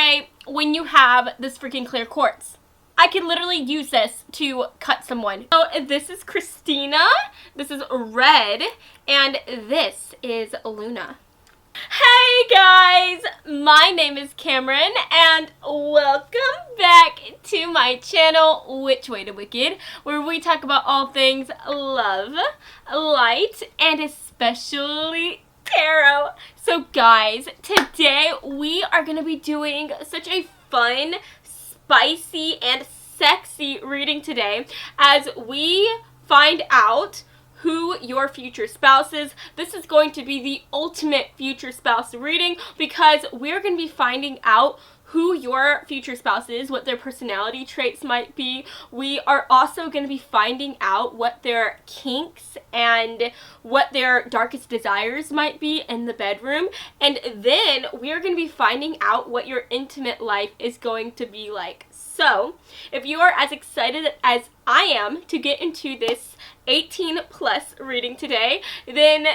say when you have this freaking clear quartz? I could literally use this to cut someone. So this is Christina, this is Red, and this is Luna. Hey guys, my name is Cameron, and welcome back to my channel, Which Way to Wicked, where we talk about all things love, light, and especially tarot. So guys, today we are going to be doing such a fun, spicy, and sexy reading today as we find out who your future spouse is. This is going to be the ultimate future spouse reading because we're going to be finding out who your future spouse is, what their personality traits might be. We are also going to be finding out what their kinks and what their darkest desires might be in the bedroom. And then we are going to be finding out what your intimate life is going to be like. So, if you are as excited as I am to get into this 18 plus reading today, then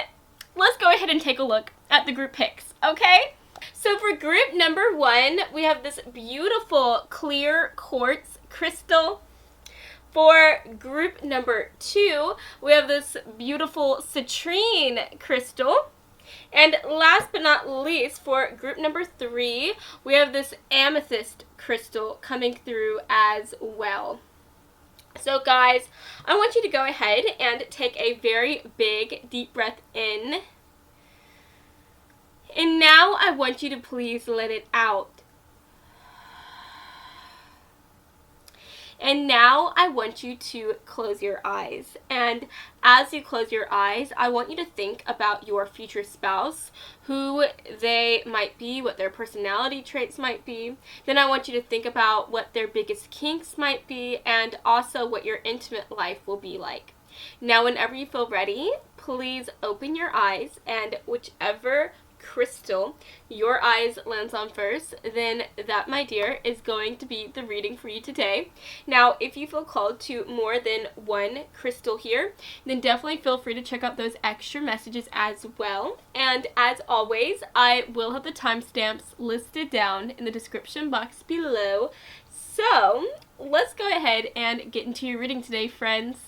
let's go ahead and take a look at the group picks, okay? So for group number 1, we have this beautiful clear quartz crystal. For group number 2, we have this beautiful citrine crystal. And last but not least, for group number 3, we have this amethyst crystal coming through as well. So guys, I want you to go ahead and take a very big deep breath in. And now I want you to please let it out. And now I want you to close your eyes. And as you close your eyes, I want you to think about your future spouse, who they might be, what their personality traits might be. Then I want you to think about what their biggest kinks might be, and also what your intimate life will be like. Now, whenever you feel ready, please open your eyes, and whichever crystal your eyes lands on first, then that, my dear, is going to be the reading for you today. Now, if you feel called to more than one crystal here, then definitely feel free to check out those extra messages as well. And as always, I will have the timestamps listed down in the description box below. So let's go ahead and get into your reading today, friends.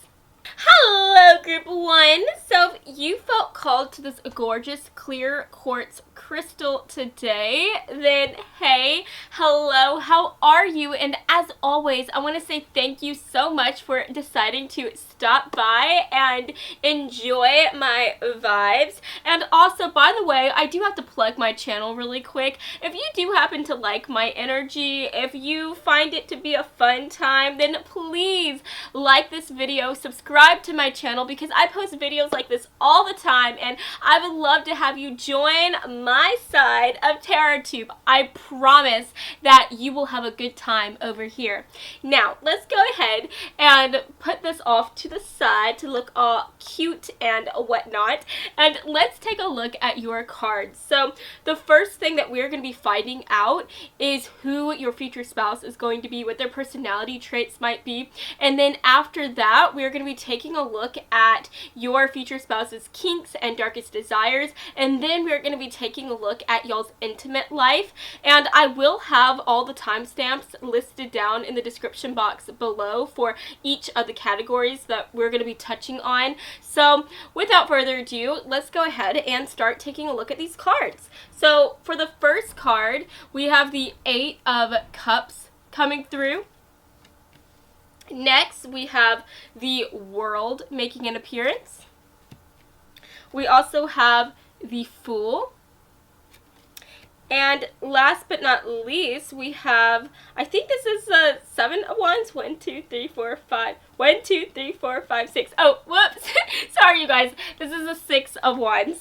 Hello, group 1. So if you felt called to this gorgeous clear quartz crystal today, then hey, hello, how are you? And as always, I want to say thank you so much for deciding to stop by and enjoy my vibes. And also, by the way, I do have to plug my channel really quick. If you do happen to like my energy, if you find it to be a fun time, then please like this video, subscribe to my channel, because I post videos like this all the time, and I would love to have you join my side of TarotTube. I promise that you will have a good time over here. Now, let's go ahead and put this off to the side to look all cute and whatnot, and let's take a look at your cards. So, the first thing that we're going to be finding out is who your future spouse is going to be, what their personality traits might be, and then after that, we're going to be taking a look at your future spouse's kinks and darkest desires, and then we're going to be taking a look at y'all's intimate life. And I will have all the timestamps listed down in the description box below for each of the categories that we're going to be touching on. So without further ado, let's go ahead and start taking a look at these cards. So for the first card, we have the 8 of Cups coming through. Next, we have the World making an appearance. We also have the Fool. And last but not least, we have, I think this is a 7 of Wands. 1, 2, 3, 4, 5. 1, 2, 3, 4, 5, 6. Oh, whoops. Sorry, you guys. This is a 6 of Wands.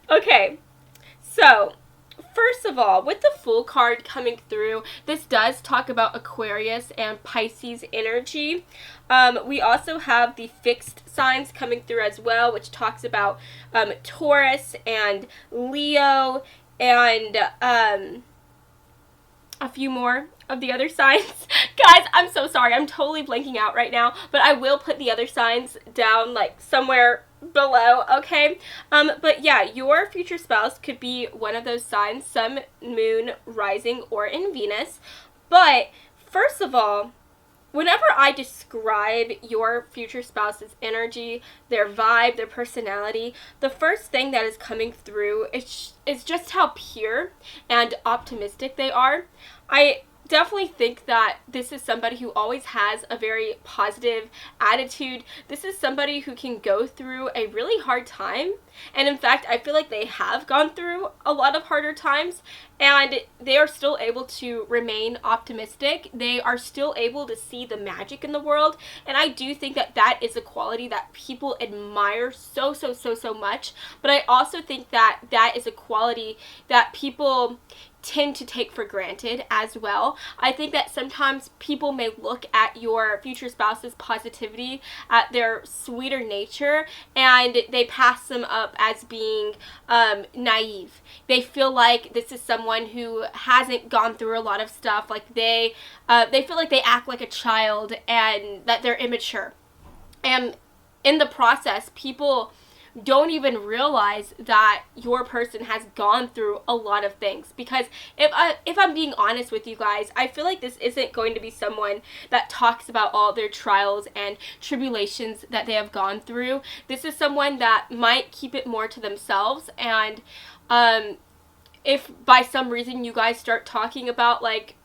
Okay, so first of all, with the Fool card coming through, this does talk about Aquarius and Pisces energy. We also have the fixed signs coming through as well, which talks about Taurus and Leo and a few more of the other signs. guys, I'm so sorry. I'm totally blanking out right now, but I will put the other signs down like somewhere below, okay? But yeah, your future spouse could be one of those signs, Sun, Moon, Rising, or in Venus. But first of all, whenever I describe your future spouse's energy, their vibe, their personality, the first thing that is coming through is just how pure and optimistic they are. I definitely think that this is somebody who always has a very positive attitude. This is somebody who can go through a really hard time. And in fact, I feel like they have gone through a lot of harder times, and they are still able to remain optimistic. They are still able to see the magic in the world. And I do think that that is a quality that people admire so much. But I also think that that is a quality that people tend to take for granted as well. I think that sometimes people may look at your future spouse's positivity, at their sweeter nature, and they pass them up as being naive. They feel like this is someone who hasn't gone through a lot of stuff. Like they feel like they act like a child and that they're immature. And in the process, people don't even realize that your person has gone through a lot of things. Because if I'm being honest with you guys, I feel like this isn't going to be someone that talks about all their trials and tribulations that they have gone through. This is someone that might keep it more to themselves, and if by some reason you guys start talking about like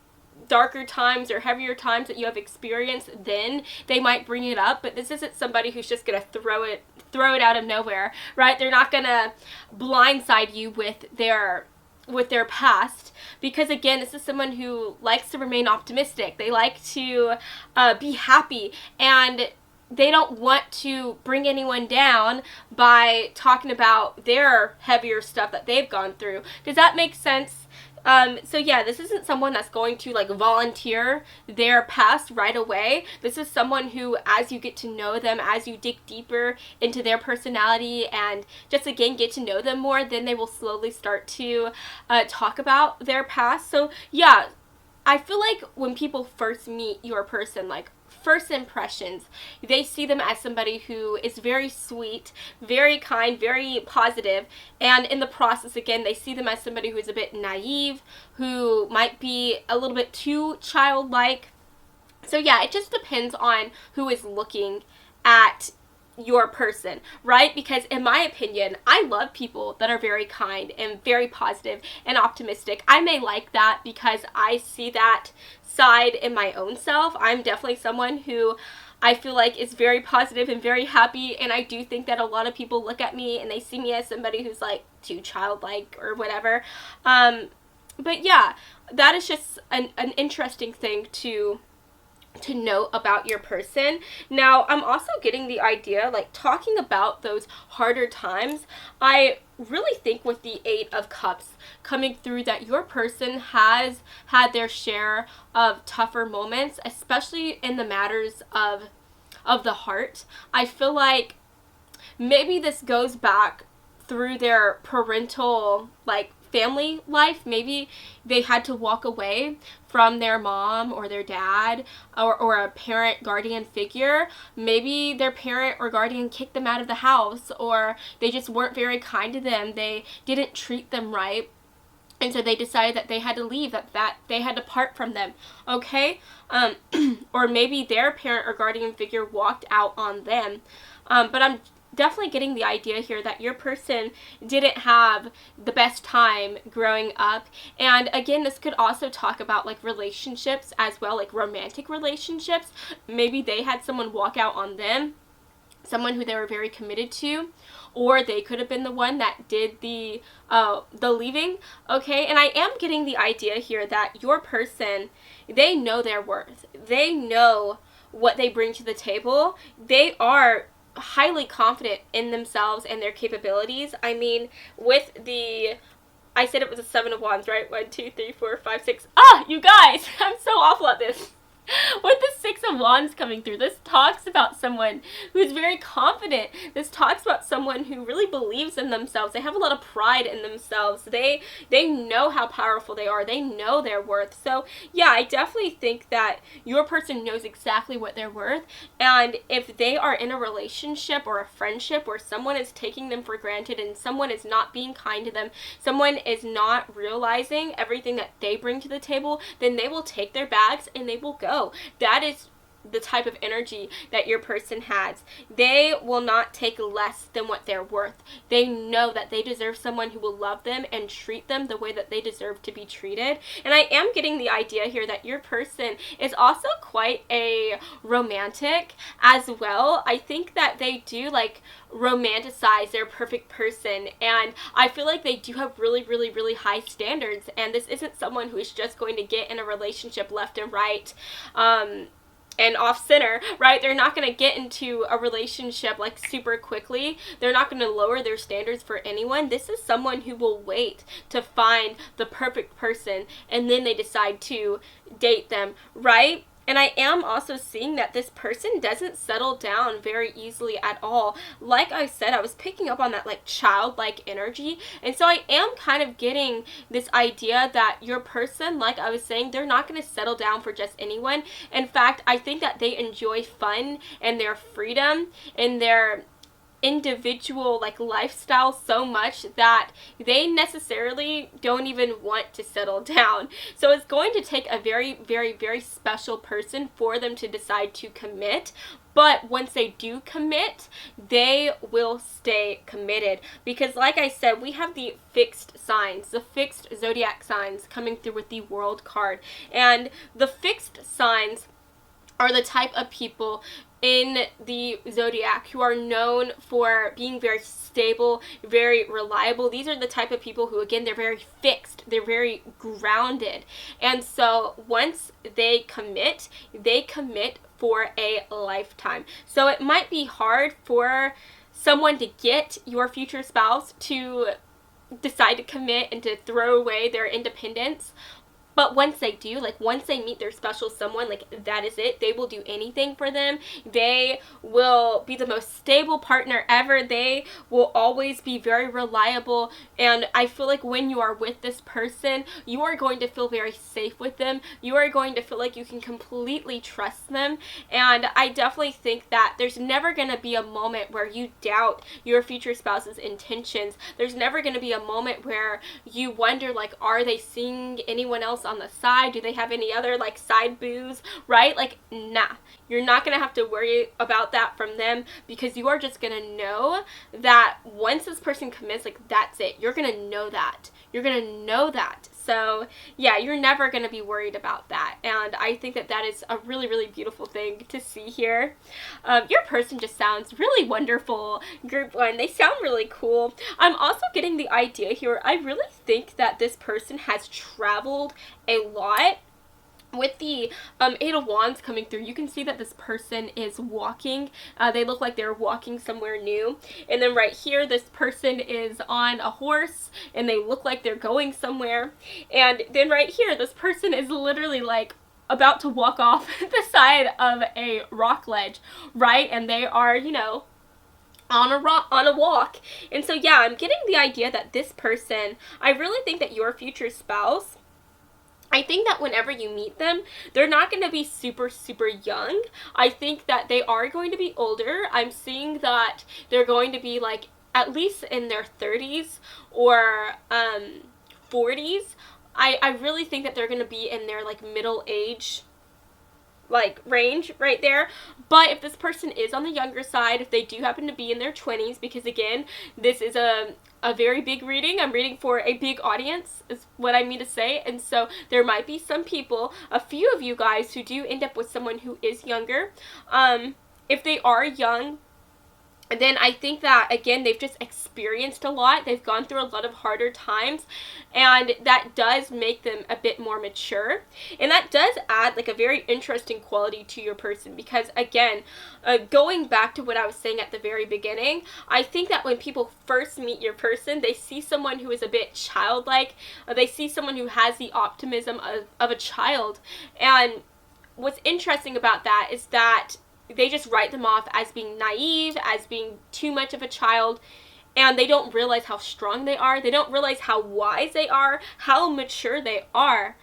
darker times or heavier times that you have experienced, then they might bring it up. But this isn't somebody who's just gonna throw it out of nowhere, right? They're not gonna blindside you with their past, because again, this is someone who likes to remain optimistic. They like to be happy, and they don't want to bring anyone down by talking about their heavier stuff that they've gone through. Does that make sense? So yeah, this isn't someone that's going to like volunteer their past right away. This is someone who, as you get to know them, as you dig deeper into their personality and just again get to know them more, then they will slowly start to talk about their past. So yeah, I feel like when people first meet your person, like first impressions, they see them as somebody who is very sweet, very kind, very positive, and in the process, again, they see them as somebody who is a bit naive, who might be a little bit too childlike. So yeah, it just depends on who is looking at your person, right? Because in my opinion, I love people that are very kind and very positive and optimistic. I may like that because I see that side in my own self. I'm definitely someone who I feel like is very positive and very happy, and I do think that a lot of people look at me and they see me as somebody who's like too childlike or whatever. But yeah, that is just an interesting thing to know about your person. Now, I'm also getting the idea, like talking about those harder times, I really think with the 8 of Cups coming through that your person has had their share of tougher moments, especially in the matters of the heart. I feel like maybe this goes back through their parental like family life. Maybe they had to walk away from their mom or their dad or a parent guardian figure. Maybe their parent or guardian kicked them out of the house, or they just weren't very kind to them. They didn't treat them right. And so they decided that they had to leave, that they had to part from them, okay? Or maybe their parent or guardian figure walked out on them. But I'm definitely getting the idea here that your person didn't have the best time growing up. And again, this could also talk about like relationships as well, like romantic relationships. Maybe they had someone walk out on them, someone who they were very committed to, or they could have been the one that did the leaving, okay? And I am getting the idea here that your person, they know their worth. They know what they bring to the table. They are highly confident in themselves and their capabilities. I mean, with the, I said it was a 7 of Wands, right? 1, 2, 3, 4, 5, 6. Ah, you guys, I'm so awful at this. With the Six of Wands coming through, this talks about someone who's very confident. This talks about someone who really believes in themselves. They have a lot of pride in themselves. They know how powerful they are. They know their worth. So yeah, I definitely think that your person knows exactly what they're worth. And if they are in a relationship or a friendship where someone is taking them for granted and someone is not being kind to them, someone is not realizing everything that they bring to the table, then they will take their bags and they will go. That is the type of energy that your person has. They will not take less than what they're worth. They know that they deserve someone who will love them and treat them the way that they deserve to be treated. And I am getting the idea here that your person is also quite a romantic as well. I think that they do like romanticize their perfect person, and I feel like they do have really, really, really high standards, and this isn't someone who is just going to get in a relationship left and right and off center, right? They're not going to get into a relationship like super quickly. They're not going to lower their standards for anyone. This is someone who will wait to find the perfect person and then they decide to date them, right? And I am also seeing that this person doesn't settle down very easily at all. Like I said, I was picking up on that like childlike energy. And so I am kind of getting this idea that your person, like I was saying, they're not going to settle down for just anyone. In fact, I think that they enjoy fun and their freedom and their individual like lifestyle so much that they necessarily don't even want to settle down. So it's going to take a very, very, very special person for them to decide to commit. But once they do commit, they will stay committed. Because like I said, we have the fixed signs, the fixed zodiac signs coming through with the World card. And the fixed signs are the type of people in the zodiac who are known for being very stable, very reliable. These are the type of people who, again, they're very fixed, they're very grounded. And so once they commit for a lifetime. So it might be hard for someone to get your future spouse to decide to commit and to throw away their independence. But once they do, like once they meet their special someone, like that is it. They will do anything for them. They will be the most stable partner ever. They will always be very reliable. And I feel like when you are with this person, you are going to feel very safe with them. You are going to feel like you can completely trust them. And I definitely think that there's never going to be a moment where you doubt your future spouse's intentions. There's never going to be a moment where you wonder, like, are they seeing anyone else on the side? Do they have any other like side booze, right? Like, nah, you're not gonna have to worry about that from them, because you are just gonna know that once this person commits, like that's it. You're gonna know that. So yeah, you're never gonna be worried about that. And I think that that is a really, really beautiful thing to see here. Your person just sounds really wonderful. Group 1, they sound really cool. I'm also getting the idea here, I really think that this person has traveled a lot. With the Eight of Wands coming through, you can see that this person is walking. They look like they're walking somewhere new. And then right here, this person is on a horse and they look like they're going somewhere. And then right here, this person is literally like about to walk off the side of a rock ledge, right? And they are, you know, on a walk. And so yeah, I'm getting the idea that this person, I really think that your future spouse, I think that whenever you meet them, they're not going to be super, super young. I think that they are going to be older. I'm seeing that they're going to be like at least in their 30s or 40s. I really think that they're going to be in their like middle age like range right there. But if this person is on the younger side, if they do happen to be in their 20s, because again, this is a very big reading. I'm reading for a big audience is what I mean to say. And so there might be some people, a few of you guys, who do end up with someone who is younger. If they are young, then I think that, again, they've just experienced a lot. They've gone through a lot of harder times, and that does make them a bit more mature. And that does add like a very interesting quality to your person, because again, going back to what I was saying at the very beginning, I think that when people first meet your person, they see someone who is a bit childlike. They see someone who has the optimism of a child. And what's interesting about that is that they just write them off as being naive, as being too much of a child, and they don't realize how strong they are. They don't realize how wise they are, how mature they are.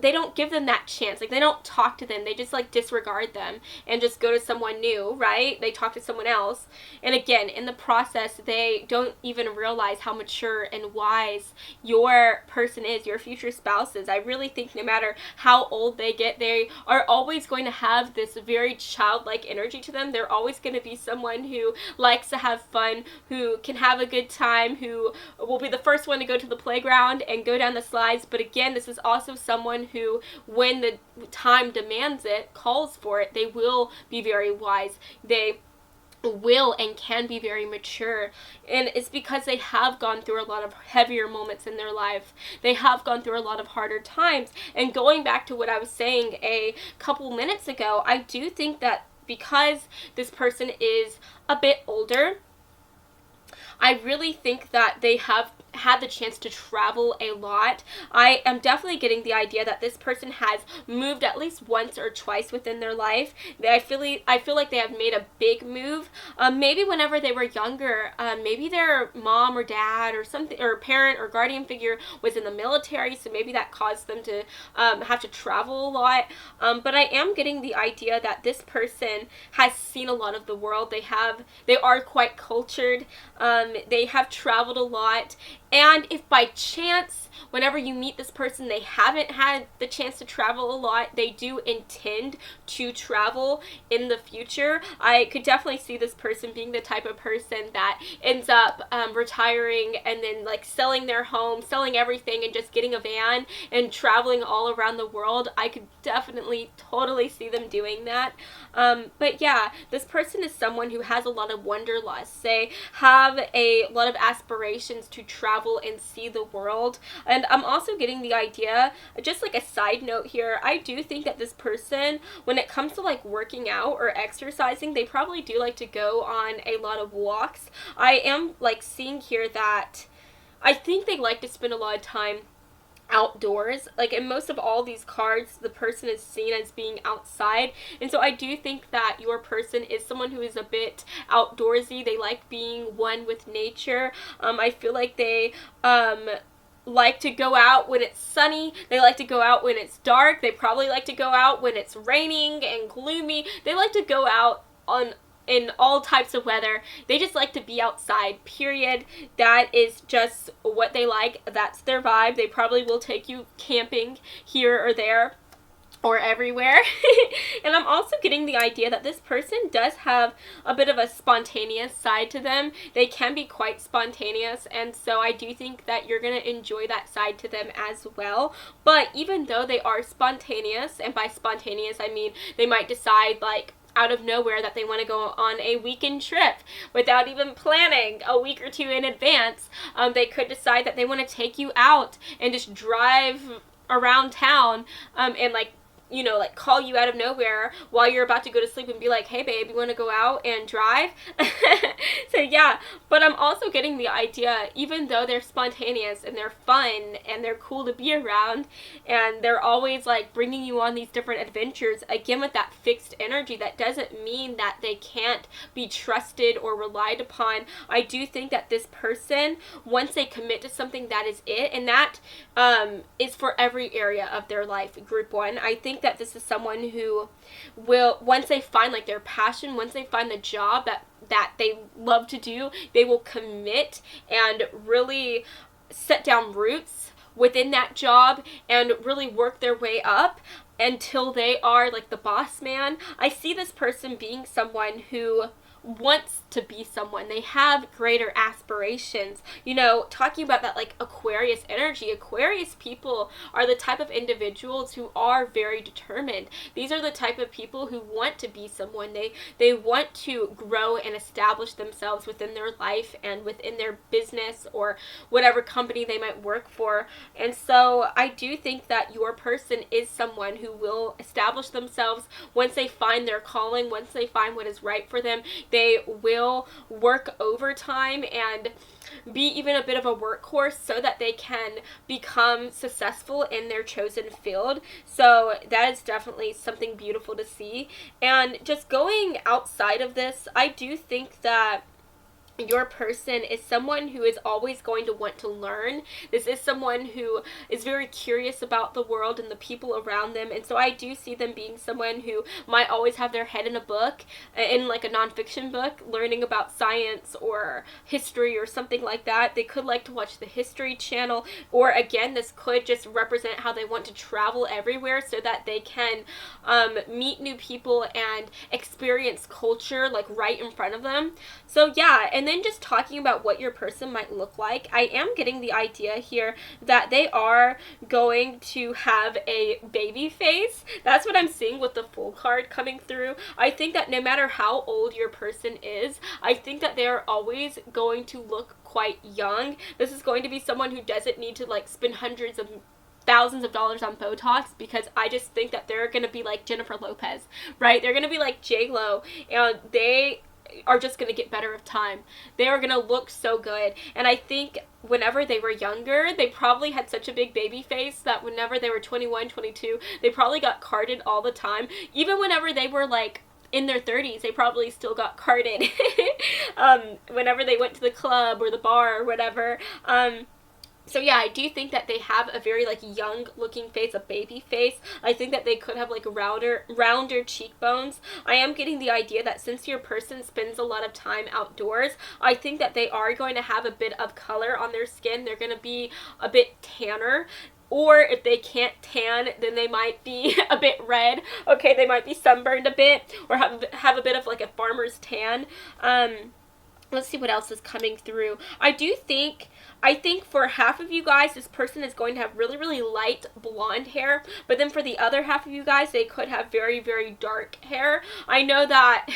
They don't give them that chance. Like, they don't talk to them. They just, like, disregard them and just go to someone new, right? They talk to someone else. And again, in the process, they don't even realize how mature and wise your person is, your future spouse is. I really think no matter how old they get, they are always going to have this very childlike energy to them. They're always going to be someone who likes to have fun, who can have a good time, who will be the first one to go to the playground and go down the slides. But again, this is also someone who, when the time demands it, calls for it, they will be very wise. They will and can be very mature, and it's because they have gone through a lot of heavier moments in their life. They have gone through a lot of harder times. And going back to what I was saying a couple minutes ago, I do think that because this person is a bit older, I really think that they have had the chance to travel a lot. I am definitely getting the idea that this person has moved at least once or twice within their life. I feel like they have made a big move. Maybe whenever they were younger, maybe their mom or dad or something, or parent or guardian figure was in the military, so maybe that caused them to have to travel a lot. But I am getting the idea that this person has seen a lot of the world. They are quite cultured. They have traveled a lot. And if by chance, whenever you meet this person, they haven't had the chance to travel a lot, they do intend to travel in the future, I could definitely see this person being the type of person that ends up retiring and then, like, selling their home, selling everything, and just getting a van and traveling all around the world. I could definitely totally see them doing that. But yeah, this person is someone who has a lot of wanderlust. They have a lot of aspirations to travel and see the world. And I'm also getting the idea, just like a side note here, I do think that this person, when it comes to like working out or exercising, they probably do like to go on a lot of walks. I am like seeing here that I think they like to spend a lot of time outdoors. Like, in most of all these cards, the person is seen as being outside, and so I do think that your person is someone who is a bit outdoorsy. They like being one with nature. I feel like they like to go out when it's sunny. They like to go out when it's dark. They probably like to go out when it's raining and gloomy. They like to go out in all types of weather. They just like to be outside, period. That is just what they like. That's their vibe. They probably will take you camping here or there or everywhere. And I'm also getting the idea that this person does have a bit of a spontaneous side to them. They can be quite spontaneous, and so I do think that you're going to enjoy that side to them as well. But even though they are spontaneous, and by spontaneous I mean they might decide, like, out of nowhere that they want to go on a weekend trip without even planning a week or two in advance. They could decide that they want to take you out and just drive around town and, like, you know, like, call you out of nowhere while you're about to go to sleep and be like, hey babe, you want to go out and drive? So yeah, but I'm also getting the idea, even though they're spontaneous and they're fun and they're cool to be around and they're always like bringing you on these different adventures, again with that fixed energy, that doesn't mean that they can't be trusted or relied upon. I do think that this person, once they commit to something, that is it, and that is for every area of their life. Group 1, I think that this is someone who will, once they find like their passion, once they find the job that they love to do, they will commit and really set down roots within that job and really work their way up until they are like the boss man. I see this person being someone who wants to be someone. They have greater aspirations. You know, talking about that like Aquarius energy, Aquarius people are the type of individuals who are very determined. These are the type of people who want to be someone. They want to grow and establish themselves within their life and within their business or whatever company they might work for. And so I do think that your person is someone who will establish themselves once they find their calling, once they find what is right for them. They will still work overtime and be even a bit of a workhorse so that they can become successful in their chosen field. So that is definitely something beautiful to see. And just going outside of this, I do think that your person is someone who is always going to want to learn. This is someone who is very curious about the world and the people around them, and so I do see them being someone who might always have their head in a book, in like a nonfiction book, learning about science or history or something like that. They could like to watch the History Channel, or again, this could just represent how they want to travel everywhere so that they can meet new people and experience culture like right in front of them. So yeah, and then just talking about what your person might look like, I am getting the idea here that they are going to have a baby face. That's what I'm seeing with the full card coming through. I think that no matter how old your person is, I think that they are always going to look quite young. This is going to be someone who doesn't need to like spend hundreds of thousands of dollars on Botox, because I just think that they're going to be like Jennifer Lopez, right? They're going to be like J-Lo, and they are just going to get better with time. They are going to look so good. And I think whenever they were younger, they probably had such a big baby face that whenever they were 21, 22, they probably got carded all the time. Even whenever they were like in their 30s, they probably still got carded whenever they went to the club or the bar or whatever. So yeah, I do think that they have a very like young looking face, a baby face. I think that they could have like rounder cheekbones. I am getting the idea that since your person spends a lot of time outdoors, I think that they are going to have a bit of color on their skin. They're going to be a bit tanner. Or if they can't tan, then they might be a bit red. Okay, they might be sunburned a bit, or have a bit of like a farmer's tan. Let's see what else is coming through. I think for half of you guys, this person is going to have really, really light blonde hair. But then for the other half of you guys, they could have very, very dark hair. I know that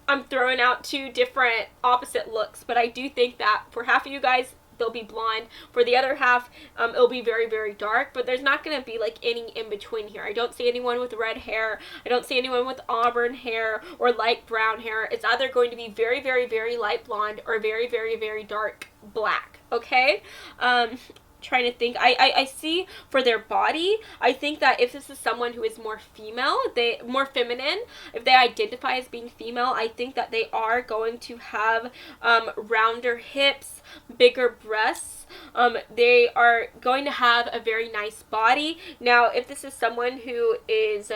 I'm throwing out two different opposite looks, but I do think that for half of you guys, they'll be blonde. For the other half, it'll be very, very dark, but there's not going to be like any in between here. I don't see anyone with red hair. I don't see anyone with auburn hair or light brown hair. It's either going to be very, very, very light blonde or very, very, very dark black. Okay? Trying to think. I see for their body, I think that if this is someone who is more female, more feminine, if they identify as being female, I think that they are going to have rounder hips, bigger breasts. They are going to have a very nice body. Now, if this is someone who is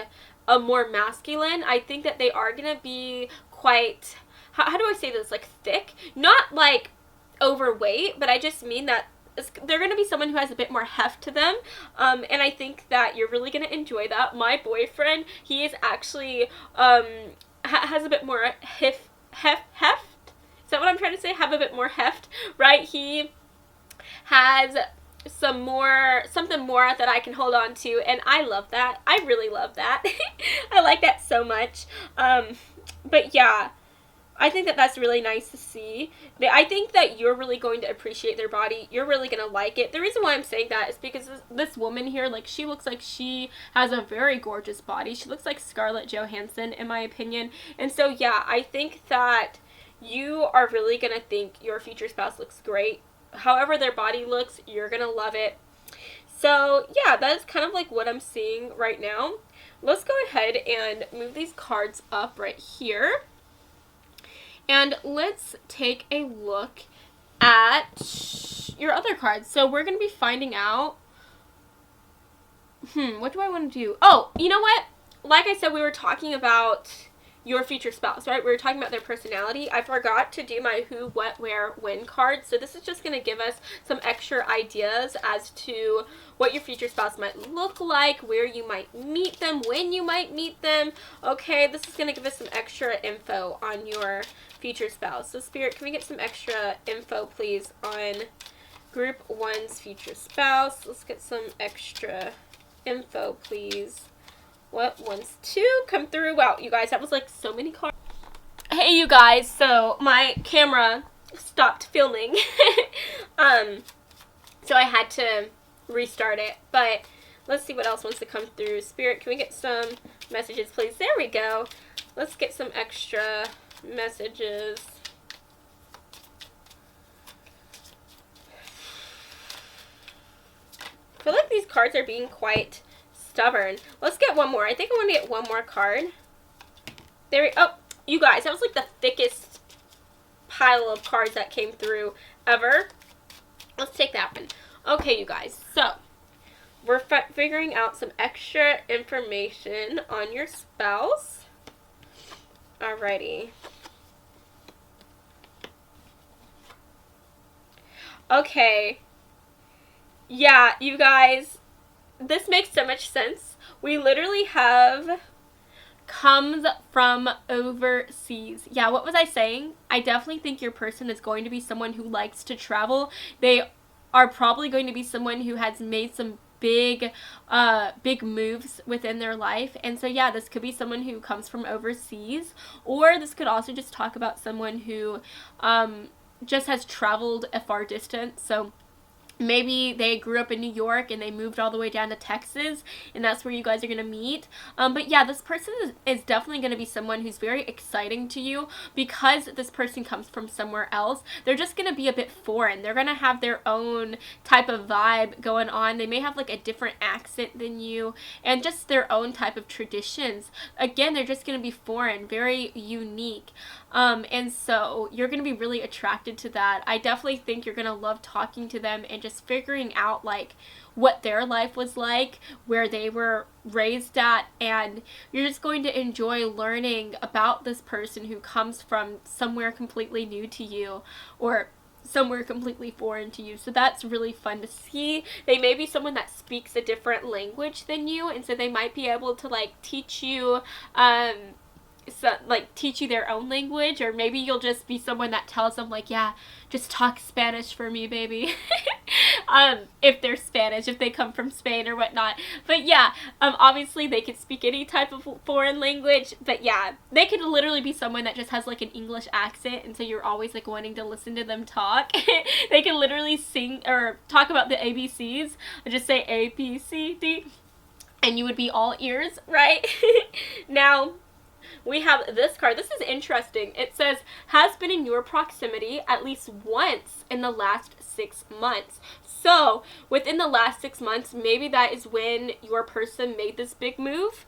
a more masculine, I think that they are going to be quite, how do I say this, like thick? Not like overweight, but I just mean that they're going to be someone who has a bit more heft to them, and I think that you're really going to enjoy that. My boyfriend, he is actually, has a bit more heft? Is that what I'm trying to say? Have a bit more heft, right? He has something more that I can hold on to, and I love that. I really love that. I like that so much. But yeah, I think that that's really nice to see. I think that you're really going to appreciate their body. You're really going to like it. The reason why I'm saying that is because this woman here, like, she looks like she has a very gorgeous body. She looks like Scarlett Johansson, in my opinion. And so, yeah, I think that you are really going to think your future spouse looks great. However their body looks, you're going to love it. So, yeah, that is kind of like what I'm seeing right now. Let's go ahead and move these cards up right here. And let's take a look at your other cards. So we're going to be finding out, what do I want to do? Oh, you know what? Like I said, we were talking about your future spouse, right? We were talking about their personality. I forgot to do my who, what, where, when cards. So this is just going to give us some extra ideas as to what your future spouse might look like, where you might meet them, when you might meet them. Okay, this is going to give us some extra info on your future spouse. So Spirit, can we get some extra info, please, on Group 1's future spouse? Let's get some extra info, please. What wants to come through? Wow, you guys, that was like so many cards. Hey, you guys, so my camera stopped filming. So I had to restart it, but let's see what else wants to come through. Spirit, can we get some messages, please? There we go. Let's get some extra messages. I feel like these cards are being quite stubborn. Let's get one more. I think I want to get one more card. There we, oh, you guys, that was like the thickest pile of cards that came through ever. Let's take that one. Okay, you guys, so we're figuring out some extra information on your spouse. Alrighty. Okay. Yeah, you guys, this makes so much sense. We literally have comes from overseas. Yeah, what was I saying? I definitely think your person is going to be someone who likes to travel. They are probably going to be someone who has made some big moves within their life. And so yeah, this could be someone who comes from overseas, or this could also just talk about someone who just has traveled a far distance. So maybe they grew up in New York and they moved all the way down to Texas, and that's where you guys are going to meet. But yeah, this person is definitely going to be someone who's very exciting to you because this person comes from somewhere else. They're just going to be a bit foreign. They're going to have their own type of vibe going on. They may have like a different accent than you and just their own type of traditions. Again, they're just going to be foreign, very unique. And so you're going to be really attracted to that. I definitely think you're going to love talking to them and just figuring out like what their life was like, where they were raised at, and you're just going to enjoy learning about this person who comes from somewhere completely new to you or somewhere completely foreign to you. So that's really fun to see. They may be someone that speaks a different language than you, and so they might be able to like teach you teach you their own language, or maybe you'll just be someone that tells them like, yeah, just talk Spanish for me, baby. If they're Spanish, if they come from Spain or whatnot. But yeah, obviously they can speak any type of foreign language, but yeah, they could literally be someone that just has like an English accent, and so you're always like wanting to listen to them talk. They can literally sing or talk about the ABCs, or just say A, B, C, D, and you would be all ears, right? Now, we have this card. This is interesting. It says, has been in your proximity at least once in the last 6 months. So, within the last 6 months, maybe that is when your person made this big move.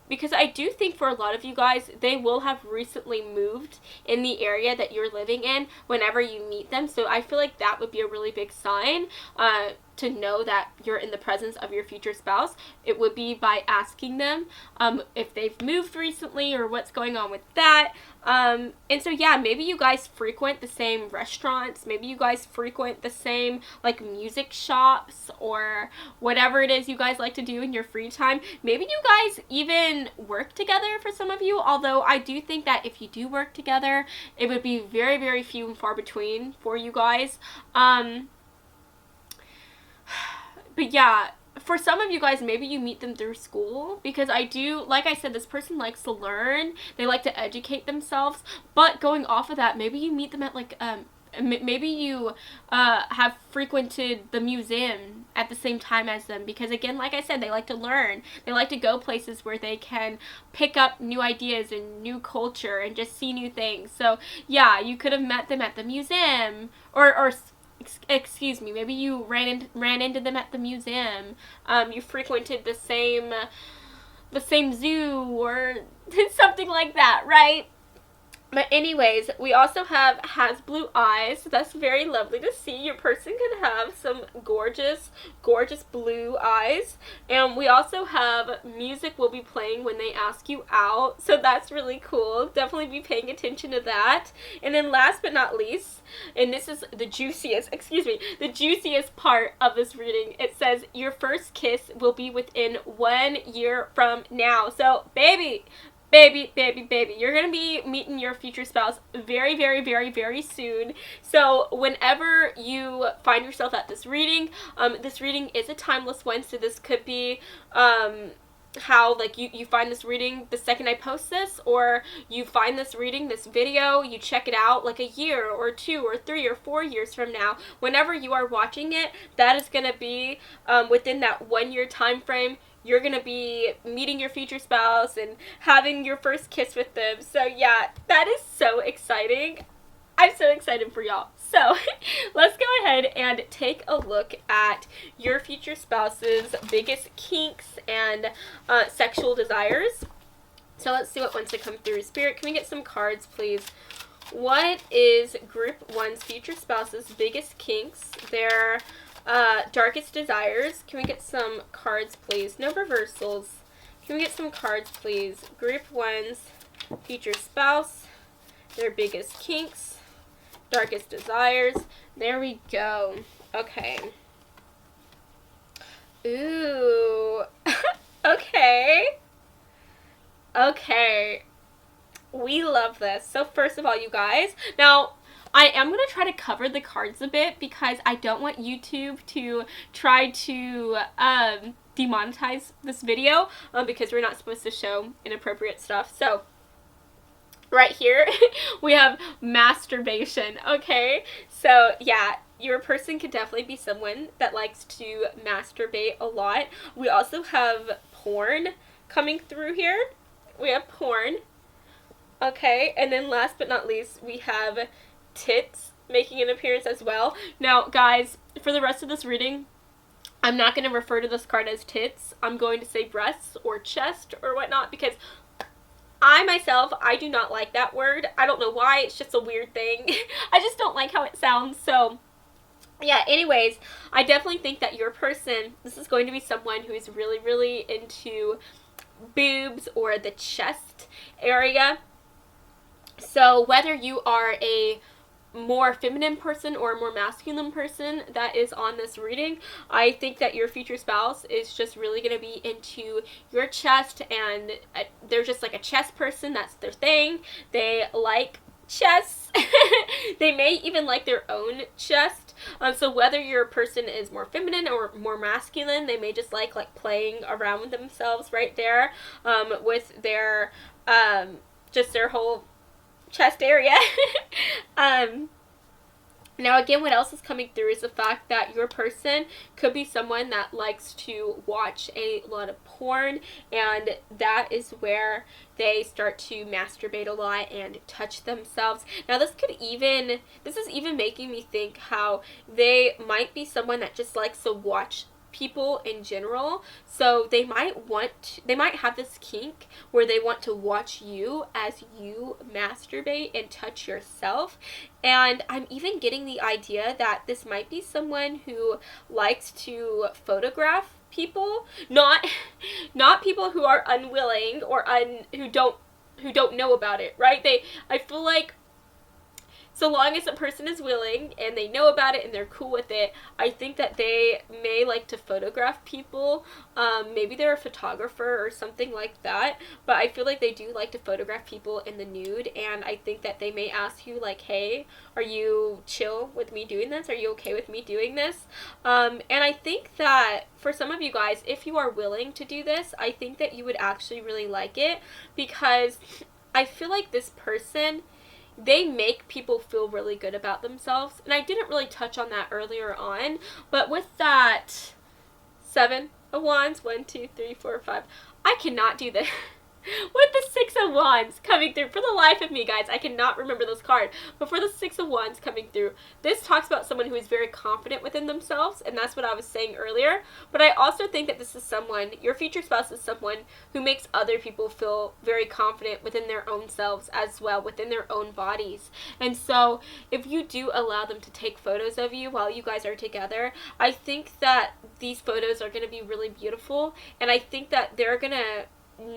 Because I do think for a lot of you guys, they will have recently moved in the area that you're living in whenever you meet them. So, I feel like that would be a really big sign to know that you're in the presence of your future spouse. It would be by asking them if they've moved recently or what's going on with that. And so yeah, maybe you guys frequent the same restaurants, maybe you guys frequent the same like music shops or whatever it is you guys like to do in your free time. Maybe you guys even work together for some of you, although I do think that if you do work together, it would be very, very few and far between for you guys. But yeah, for some of you guys, maybe you meet them through school, because I do, like I said, this person likes to learn, they like to educate themselves, but going off of that, maybe you meet them at like, maybe you have frequented the museum at the same time as them, because again, like I said, they like to learn, they like to go places where they can pick up new ideas and new culture and just see new things. So yeah, you could have met them at the museum, or excuse me, maybe you ran into them at the museum. You frequented the same zoo or something like that, right? But anyways, we also have has blue eyes. So that's very lovely to see. Your person could have some gorgeous, gorgeous blue eyes. And we also have music will be playing when they ask you out. So that's really cool. Definitely be paying attention to that. And then last but not least, and this is the juiciest part of this reading. It says your first kiss will be within 1 year from now. So baby, you're going to be meeting your future spouse very, very, very, very soon. So whenever you find yourself at this reading is a timeless one. So this could be how like you find this reading the second I post this, or you find this reading, this video, you check it out like a year or 2 or 3 or 4 years from now. Whenever you are watching it, that is going to be within that 1 year time frame. you're gonna be meeting your future spouse and having your first kiss with them. So yeah, that is so exciting. I'm so excited for y'all. So let's go ahead and take a look at your future spouse's biggest kinks and sexual desires. So let's see what wants to come through. Spirit, can we get some cards, please? What is Group 1's future spouse's biggest kinks, their darkest desires? Can we get some cards, please? No reversals. Can we get some cards, please? Group 1's future spouse, their biggest kinks, darkest desires. There we go. Okay. Ooh. Okay. Okay. We love this. So first of all, you guys, now I am going to try to cover the cards a bit because I don't want YouTube to try to demonetize this video because we're not supposed to show inappropriate stuff. So right here, we have masturbation, okay? So, yeah, your person could definitely be someone that likes to masturbate a lot. We also have porn coming through here. We have porn, okay? And then last but not least, we have tits making an appearance as well. Now, guys, for the rest of this reading, I'm not going to refer to this card as tits. I'm going to say breasts or chest or whatnot because I myself, I do not like that word. I don't know why. It's just a weird thing. I just don't like how it sounds. So, yeah, anyways, I definitely think that your person, this is going to be someone who is really, really into boobs or the chest area. So, whether you are a more feminine person or a more masculine person that is on this reading, I think that your future spouse is just really going to be into your chest, and they're just like a chest person. That's their thing. They like chests. They may even like their own chest. So whether your person is more feminine or more masculine, they may just like playing around with themselves right there with their just their whole chest area. Now again, what else is coming through is the fact that your person could be someone that likes to watch a lot of porn, and that is where they start to masturbate a lot and touch themselves. Now this is even making me think how they might be someone that just likes to watch people in general. So they might have this kink where they want to watch you as you masturbate and touch yourself. And I'm even getting the idea that this might be someone who likes to photograph people, not people who are unwilling or who don't know about it, right? I feel like so long as a person is willing and they know about it and they're cool with it, I think that they may like to photograph people. Maybe they're a photographer or something like that, but I feel like they do like to photograph people in the nude, and I think that they may ask you like, hey, are you chill with me doing this? Are you okay with me doing this? And I think that for some of you guys, if you are willing to do this, I think that you would actually really like it, because I feel like this person, they make people feel really good about themselves. And I didn't really touch on that earlier on, but with that 7 of Wands, 1, 2, 3, 4, 5, I cannot do this. With the 6 of Wands coming through, for the life of me, guys, I cannot remember this card, but for the 6 of Wands coming through, this talks about someone who is very confident within themselves, and that's what I was saying earlier. But I also think that this is someone, your future spouse is someone who makes other people feel very confident within their own selves as well, within their own bodies. And so if you do allow them to take photos of you while you guys are together, I think that these photos are going to be really beautiful, and I think that they're going to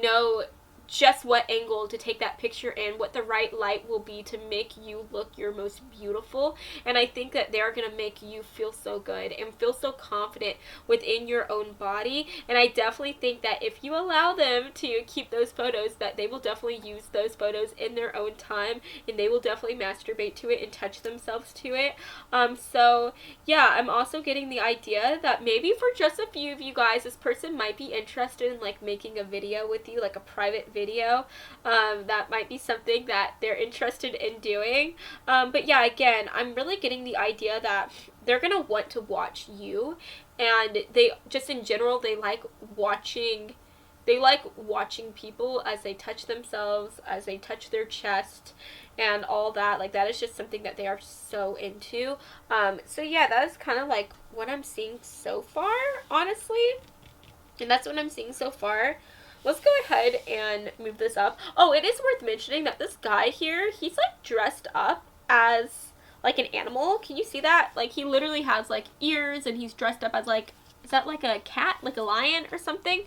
know just what angle to take that picture in, what the right light will be to make you look your most beautiful. And I think that they're going to make you feel so good and feel so confident within your own body. And I definitely think that if you allow them to keep those photos, that they will definitely use those photos in their own time, and they will definitely masturbate to it and touch themselves to it. So yeah, I'm also getting the idea that maybe for just a few of you guys, this person might be interested in like making a video with you, like a private video. That might be something that they're interested in doing. But yeah, again, I'm really getting the idea that they're going to want to watch you, and they just in general, they like watching people as they touch themselves, as they touch their chest and all that. Like, that is just something that they are so into. So yeah, that is kind of like what I'm seeing so far, honestly. And that's what I'm seeing so far. Let's go ahead and move this up. Oh, it is worth mentioning that this guy here, he's like dressed up as like an animal. Can you see that? Like, he literally has like ears, and he's dressed up as like, is that like a cat, like a lion or something?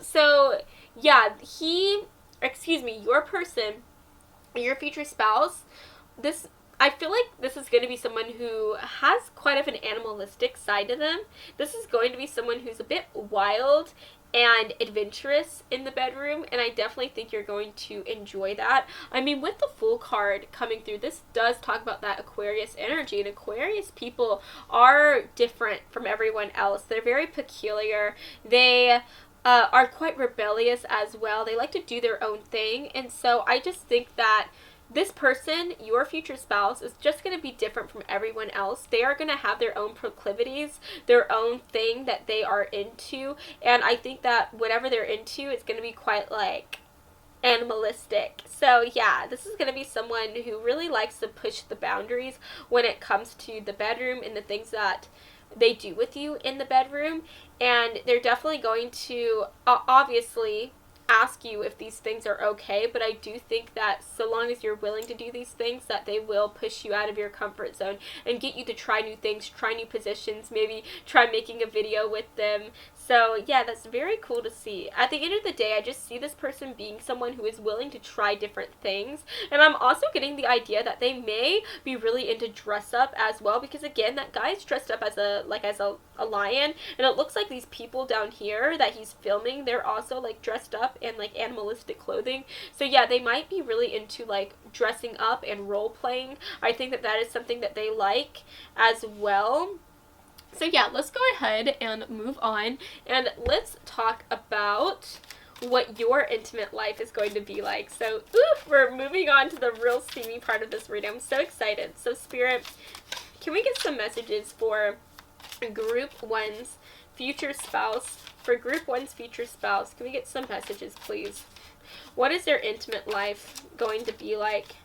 So yeah, your person, your future spouse, I feel like this is going to be someone who has quite of an animalistic side to them. This is going to be someone who's a bit wild and adventurous in the bedroom, and I definitely think you're going to enjoy that. I mean, with the Fool card coming through, this does talk about that Aquarius energy, and Aquarius people are different from everyone else. They're very peculiar. They are quite rebellious as well. They like to do their own thing, and so I just think that this person, your future spouse, is just going to be different from everyone else. They are going to have their own proclivities, their own thing that they are into, and I think that whatever they're into, it's going to be quite like animalistic. So yeah, this is going to be someone who really likes to push the boundaries when it comes to the bedroom and the things that they do with you in the bedroom, and they're definitely going to obviously ask you if these things are okay, but I do think that so long as you're willing to do these things, that they will push you out of your comfort zone and get you to try new things, try new positions, maybe try making a video with them. So yeah, that's very cool to see. At the end of the day, I just see this person being someone who is willing to try different things, and I'm also getting the idea that they may be really into dress up as well, because again, that guy's dressed up as a lion, and it looks like these people down here that he's filming, they're also like dressed up in like animalistic clothing. So yeah, they might be really into like dressing up and role playing. I think that that is something that they like as well. So yeah, let's go ahead and move on, and let's talk about what your intimate life is going to be like. So we're moving on to the real steamy part of this reading. I'm so excited. So Spirit, can we get some messages for Group 1's future spouse? For Group 1's future spouse, can we get some messages, please? What is their intimate life going to be like?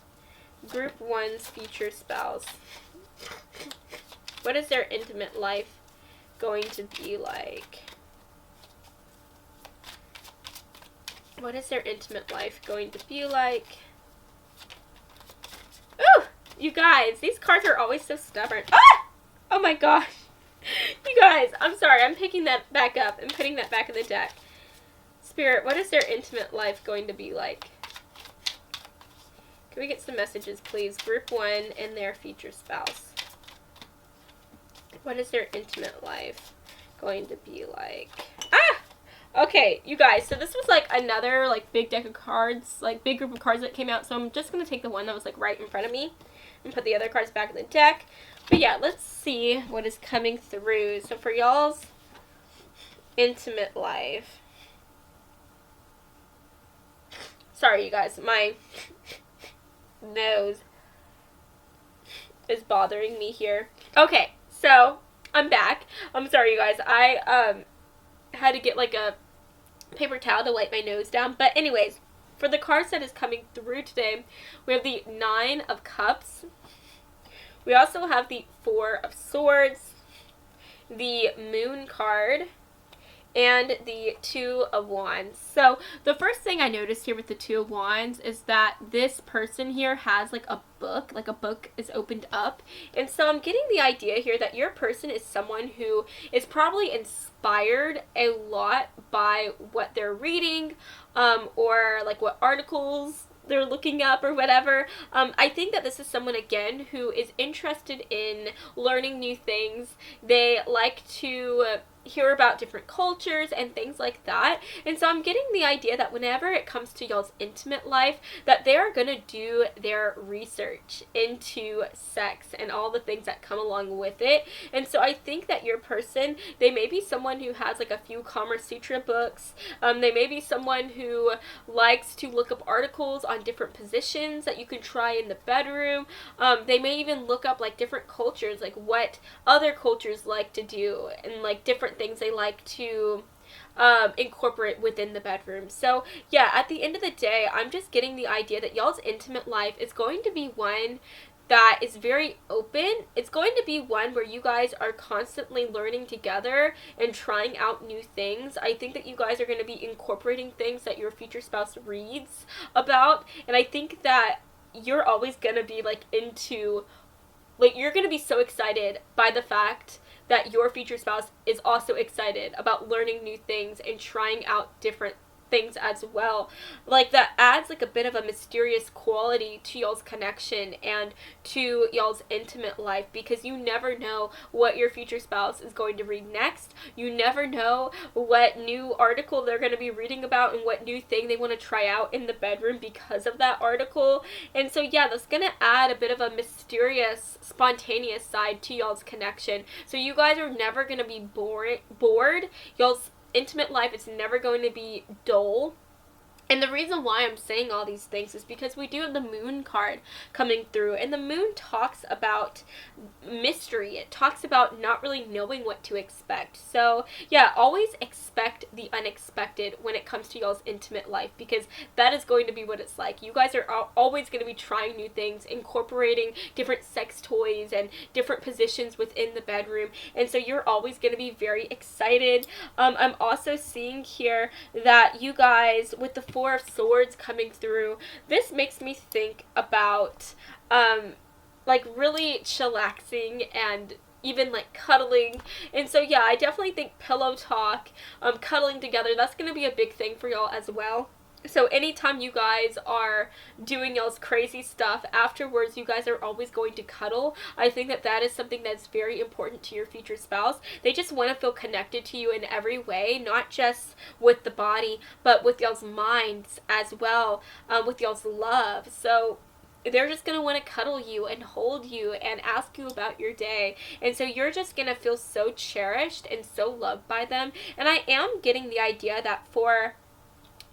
Group 1's future spouse. What is their intimate life going to be like? What is their intimate life going to be like? Ooh! You guys, these cards are always so stubborn. Ah! Oh my gosh. You guys, I'm sorry. I'm picking that back up and putting that back in the deck. Spirit, what is their intimate life going to be like? Can we get some messages, please? Group 1 and their future spouse. What is their intimate life going to be like? Ah! Okay, you guys, so this was like another like big deck of cards, like big group of cards that came out, so I'm just going to take the one that was like right in front of me and put the other cards back in the deck. But yeah, let's see what is coming through. So for y'all's intimate life. Sorry, you guys, my nose is bothering me here. Okay, so I'm back. I'm sorry, you guys. I had to get like a paper towel to wipe my nose down. But anyways, for the cards that is coming through today, we have the 9 of Cups. We also have the 4 of Swords, the Moon card, and the 2 of Wands. So the first thing I noticed here with the 2 of Wands is that this person here has like a book is opened up. And so I'm getting the idea here that your person is someone who is probably inspired a lot by what they're reading, or like what articles they're looking up or whatever. I think that this is someone, again, who is interested in learning new things. They like to hear about different cultures and things like that. And so I'm getting the idea that whenever it comes to y'all's intimate life, that they are going to do their research into sex and all the things that come along with it. And so I think that your person, they may be someone who has like a few Kama Sutra books. They may be someone who likes to look up articles on different positions that you can try in the bedroom. They may even look up like different cultures, like what other cultures like to do, and like different things they like to incorporate within the bedroom. So yeah, at the end of the day, I'm just getting the idea that y'all's intimate life is going to be one that is very open. It's going to be one where you guys are constantly learning together and trying out new things. I think that you guys are going to be incorporating things that your future spouse reads about, and I think that you're always going to be like into, like, you're going to be so excited by the fact that your future spouse is also excited about learning new things and trying out different things as well. Like, that adds like a bit of a mysterious quality to y'all's connection and to y'all's intimate life, because you never know what your future spouse is going to read next. You never know what new article they're going to be reading about and what new thing they want to try out in the bedroom because of that article. And so yeah, that's going to add a bit of a mysterious, spontaneous side to y'all's connection. So you guys are never going to be bored. Y'all's intimate life is never going to be dull. And the reason why I'm saying all these things is because we do have the moon card coming through, and the moon talks about mystery. It talks about not really knowing what to expect. So yeah, always expect the unexpected when it comes to y'all's intimate life, because that is going to be what it's like. You guys are always going to be trying new things, incorporating different sex toys and different positions within the bedroom, and so you're always going to be very excited. I'm also seeing here that you guys, with the Four of Swords coming through, this makes me think about like really chillaxing and even like cuddling. And so yeah, I definitely think pillow talk, cuddling together, that's going to be a big thing for y'all as well. So anytime you guys are doing y'all's crazy stuff, afterwards you guys are always going to cuddle. I think that that is something that's very important to your future spouse. They just want to feel connected to you in every way, not just with the body, but with y'all's minds as well, with y'all's love. So they're just going to want to cuddle you and hold you and ask you about your day. And so you're just going to feel so cherished and so loved by them. And I am getting the idea that for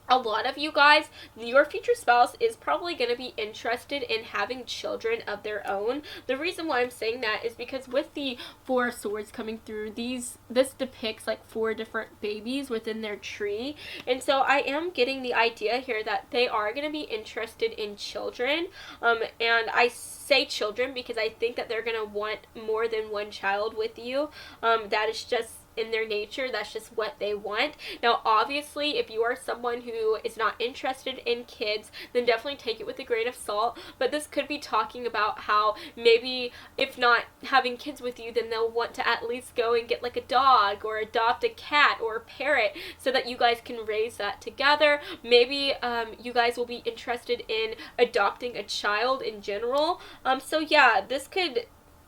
a lot of you guys, your future spouse is probably going to be interested in having children of their own. The reason why I'm saying that is because with the Four of Swords coming through, this depicts like 4 different babies within their tree. And so I am getting the idea here that they are going to be interested in children. And I say children because I think that they're going to want more than one child with you. That is just in their nature. That's just what they want. Now obviously, if you are someone who is not interested in kids, then definitely take it with a grain of salt. But this could be talking about how maybe if not having kids with you, then they'll want to at least go and get like a dog or adopt a cat or a parrot so that you guys can raise that together. Maybe you guys will be interested in adopting a child in general. So yeah,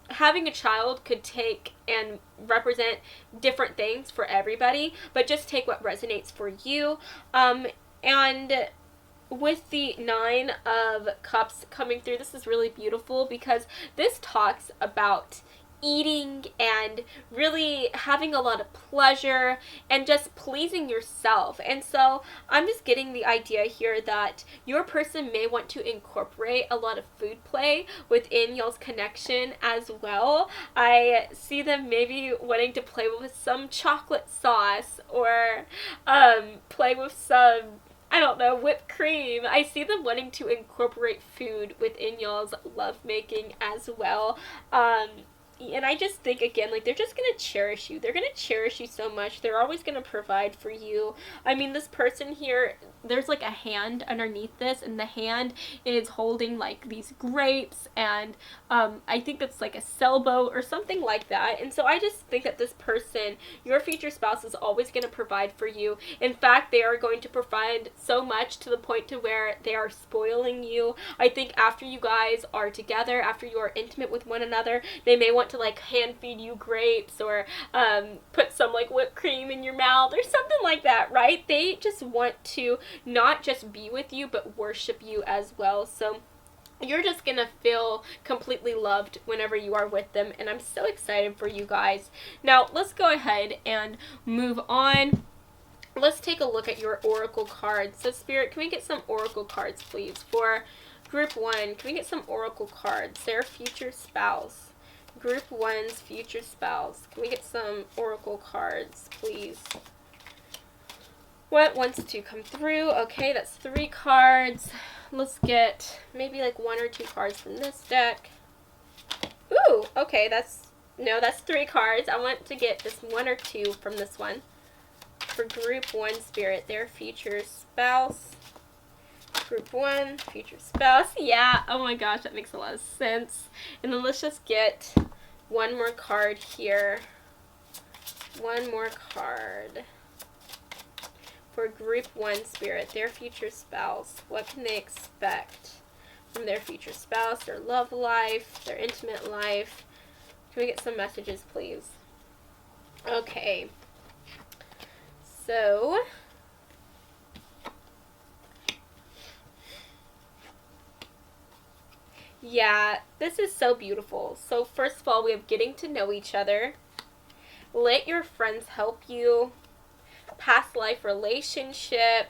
having a child could take and represent different things for everybody, but just take what resonates for you. And with the 9 of Cups coming through, this is really beautiful because this talks about eating and really having a lot of pleasure and just pleasing yourself. And so I'm just getting the idea here that your person may want to incorporate a lot of food play within y'all's connection as well. I see them maybe wanting to play with some chocolate sauce or play with some, I don't know, whipped cream. I see them wanting to incorporate food within y'all's lovemaking as well. And I just think, again, like, they're just going to cherish you. They're going to cherish you so much. They're always going to provide for you. I mean, this person here, there's, like, a hand underneath this, and the hand is holding, like, these grapes, and I think that's, like, a sailboat or something like that. And so I just think that this person, your future spouse, is always going to provide for you. In fact, they are going to provide so much to the point to where they are spoiling you. I think after you guys are together, after you are intimate with one another, they may want want to like hand feed you grapes or put some like whipped cream in your mouth or something like that, right? They just want to not just be with you but worship you as well. So you're just gonna feel completely loved whenever you are with them, and I'm so excited for you guys. Now let's go ahead and move on. Let's take a look at your oracle cards. So Spirit, can we get some oracle cards, please? For Group 1, can we get some oracle cards? Their future spouse. Group 1's future spouse. Can we get some oracle cards, please? What wants to come through? Okay, that's 3 cards. Let's get maybe like 1 or 2 cards from this deck. Ooh, okay, that's 3 cards. I want to get just 1 or 2 from this one. For Group 1 Spirit, their future spouse. Group 1, future spouse. Yeah, oh my gosh, that makes a lot of sense. And then let's just get 1 more card here. 1 more card. For Group 1 Spirit, their future spouse. What can they expect from their future spouse, their love life, their intimate life? Can we get some messages, please? Okay. So, yeah, this is so beautiful. So first of all, we have getting to know each other. Let your friends help you. Past life relationship.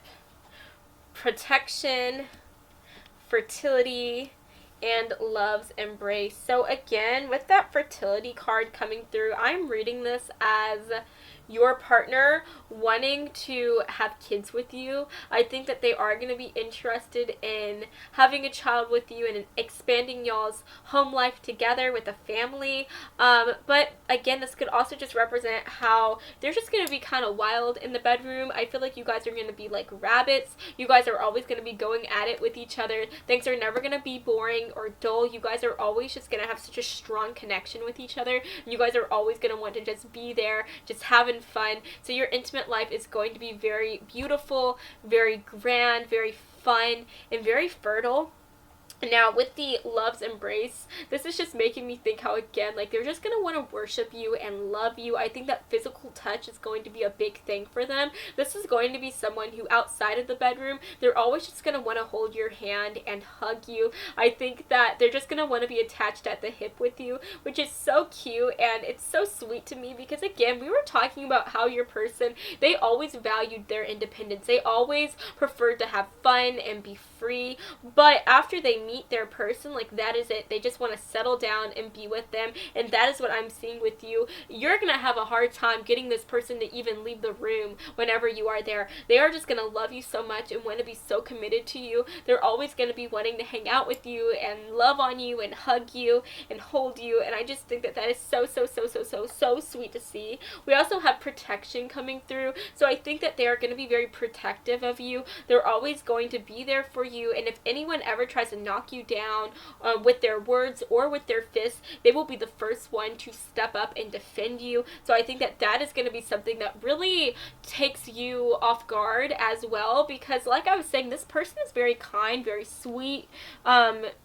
Protection. Fertility. And love's embrace. So again, with that fertility card coming through, I'm reading this as your partner wanting to have kids with you. I think that they are going to be interested in having a child with you and expanding y'all's home life together with a family. But again, this could also just represent how they're just going to be kind of wild in the bedroom. I feel like you guys are going to be like rabbits. You guys are always going to be going at it with each other. Things are never going to be boring or dull. You guys are always just going to have such a strong connection with each other. You guys are always going to want to just be there, just having fun. So your intimate life is going to be very beautiful, very grand, very fun, and very fertile. Now, with the love's embrace, this is just making me think how, again, like, they're just going to want to worship you and love you. I think that physical touch is going to be a big thing for them. This is going to be someone who, outside of the bedroom, they're always just going to want to hold your hand and hug you. I think that they're just going to want to be attached at the hip with you, which is so cute, and it's so sweet to me because, again, we were talking about how your person, they always valued their independence. They always preferred to have fun and be free, but after they meet their person, like, that is it. They just want to settle down and be with them, and that is what I'm seeing with you. You're gonna have a hard time getting this person to even leave the room whenever you are there. They are just gonna love you so much and want to be so committed to you. They're always gonna be wanting to hang out with you and love on you and hug you and hold you, and I just think that that is so sweet to see. We also have protection coming through, so I think that they are going to be very protective of you. They're always going to be there for you, and if anyone ever tries to knock you down with their words or with their fists, they will be the first one to step up and defend you. So I think that that is going to be something that really takes you off guard as well, because like I was saying, this person is very kind, very sweet,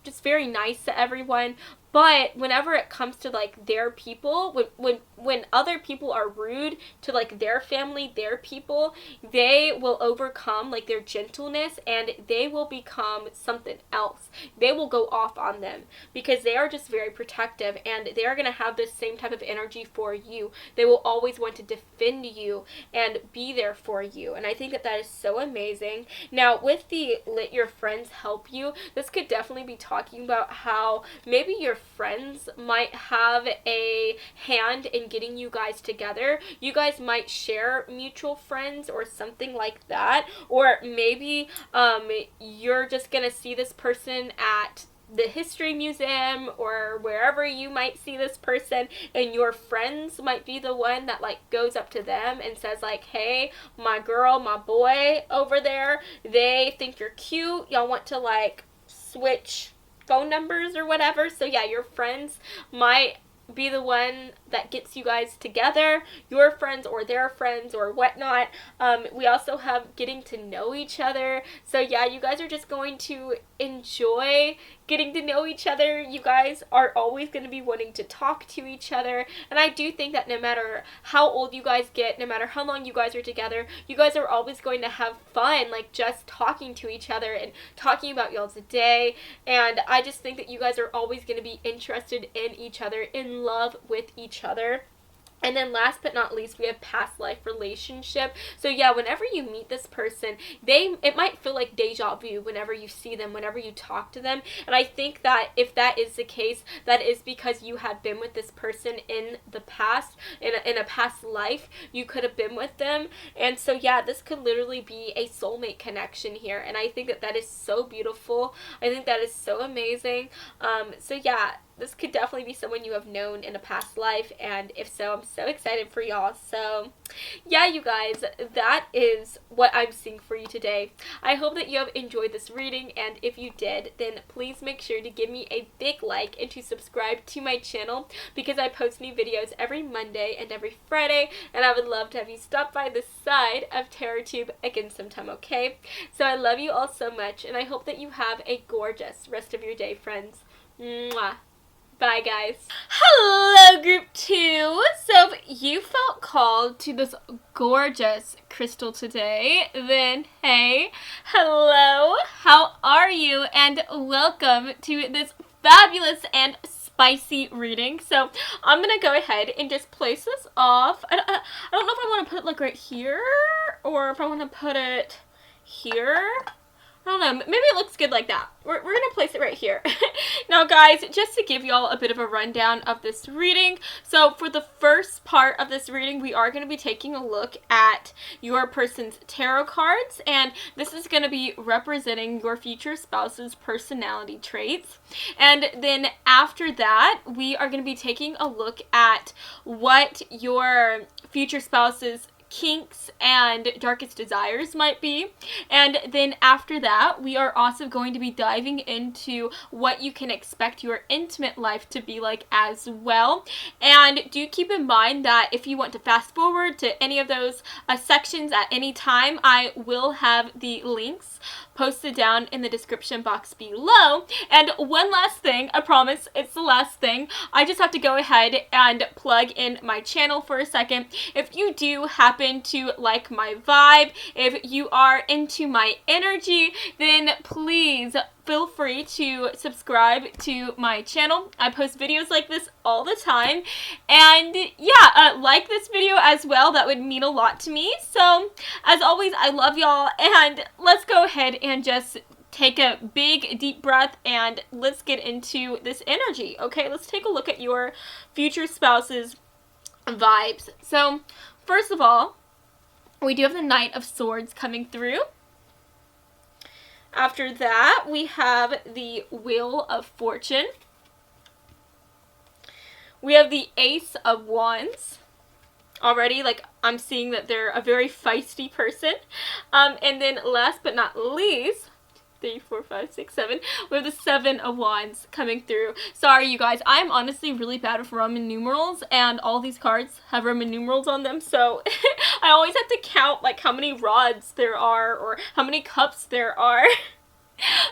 just very nice to everyone. But whenever it comes to, like, their people, when other people are rude to, like, their family, their people, they will overcome, like, their gentleness, and they will become something else. They will go off on them because they are just very protective, and they are going to have this same type of energy for you. They will always want to defend you and be there for you, and I think that that is so amazing. Now, with the let your friends help you, this could definitely be talking about how maybe your friends might have a hand in getting you guys together. You guys might share mutual friends or something like that, or maybe you're just gonna see this person at the history museum or wherever you might see this person, and your friends might be the one that, like, goes up to them and says, like, hey, my girl, my boy over there, they think you're cute, y'all want to, like, switch phone numbers or whatever. So yeah, your friends might be the one that gets you guys together, your friends or their friends or whatnot. We also have getting to know each other. So yeah, you guys are just going to enjoy getting to know each other. You guys are always going to be wanting to talk to each other, and I do think that no matter how old you guys get, no matter how long you guys are together, you guys are always going to have fun, like just talking to each other and talking about y'all's day. And I just think that you guys are always going to be interested in each other, in love with each other. And then last but not least, we have past life relationship. So yeah, whenever you meet this person, it might feel like deja vu whenever you see them, whenever you talk to them. And I think that if that is the case, that is because you had been with this person in the past, in a past life. You could have been with them. And so yeah, this could literally be a soulmate connection here. And I think that that is so beautiful. I think that is so amazing. So yeah, this could definitely be someone you have known in a past life, and if so, I'm so excited for y'all. So yeah, you guys, that is what I'm seeing for you today. I hope that you have enjoyed this reading, and if you did, then please make sure to give me a big like and to subscribe to my channel, because I post new videos every Monday and every Friday, and I would love to have you stop by this side of TarotTube again sometime, okay? So I love you all so much, and I hope that you have a gorgeous rest of your day, friends. Mwah. Bye, guys. Hello, group 2. So if you felt called to this gorgeous crystal today, then hey, hello, how are you? And welcome to this fabulous and spicy reading. So I'm going to go ahead and just place this off. I don't know if I want to put it like right here, or if I want to put it here. I don't know, maybe it looks good like that. We're going to place it right here. Now guys, just to give y'all a bit of a rundown of this reading, so for the first part of this reading, we are going to be taking a look at your person's tarot cards, and this is going to be representing your future spouse's personality traits. And then after that, we are going to be taking a look at what your future spouse's kinks and darkest desires might be. And then after that, we are also going to be diving into what you can expect your intimate life to be like as well. And do keep in mind that if you want to fast forward to any of those sections at any time, I will have the links posted down in the description box below. And one last thing, I promise it's the last thing, I just have to go ahead and plug in my channel for a second. If you do happen to like my vibe, if you are into my energy, then please feel free to subscribe to my channel. I post videos like this all the time. And yeah, like this video as well. That would mean a lot to me. So as always, I love y'all, and let's go ahead and just take a big deep breath and let's get into this energy. Okay, let's take a look at your future spouse's vibes. So first of all, we do have the Knight of Swords coming through. After that, we have the Wheel of Fortune. We have the Ace of Wands. Already, like, I'm seeing that they're a very feisty person. And then last but not least, 3, 4, 5, 6, 7. We have the Seven of Wands coming through. Sorry, you guys. I'm honestly really bad with Roman numerals, and all these cards have Roman numerals on them, so I always have to count, like, how many rods there are or how many cups there are.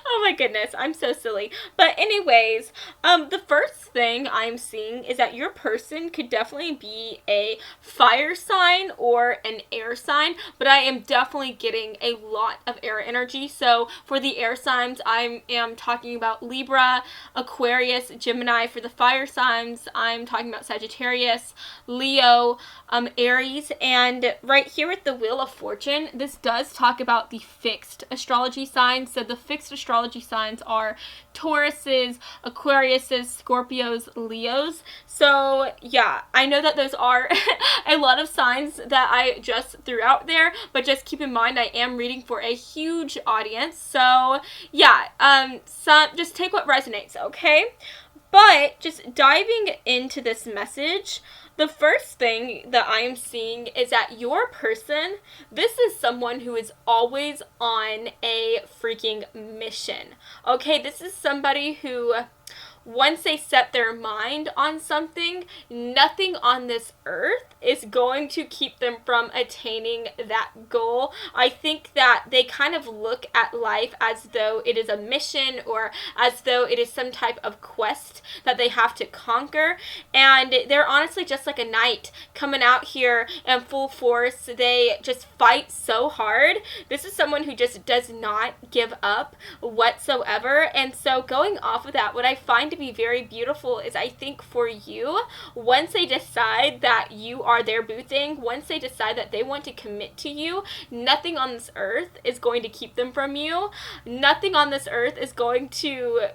Oh my goodness, I'm so silly. But anyways, the first thing I'm seeing is that your person could definitely be a fire sign or an air sign, but I am definitely getting a lot of air energy. So for the air signs, I am talking about Libra, Aquarius, Gemini. For the fire signs, I'm talking about Sagittarius, Leo, Aries. And right here with the Wheel of Fortune, this does talk about the fixed astrology signs. So the fixed astrology signs are Tauruses, Aquariuses, Scorpios, Leos. So yeah, I know that those are a lot of signs that I just threw out there, but just keep in mind I am reading for a huge audience. So yeah, just take what resonates, okay? But just diving into this message, the first thing that I am seeing is that your person, this is someone who is always on a freaking mission. Okay, this is somebody who once they set their mind on something, nothing on this earth is going to keep them from attaining that goal. I think that they kind of look at life as though it is a mission, or as though it is some type of quest that they have to conquer, and they're honestly just like a knight coming out here in full force. They just fight so hard. This is someone who just does not give up whatsoever. And so going off of that, what I find to be very beautiful is, I think for you, once they decide that you are their boo thing, once they decide that they want to commit to you, nothing on this earth is going to keep them from you. Nothing on this earth is going to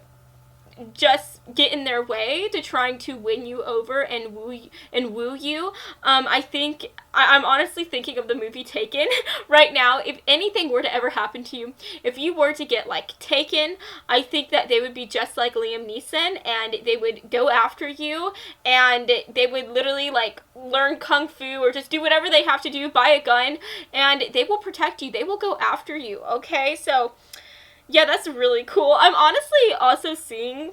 just get in their way to trying to win you over and woo you. I think I'm honestly thinking of the movie Taken right now. If anything were to ever happen to you, if you were to get like taken, I think that they would be just like Liam Neeson, and they would go after you, and they would literally like learn kung fu or just do whatever they have to do, buy a gun, and they will protect you. They will go after you. Okay, so yeah, that's really cool. I'm honestly also seeing,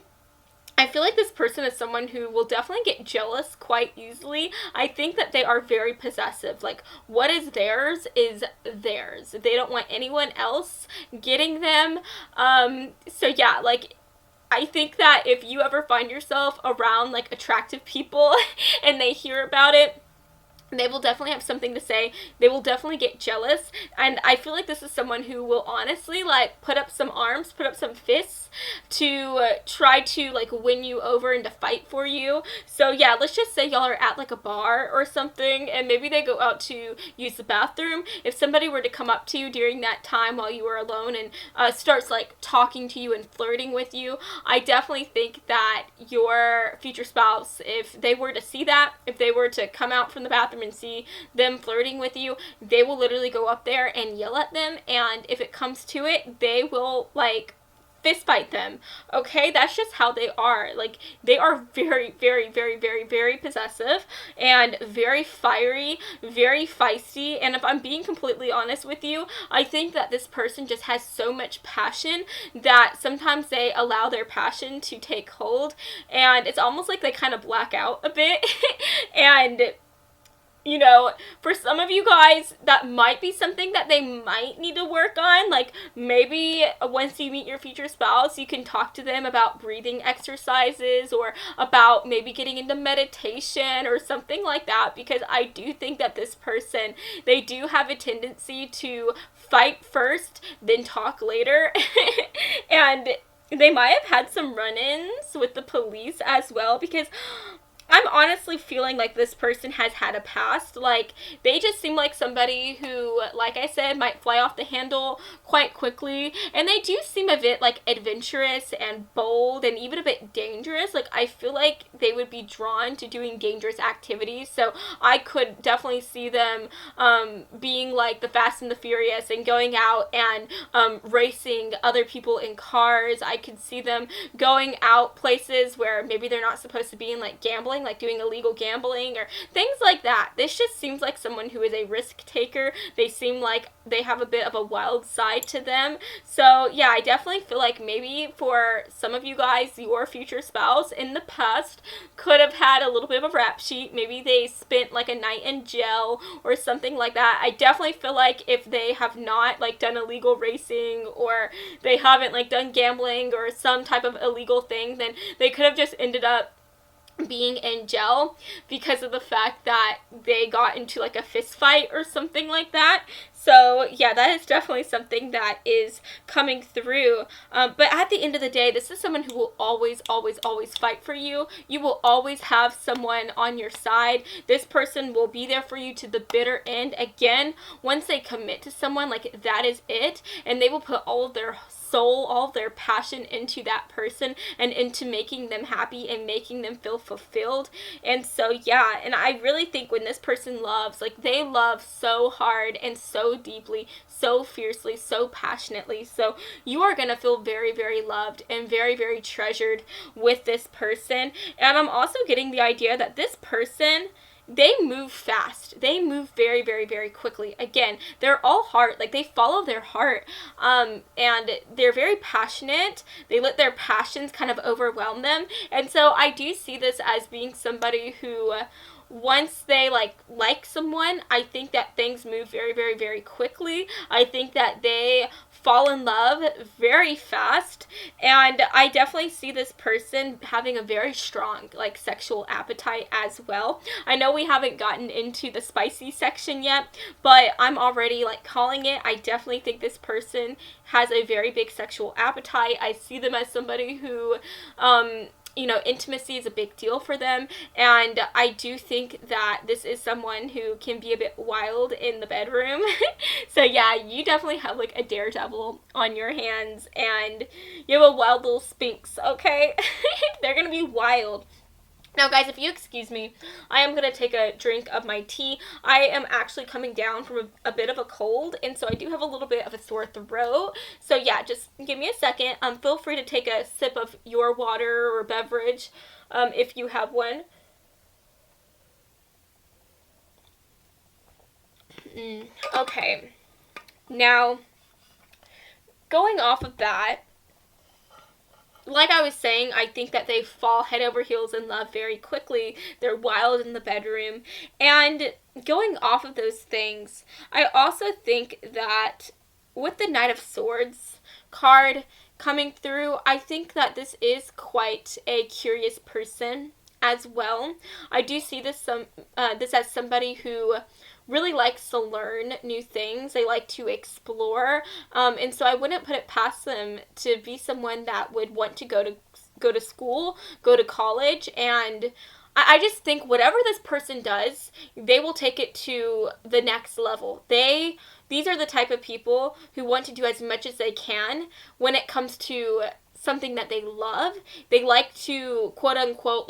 I feel like this person is someone who will definitely get jealous quite easily. I think that they are very possessive. Like, what is theirs is theirs. They don't want anyone else getting them. So yeah, like, I think that if you ever find yourself around like attractive people and they hear about it, they will definitely have something to say. They will definitely get jealous. And I feel like this is someone who will honestly like put up some arms, put up some fists to try to like win you over and to fight for you. So yeah, let's just say y'all are at like a bar or something, and maybe they go out to use the bathroom. If somebody were to come up to you during that time while you were alone and starts like talking to you and flirting with you, I definitely think that your future spouse, if they were to see that, if they were to come out from the bathroom and see them flirting with you, they will literally go up there and yell at them, and if it comes to it, they will like fist fight them. Okay, that's just how they are. Like, they are very, very, very, very, very possessive and very fiery, very feisty. And if I'm being completely honest with you, I think that this person just has so much passion that sometimes they allow their passion to take hold, and it's almost like they kind of black out a bit. And you know, for some of you guys, that might be something that they might need to work on. Like, maybe once you meet your future spouse, you can talk to them about breathing exercises, or about maybe getting into meditation or something like that, because I do think that this person, they do have a tendency to fight first, then talk later. And they might have had some run-ins with the police as well, because I'm honestly feeling like this person has had a past. Like, they just seem like somebody who, like I said, might fly off the handle quite quickly. And they do seem a bit, like, adventurous and bold and even a bit dangerous. Like, I feel like they would be drawn to doing dangerous activities. So I could definitely see them being like the Fast and the Furious and going out and racing other people in cars. I could see them going out places where maybe they're not supposed to be, and like gambling, like doing illegal gambling or things like that. This just seems like someone who is a risk taker. They seem like they have a bit of a wild side to them. So yeah, I definitely feel like maybe for some of you guys, your future spouse in the past could have had a little bit of a rap sheet. Maybe they spent like a night in jail or something like that. I definitely feel like if they have not like done illegal racing, or they haven't like done gambling or some type of illegal thing, then they could have just ended up being in jail because of the fact that they got into like a fist fight or something like that. So yeah, that is definitely something that is coming through. But at the end of the day, this is someone who will always, always, always fight for you. You will always have someone on your side. This person will be there for you to the bitter end. Again, once they commit to someone, like, that is it. And they will put all of their soul, all of their passion into that person and into making them happy and making them feel fulfilled. And so yeah, and I really think when this person loves, like, they love so hard and so deeply, so fiercely, so passionately. So you are gonna feel very, very loved and very, very treasured with this person. And I'm also getting the idea that this person they move fast. They move very, very, very quickly. Again, they're all heart. Like, they follow their heart. And they're very passionate. They let their passions kind of overwhelm them. And so I do see this as being somebody who, once they like someone, I think that things move very, very, very quickly. I think that they fall in love very fast, and I definitely see this person having a very strong sexual appetite as well. I know we haven't gotten into the spicy section yet, but I'm already calling it. I definitely think this person has a very big sexual appetite. I see them as somebody who intimacy is a big deal for them, and I do think that this is someone who can be a bit wild in the bedroom. So yeah, you definitely have a daredevil on your hands, and you have a wild little sphinx, okay? They're gonna be wild. Now, guys, if you excuse me, I am going to take a drink of my tea. I am actually coming down from a bit of a cold, and so I do have a little bit of a sore throat. So, yeah, just give me a second. Feel free to take a sip of your water or beverage if you have one. Okay. Now, going off of that, like I was saying, I think that they fall head over heels in love very quickly. They're wild in the bedroom. And going off of those things, I also think that with the Knight of Swords card coming through, I think that this is quite a curious person as well. I do see this as somebody who really likes to learn new things. They like to explore, and so I wouldn't put it past them to be someone that would want to go to school, go to college, and I just think whatever this person does, they will take it to the next level. These are the type of people who want to do as much as they can when it comes to something that they love. They like to, quote unquote,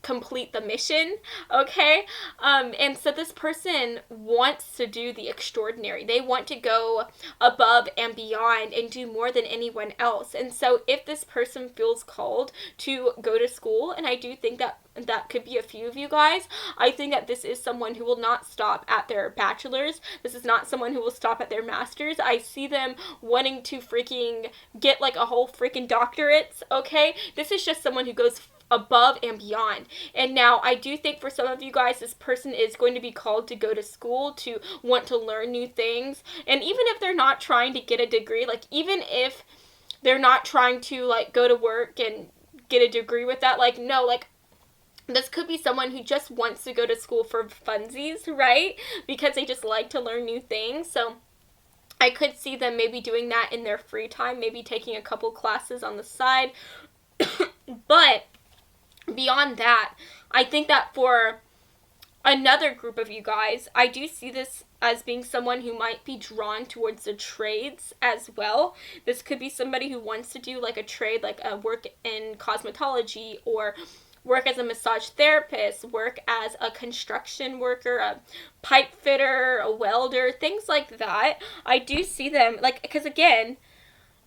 complete the mission, okay? And so this person wants to do the extraordinary. They want to go above and beyond and do more than anyone else. And so if this person feels called to go to school, and I do think that could be a few of you guys, I think that this is someone who will not stop at their bachelor's. This is not someone who will stop at their master's. I see them wanting to freaking get a whole freaking doctorates, okay? This is just someone who goes above and beyond. And now I do think for some of you guys, this person is going to be called to go to school, to want to learn new things. And even if they're not trying to get a degree, even if they're not trying to go to work and get a degree with that, no, this could be someone who just wants to go to school for funsies, right? Because they just like to learn new things. So I could see them maybe doing that in their free time, maybe taking a couple classes on the side. But beyond that, I think that for another group of you guys, I do see this as being someone who might be drawn towards the trades as well. This could be somebody who wants to do a trade, work in cosmetology, or work as a massage therapist, work as a construction worker, a pipe fitter, a welder, things like that. I do see them, because again,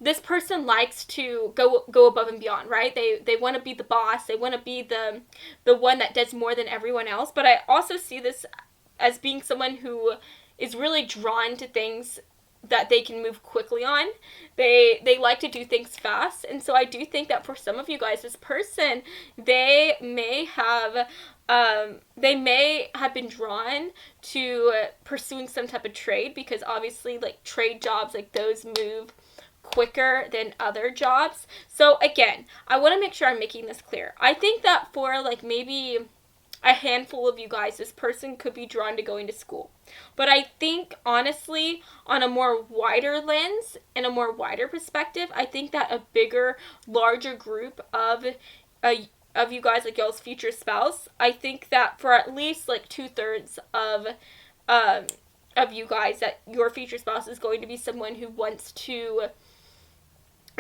this person likes to go above and beyond, right? They want to be the boss. They want to be the one that does more than everyone else. But I also see this as being someone who is really drawn to things that they can move quickly on. They like to do things fast. And so I do think that for some of you guys, this person, they may have been drawn to pursuing some type of trade, because obviously trade jobs those move quicker than other jobs. So again, I want to make sure I'm making this clear. I think that for maybe a handful of you guys, this person could be drawn to going to school. But I think honestly, on a more wider lens and a more wider perspective, I think that a bigger, larger group of you guys, y'all's future spouse, I think that for at least 2/3 of you guys, that your future spouse is going to be someone who wants to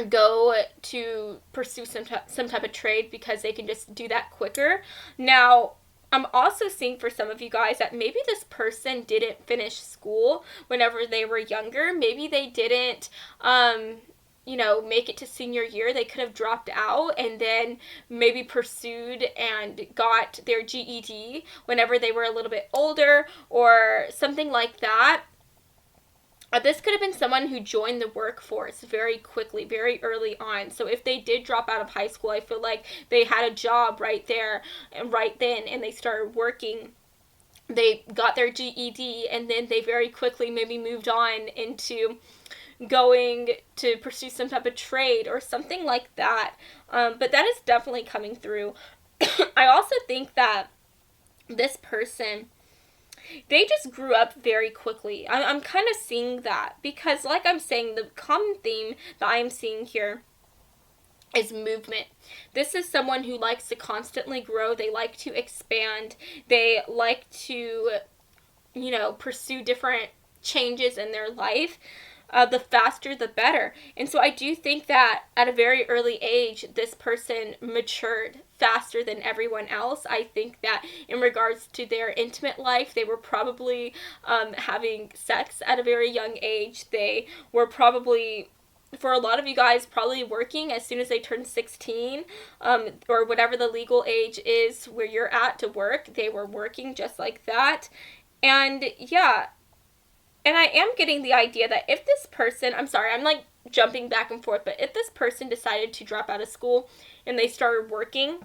go to pursue some type of trade because they can just do that quicker. Now, I'm also seeing for some of you guys that maybe this person didn't finish school whenever they were younger. Maybe they didn't, make it to senior year. They could have dropped out and then maybe pursued and got their GED whenever they were a little bit older or something like that. This could have been someone who joined the workforce very quickly, very early on. So if they did drop out of high school, I feel like they had a job right there and right then, and they started working. They got their GED, and then they very quickly maybe moved on into going to pursue some type of trade or something like that. But that is definitely coming through. I also think that this person, they just grew up very quickly. I'm kind of seeing that because, like I'm saying, the common theme that I'm seeing here is movement. This is someone who likes to constantly grow. They like to expand. They like to, pursue different changes in their life. The faster, the better. And so I do think that at a very early age, this person matured faster than everyone else. I think that in regards to their intimate life, they were probably having sex at a very young age. They were probably, for a lot of you guys, probably working as soon as they turned 16, or whatever the legal age is where you're at to work. They were working just like that. And yeah, and I am getting the idea that if this person, I'm sorry, I'm like jumping back and forth, but if this person decided to drop out of school and they started working,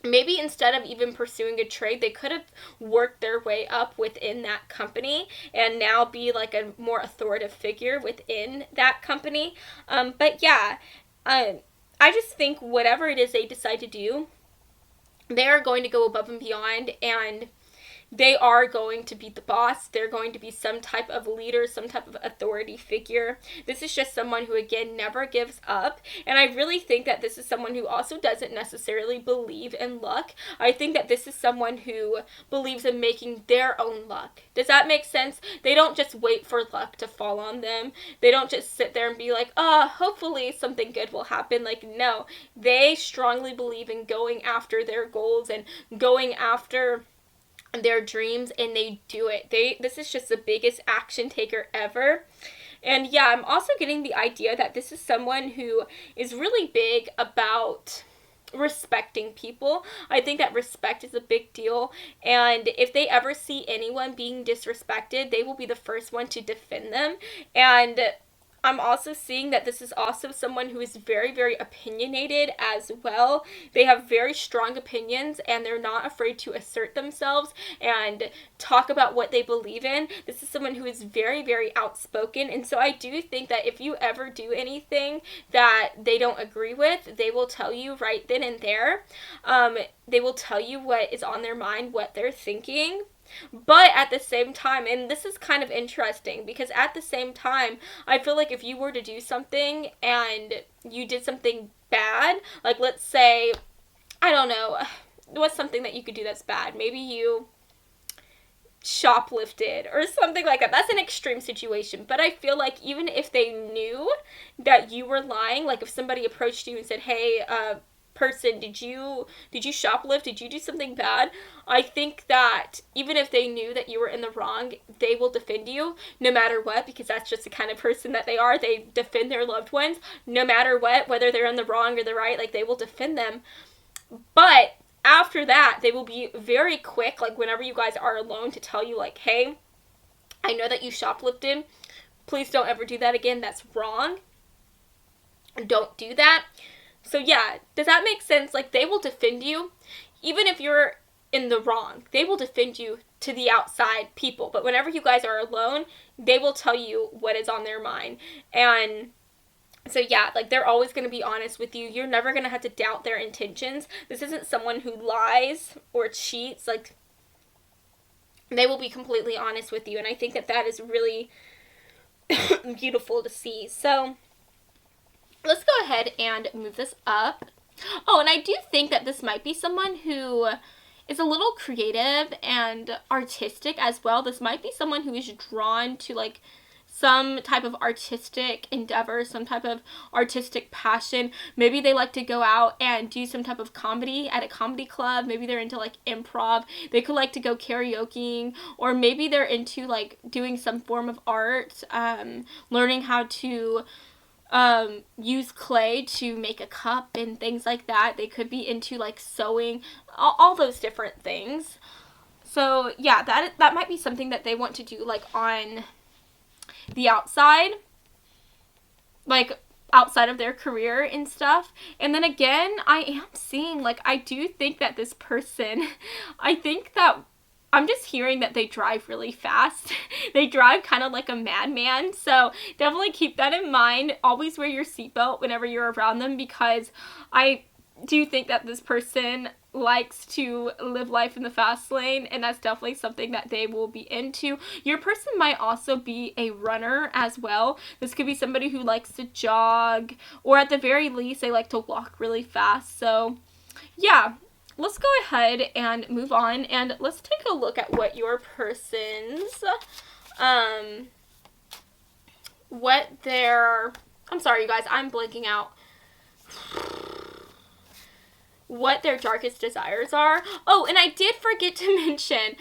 maybe instead of even pursuing a trade, they could have worked their way up within that company and now be like a more authoritative figure within that company. But yeah, I just think whatever it is they decide to do, they are going to go above and beyond, and they are going to be the boss. They're going to be some type of leader, some type of authority figure. This is just someone who, again, never gives up. And I really think that this is someone who also doesn't necessarily believe in luck. I think that this is someone who believes in making their own luck. Does that make sense? They don't just wait for luck to fall on them. They don't just sit there and be like, hopefully something good will happen. Like, no. They strongly believe in going after their goals and going after their dreams, and they do it. This is just the biggest action taker ever. And yeah, I'm also getting the idea that this is someone who is really big about respecting people. I think that respect is a big deal, and if they ever see anyone being disrespected, they will be the first one to defend them. And I'm also seeing that this is also someone who is very, very opinionated as well. They have very strong opinions, and they're not afraid to assert themselves and talk about what they believe in. This is someone who is very, very outspoken, and so I do think that if you ever do anything that they don't agree with, they will tell you right then and there. They will tell you what is on their mind, what they're thinking. But at the same time, and this is kind of interesting, because at the same time, I feel like if you were to do something and you did something bad, like let's say, I don't know, what's something that you could do that's bad? Maybe you shoplifted or something like that. That's an extreme situation. But I feel like even if they knew that you were lying, like if somebody approached you and said, hey, person, did you shoplift? Did you do something bad? I think that even if they knew that you were in the wrong, they will defend you no matter what, because that's just the kind of person that they are. They defend their loved ones no matter what, whether they're in the wrong or the right, like they will defend them. But after that, they will be very quick, like whenever you guys are alone, to tell you like, hey, I know that you shoplifted. Please don't ever do that again. That's wrong. Don't do that. So yeah, does that make sense? Like, they will defend you, even if you're in the wrong. They will defend you to the outside people. But whenever you guys are alone, they will tell you what is on their mind. And so yeah, like, they're always going to be honest with you. You're never going to have to doubt their intentions. This isn't someone who lies or cheats. Like, they will be completely honest with you. And I think that that is really beautiful to see. So let's go ahead and move this up. Oh, and I do think that this might be someone who is a little creative and artistic as well. This might be someone who is drawn to like some type of artistic endeavor, some type of artistic passion. Maybe they like to go out and do some type of comedy at a comedy club. Maybe they're into like improv. They could like to go karaokeing, or maybe they're into like doing some form of art, learning how to use clay to make a cup and things like that. They could be into like sewing, all those different things. So yeah, that might be something that they want to do like on the outside, like outside of their career and stuff. And then again, I am seeing, like, I do think that this person, I think that I'm just hearing that they drive really fast. They drive kind of like a madman. So definitely keep that in mind. Always wear your seatbelt whenever you're around them, because I do think that this person likes to live life in the fast lane, and that's definitely something that they will be into. Your person might also be a runner as well. This could be somebody who likes to jog, or at the very least they like to walk really fast. So yeah, let's go ahead and move on, and let's take a look at what your person's I'm sorry you guys, I'm blanking out what their darkest desires are. Oh, and I did forget to mention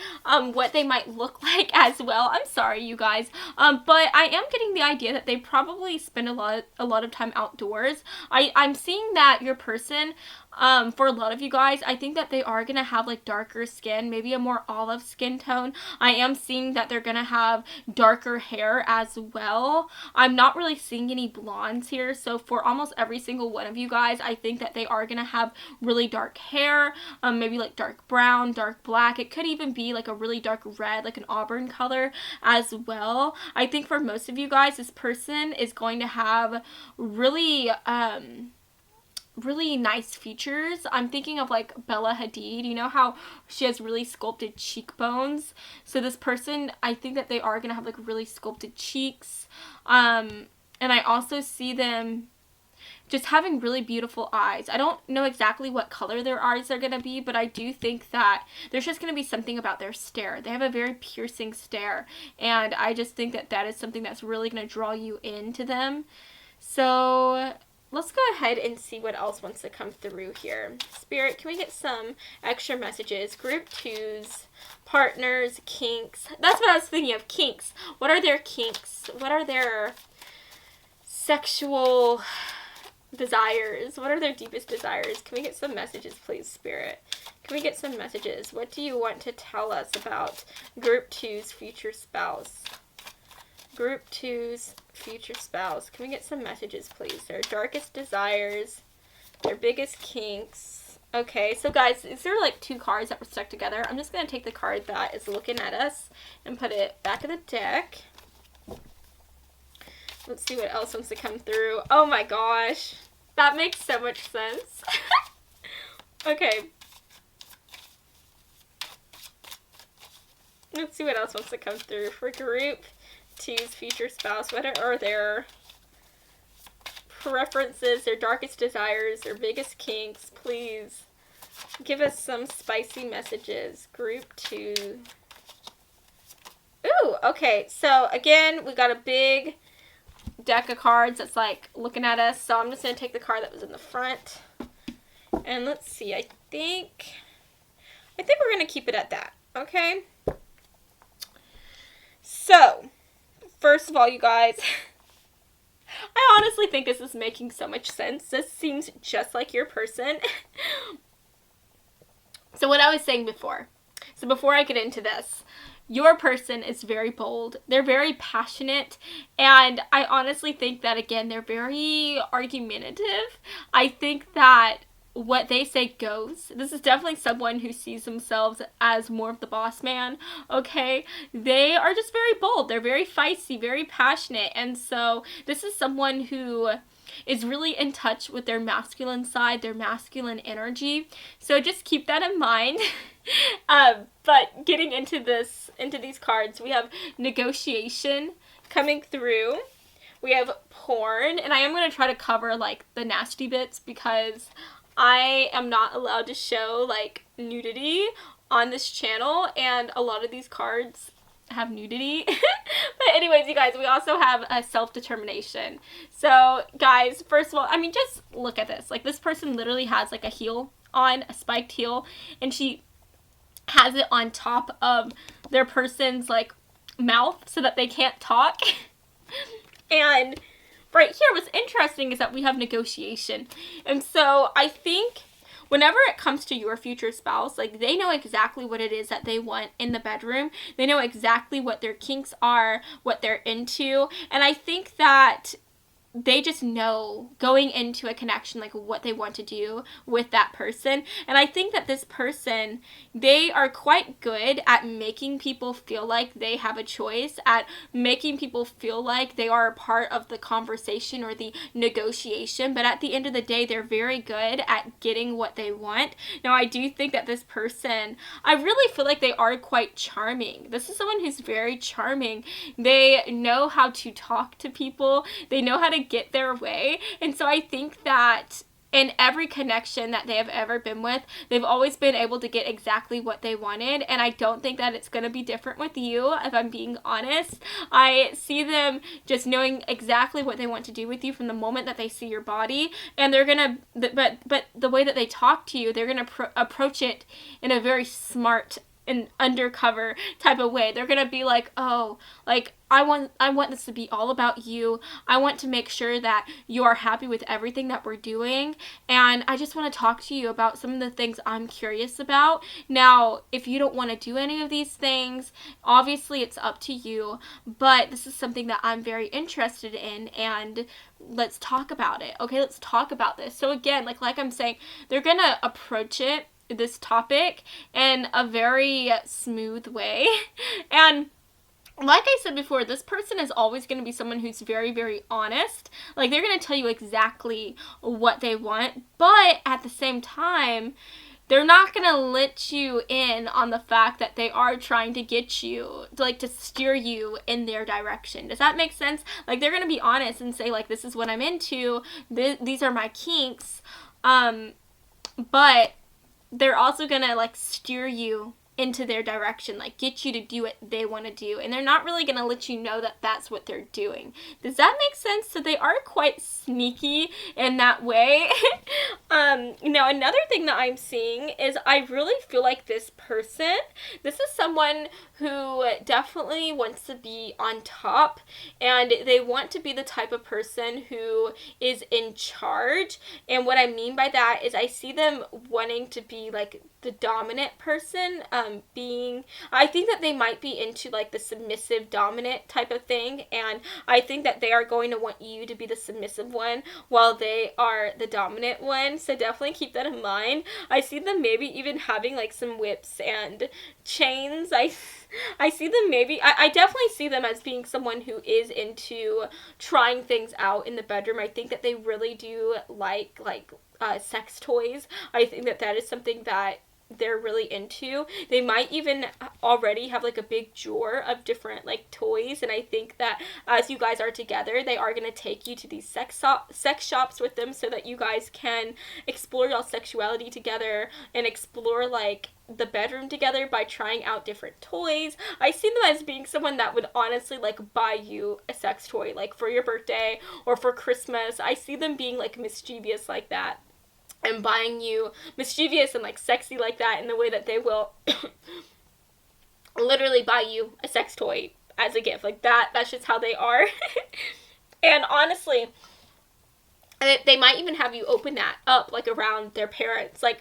what they might look like as well. I'm sorry, you guys. But I am getting the idea that they probably spend a lot of time outdoors. I'm seeing that your person, for a lot of you guys, I think that they are going to have like darker skin, maybe a more olive skin tone. I am seeing that they're going to have darker hair as well. I'm not really seeing any blondes here. So for almost every single one of you guys, I think that they are going to have really dark hair, maybe like dark brown, dark black. It could even be like a really dark red, like an auburn color as well. I think for most of you guys, this person is going to have really nice features. I'm thinking of like Bella Hadid. You know how she has really sculpted cheekbones? So this person, I think that they are going to have like really sculpted cheeks. And I also see them just having really beautiful eyes. I don't know exactly what color their eyes are going to be, but I do think that there's just going to be something about their stare. They have a very piercing stare, and I just think that that is something that's really going to draw you into them. So let's go ahead and see what else wants to come through here. Spirit, can we get some extra messages? Group 2s, partners, kinks. That's what I was thinking of, kinks. What are their kinks? What are their sexual desires? What are their deepest desires? Can we get some messages, please, Spirit? Can we get some messages? What do you want to tell us about Group 2's future spouse? Group 2's future spouse. Can we get some messages, please? Their darkest desires, their biggest kinks. Okay, so guys, these are like 2 cards that were stuck together. I'm just going to take the card that is looking at us and put it back in the deck. Let's see what else wants to come through. Oh my gosh. That makes so much sense. Okay. Let's see what else wants to come through for Group 2's future spouse. What are their preferences, their darkest desires, their biggest kinks? Please give us some spicy messages. Group 2. Ooh, okay. So again, we got a big deck of cards that's like looking at us. So I'm just going to take the card that was in the front. And let's see. I think we're going to keep it at that. Okay? So, first of all, you guys, I honestly think this is making so much sense. This seems just like your person. So what I was saying before. So before I get into this, your person is very bold. They're very passionate. And I honestly think that, again, they're very argumentative. I think that what they say goes. This is definitely someone who sees themselves as more of the boss man, okay? They are just very bold. They're very feisty, very passionate. And so this is someone who is really in touch with their masculine side, their masculine energy. So just keep that in mind. But getting into these cards, we have negotiation coming through. We have porn, and I am going to try to cover like the nasty bits because I am not allowed to show like nudity on this channel, and a lot of these cards have nudity. But anyways, you guys, we also have a self-determination. So guys, first of all, I mean, just look at this. Like, this person literally has like a heel on, a spiked heel, and she has it on top of their person's like mouth so that they can't talk. And right here, what's interesting is that we have negotiation. And so I think whenever it comes to your future spouse, like, they know exactly what it is that they want in the bedroom. They know exactly what their kinks are, what they're into. And I think that they just know going into a connection, like, what they want to do with that person. And I think that this person, they are quite good at making people feel like they have a choice, at making people feel like they are a part of the conversation or the negotiation. But at the end of the day, they're very good at getting what they want. Now, I do think that this person, I really feel like they are quite charming. This is someone who's very charming. They know how to talk to people. They know how to get their way. And so I think that in every connection that they have ever been with, they've always been able to get exactly what they wanted. And I don't think that it's going to be different with you, if I'm being honest. I see them just knowing exactly what they want to do with you from the moment that they see your body. And they're going to, but the way that they talk to you, they're going to approach it in a very smart and undercover type of way. They're gonna be like, oh, like, I want this to be all about you. I want to make sure that you are happy with everything that we're doing, and I just want to talk to you about some of the things I'm curious about. Now, if you don't want to do any of these things, obviously it's up to you, but this is something that I'm very interested in, and let's talk about it. Okay, let's talk about this. So again, like I'm saying, they're gonna approach this topic in a very smooth way. And like I said before, this person is always going to be someone who's very, very honest. Like, they're going to tell you exactly what they want, but at the same time, they're not going to let you in on the fact that they are trying to get you, to steer you in their direction. Does that make sense? Like, they're going to be honest and say, like, this is what I'm into, these are my kinks, but they're also gonna, like, steer you into their direction, like, get you to do what they want to do, and they're not really gonna let you know that that's what they're doing. Does that make sense? So they are quite sneaky in that way. Now, another thing that I'm seeing is I really feel like this is someone who definitely wants to be on top, and they want to be the type of person who is in charge. And what I mean by that is I see them wanting to be, like, the dominant person, I think that they might be into, like, the submissive dominant type of thing, and I think that they are going to want you to be the submissive one while they are the dominant one. So definitely keep that in mind. I see them maybe even having, like, some whips and chains. I see them I definitely see them as being someone who is into trying things out in the bedroom. I think that they really do like sex toys. I think that is something that they're really into. They might even already have, like, a big drawer of different, like, toys, and I think that as you guys are together, they are going to take you to these sex shops with them so that you guys can explore y'all's sexuality together and explore, like, the bedroom together by trying out different toys. I see them as being someone that would honestly, like, buy you a sex toy, like, for your birthday or for Christmas. I see them being, like, mischievous like that, and buying you mischievous and, like, sexy like that, in the way that they will literally buy you a sex toy as a gift. Like, that's just how they are. And honestly, they might even have you open that up, like, around their parents. Like,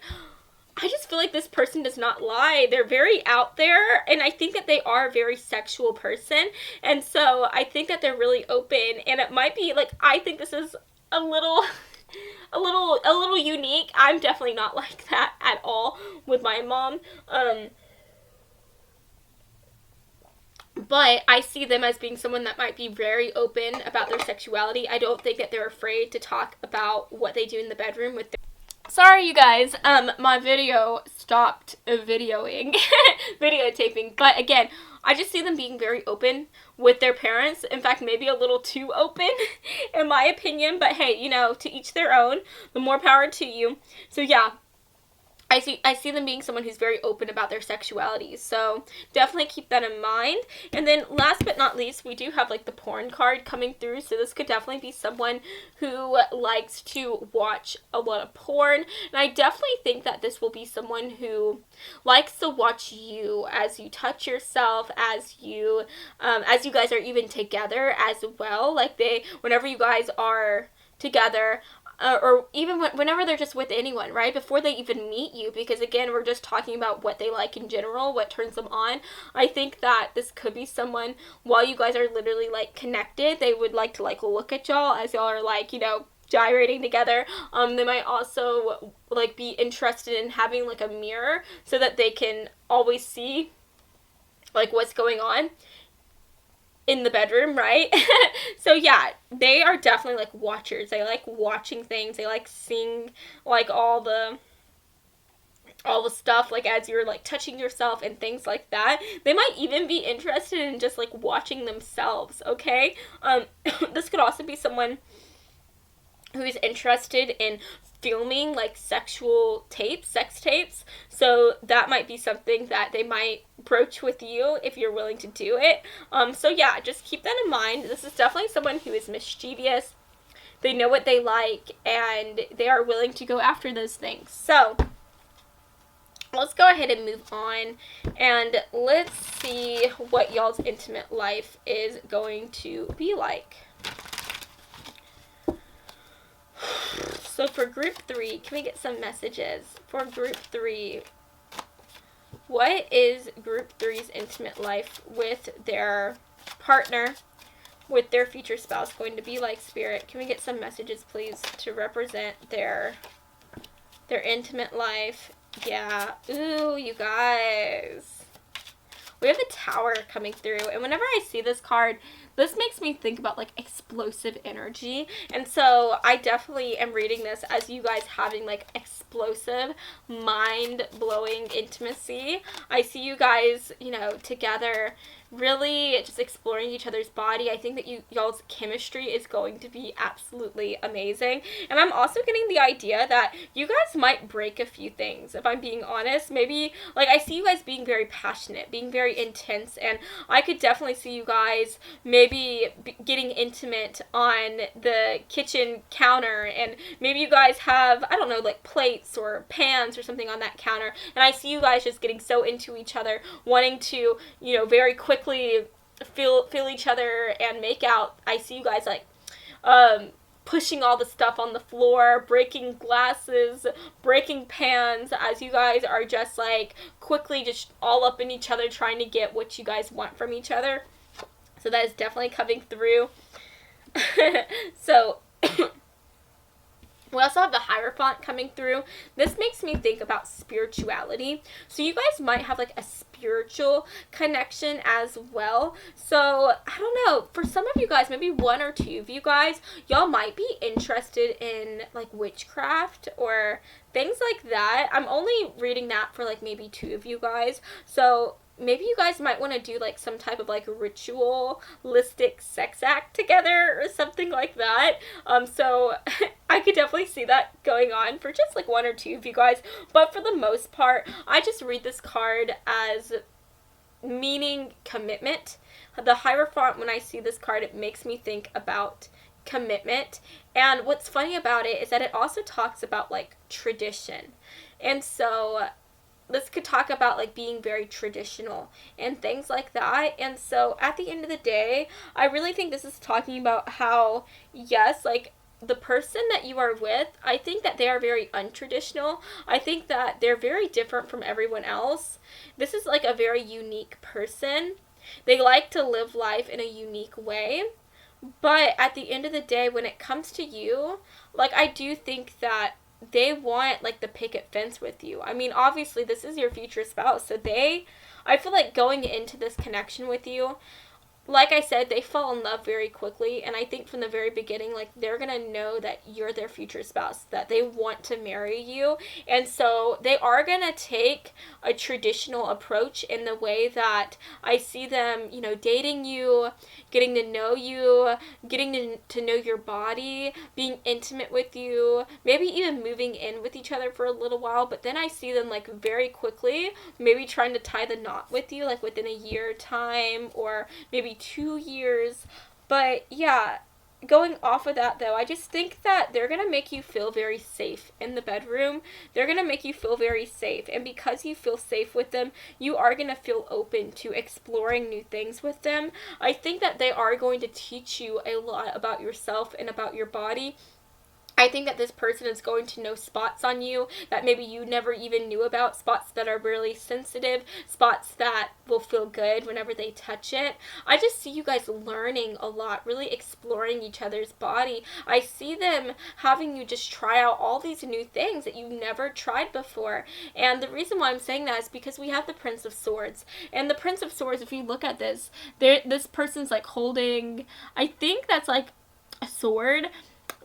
I just feel like this person does not lie. They're very out there, and I think that they are a very sexual person, and so I think that they're really open, and it might be, like, I think this is a little unique. I'm definitely not like that at all with my mom. But I see them as being someone that might be very open about their sexuality. I don't think that they're afraid to talk about what they do in the bedroom with their... Sorry, you guys, my video stopped videotaping, but again, I just see them being very open with their parents. In fact, maybe a little too open, in my opinion, but hey, to each their own. The more power to you. So yeah, I see them being someone who's very open about their sexuality, so definitely keep that in mind. And then last but not least, we do have, like, the porn card coming through, so this could definitely be someone who likes to watch a lot of porn, and I definitely think that this will be someone who likes to watch you as you touch yourself, as you guys are even together as well. Like, whenever you guys are together, or even whenever they're just with anyone, right? Before they even meet you, because again, we're just talking about what they like in general, what turns them on. I think that this could be someone, while you guys are literally like connected, they would like to like look at y'all as y'all are like, you know, gyrating together. They might also like be interested in having like a mirror so that they can always see like what's going on in the bedroom, right? So yeah, they are definitely like watchers. They like watching things. They like seeing like all the stuff like as you're like touching yourself and things like that. They might even be interested in just like watching themselves, okay? This could also be someone who is interested in filming like sexual tapes, sex tapes. So that might be something that they might broach with you if you're willing to do it. So yeah, just keep that in mind. This is definitely someone who is mischievous. They know what they like and they are willing to go after those things. So let's go ahead and move on and let's see what y'all's intimate life is going to be like. So for group 3, can we get some messages for group 3? What is group 3's intimate life with their partner, with their future spouse going to be like, Spirit? Can we get some messages, please, to represent their intimate life? Yeah. Ooh, you guys. We have the Tower coming through, and whenever I see this card, this makes me think about like explosive energy. And so I definitely am reading this as you guys having like explosive, mind-blowing intimacy. I see you guys, you know, together, really just exploring each other's body. I think that y'all's chemistry is going to be absolutely amazing. And I'm also getting the idea that you guys might break a few things, if I'm being honest. Maybe, like, I see you guys being very passionate, being very intense, and I could definitely see you guys maybe getting intimate on the kitchen counter, and maybe you guys have, I don't know, like plates or pans or something on that counter, and I see you guys just getting so into each other, wanting to, you know, very quickly feel each other and make out. I see you guys like pushing all the stuff on the floor, breaking glasses, breaking pans, as you guys are just like quickly just all up in each other trying to get what you guys want from each other. So that is definitely coming through. So we also have the Hierophant coming through. This makes me think about spirituality. So you guys might have like a spiritual connection as well. So I don't know, for some of you guys, maybe one or two of you guys, y'all might be interested in like witchcraft or things like that. I'm only reading that for like maybe two of you guys. So maybe you guys might want to do like some type of like ritualistic sex act together or something like that. So I could definitely see that going on for just like one or two of you guys. But for the most part, I just read this card as meaning commitment. The Hierophant, when I see this card, it makes me think about commitment. And what's funny about it is that it also talks about like tradition. And so this could talk about like being very traditional and things like that. And so at the end of the day, I really think this is talking about how, yes, like the person that you are with, I think that they are very untraditional. I think that they're very different from everyone else. This is like a very unique person. They like to live life in a unique way. But at the end of the day, when it comes to you, like I do think that they want like the picket fence with you. I mean, obviously this is your future spouse, so I feel like going into this connection with you, like I said, they fall in love very quickly, and I think from the very beginning, like, they're gonna know that you're their future spouse, that they want to marry you, and so they are gonna take a traditional approach in the way that I see them, you know, dating you, getting to know you, getting to know your body, being intimate with you, maybe even moving in with each other for a little while, but then I see them, like, very quickly, maybe trying to tie the knot with you, like, within a year time, or maybe 2 years. But yeah, going off of that though, I just think that they're gonna make you feel very safe in the bedroom. They're gonna make you feel very safe, and because you feel safe with them, you are gonna feel open to exploring new things with them. I think that they are going to teach you a lot about yourself and about your body. I think that this person is going to know spots on you that maybe you never even knew about, spots that are really sensitive, spots that will feel good whenever they touch it. I just see you guys learning a lot, really exploring each other's body. I see them having you just try out all these new things that you never tried before. And the reason why I'm saying that is because we have the Prince of Swords. And the Prince of Swords, if you look at this, this person's like holding, I think that's like a sword.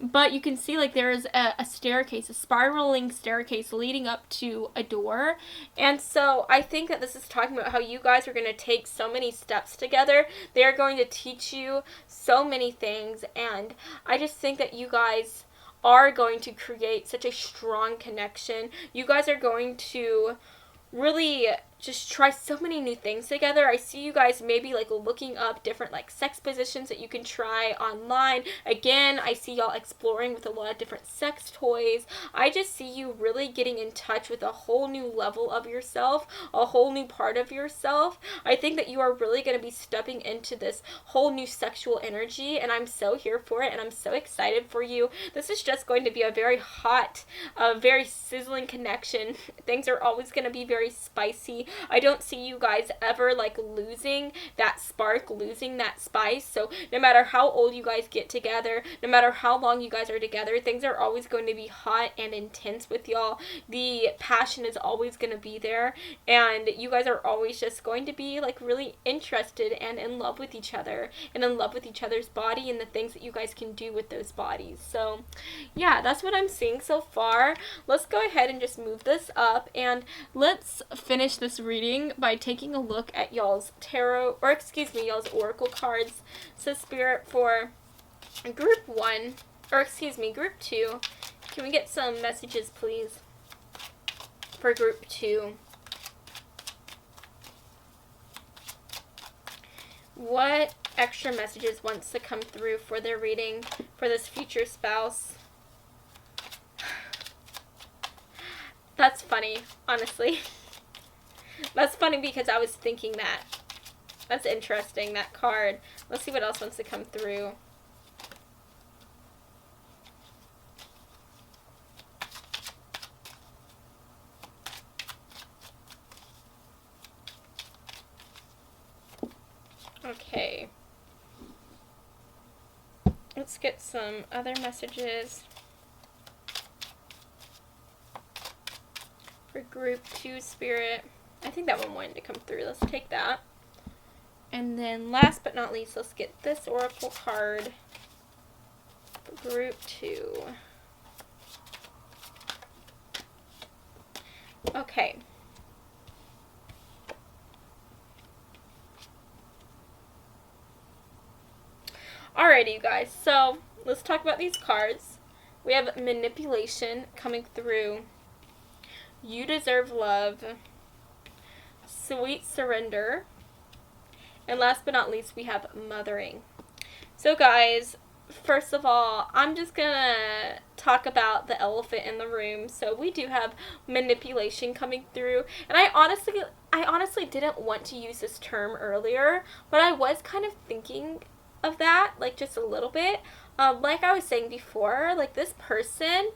But you can see like there's a staircase, a spiraling staircase leading up to a door. And so I think that this is talking about how you guys are going to take so many steps together. They're going to teach you so many things. And I just think that you guys are going to create such a strong connection. You guys are going to really just try so many new things together. I see you guys maybe like looking up different like sex positions that you can try online. Again, I see y'all exploring with a lot of different sex toys. I just see you really getting in touch with a whole new level of yourself, a whole new part of yourself. I think that you are really going to be stepping into this whole new sexual energy, and I'm so here for it, and I'm so excited for you. This is just going to be a very hot, very sizzling connection. Things are always going to be very spicy. I don't see you guys ever like losing that spark, losing that spice. So no matter how old you guys get together, no matter how long you guys are together, things are always going to be hot and intense with y'all. The passion is always going to be there, and you guys are always just going to be like really interested and in love with each other, and in love with each other's body and the things that you guys can do with those bodies. So yeah, that's what I'm seeing so far. Let's go ahead and just move this up, and let's finish this reading by taking a look at y'all's tarot, or excuse me, y'all's oracle cards. So Spirit, for group 1, or excuse me, group 2, can we get some messages please for group 2? What extra messages wants to come through for their reading for this future spouse? That's funny, honestly. That's funny because I was thinking that. That's interesting, that card. Let's see what else wants to come through. Okay. Let's get some other messages for group 2, Spirit. I think that one wanted to come through. Let's take that. And then last but not least, let's get this oracle card for group 2. Okay. Alrighty, you guys. So let's talk about these cards. We have manipulation coming through. You deserve love. Sweet surrender. And last but not least, we have mothering. So guys, first of all, I'm just gonna talk about the elephant in the room. So we do have manipulation coming through, and I honestly didn't want to use this term earlier, but I was kind of thinking of that, like just a little bit. Like I was saying before, like this person,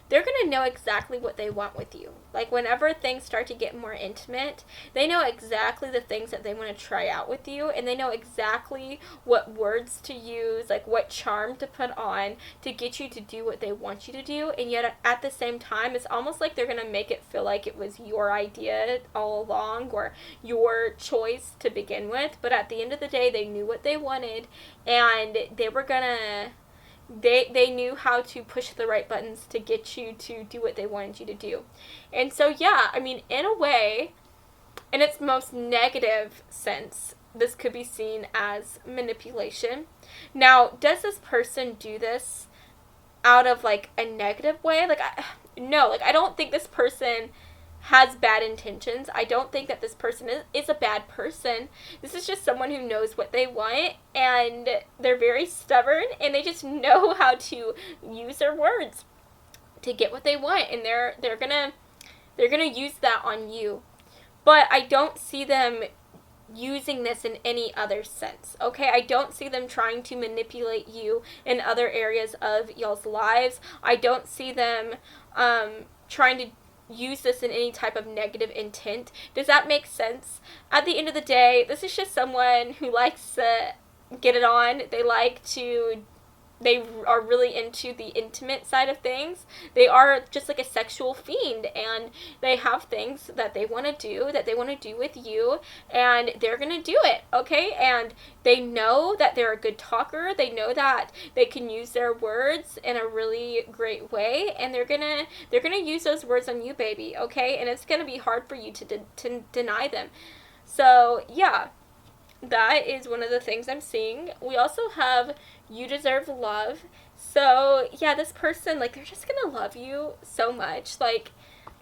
they're going to know exactly what they want with you. Like whenever things start to get more intimate, they know exactly the things that they want to try out with you, and they know exactly what words to use, like what charm to put on to get you to do what they want you to do. And yet at the same time, it's almost like they're going to make it feel like it was your idea all along, or your choice to begin with. But at the end of the day, they knew what they wanted, and they were going to they knew how to push the right buttons to get you to do what they wanted you to do. And so yeah, I mean, in a way, in its most negative sense, this could be seen as manipulation. Now, does this person do this out of like a negative way? Like no, like I don't think this person has bad intentions. I don't think that this person is a bad person. This is just someone who knows what they want, and they're very stubborn, and they just know how to use their words to get what they want, and they're gonna use that on you. But I don't see them using this in any other sense, okay? I don't see them trying to manipulate you in other areas of y'all's lives. I don't see them trying to use this in any type of negative intent. Does that make sense? At the end of the day, this is just someone who likes to get it on. They are really into the intimate side of things. They are just like a sexual fiend, and they have things that they want to do with you, and they're going to do it, okay? And they know that they're a good talker. They know that they can use their words in a really great way, and they're going to use those words on you, baby, okay? And it's going to be hard for you to deny them. So, yeah. That is one of the things I'm seeing. We also have you deserve love. So, yeah, this person, like, they're just gonna love you so much.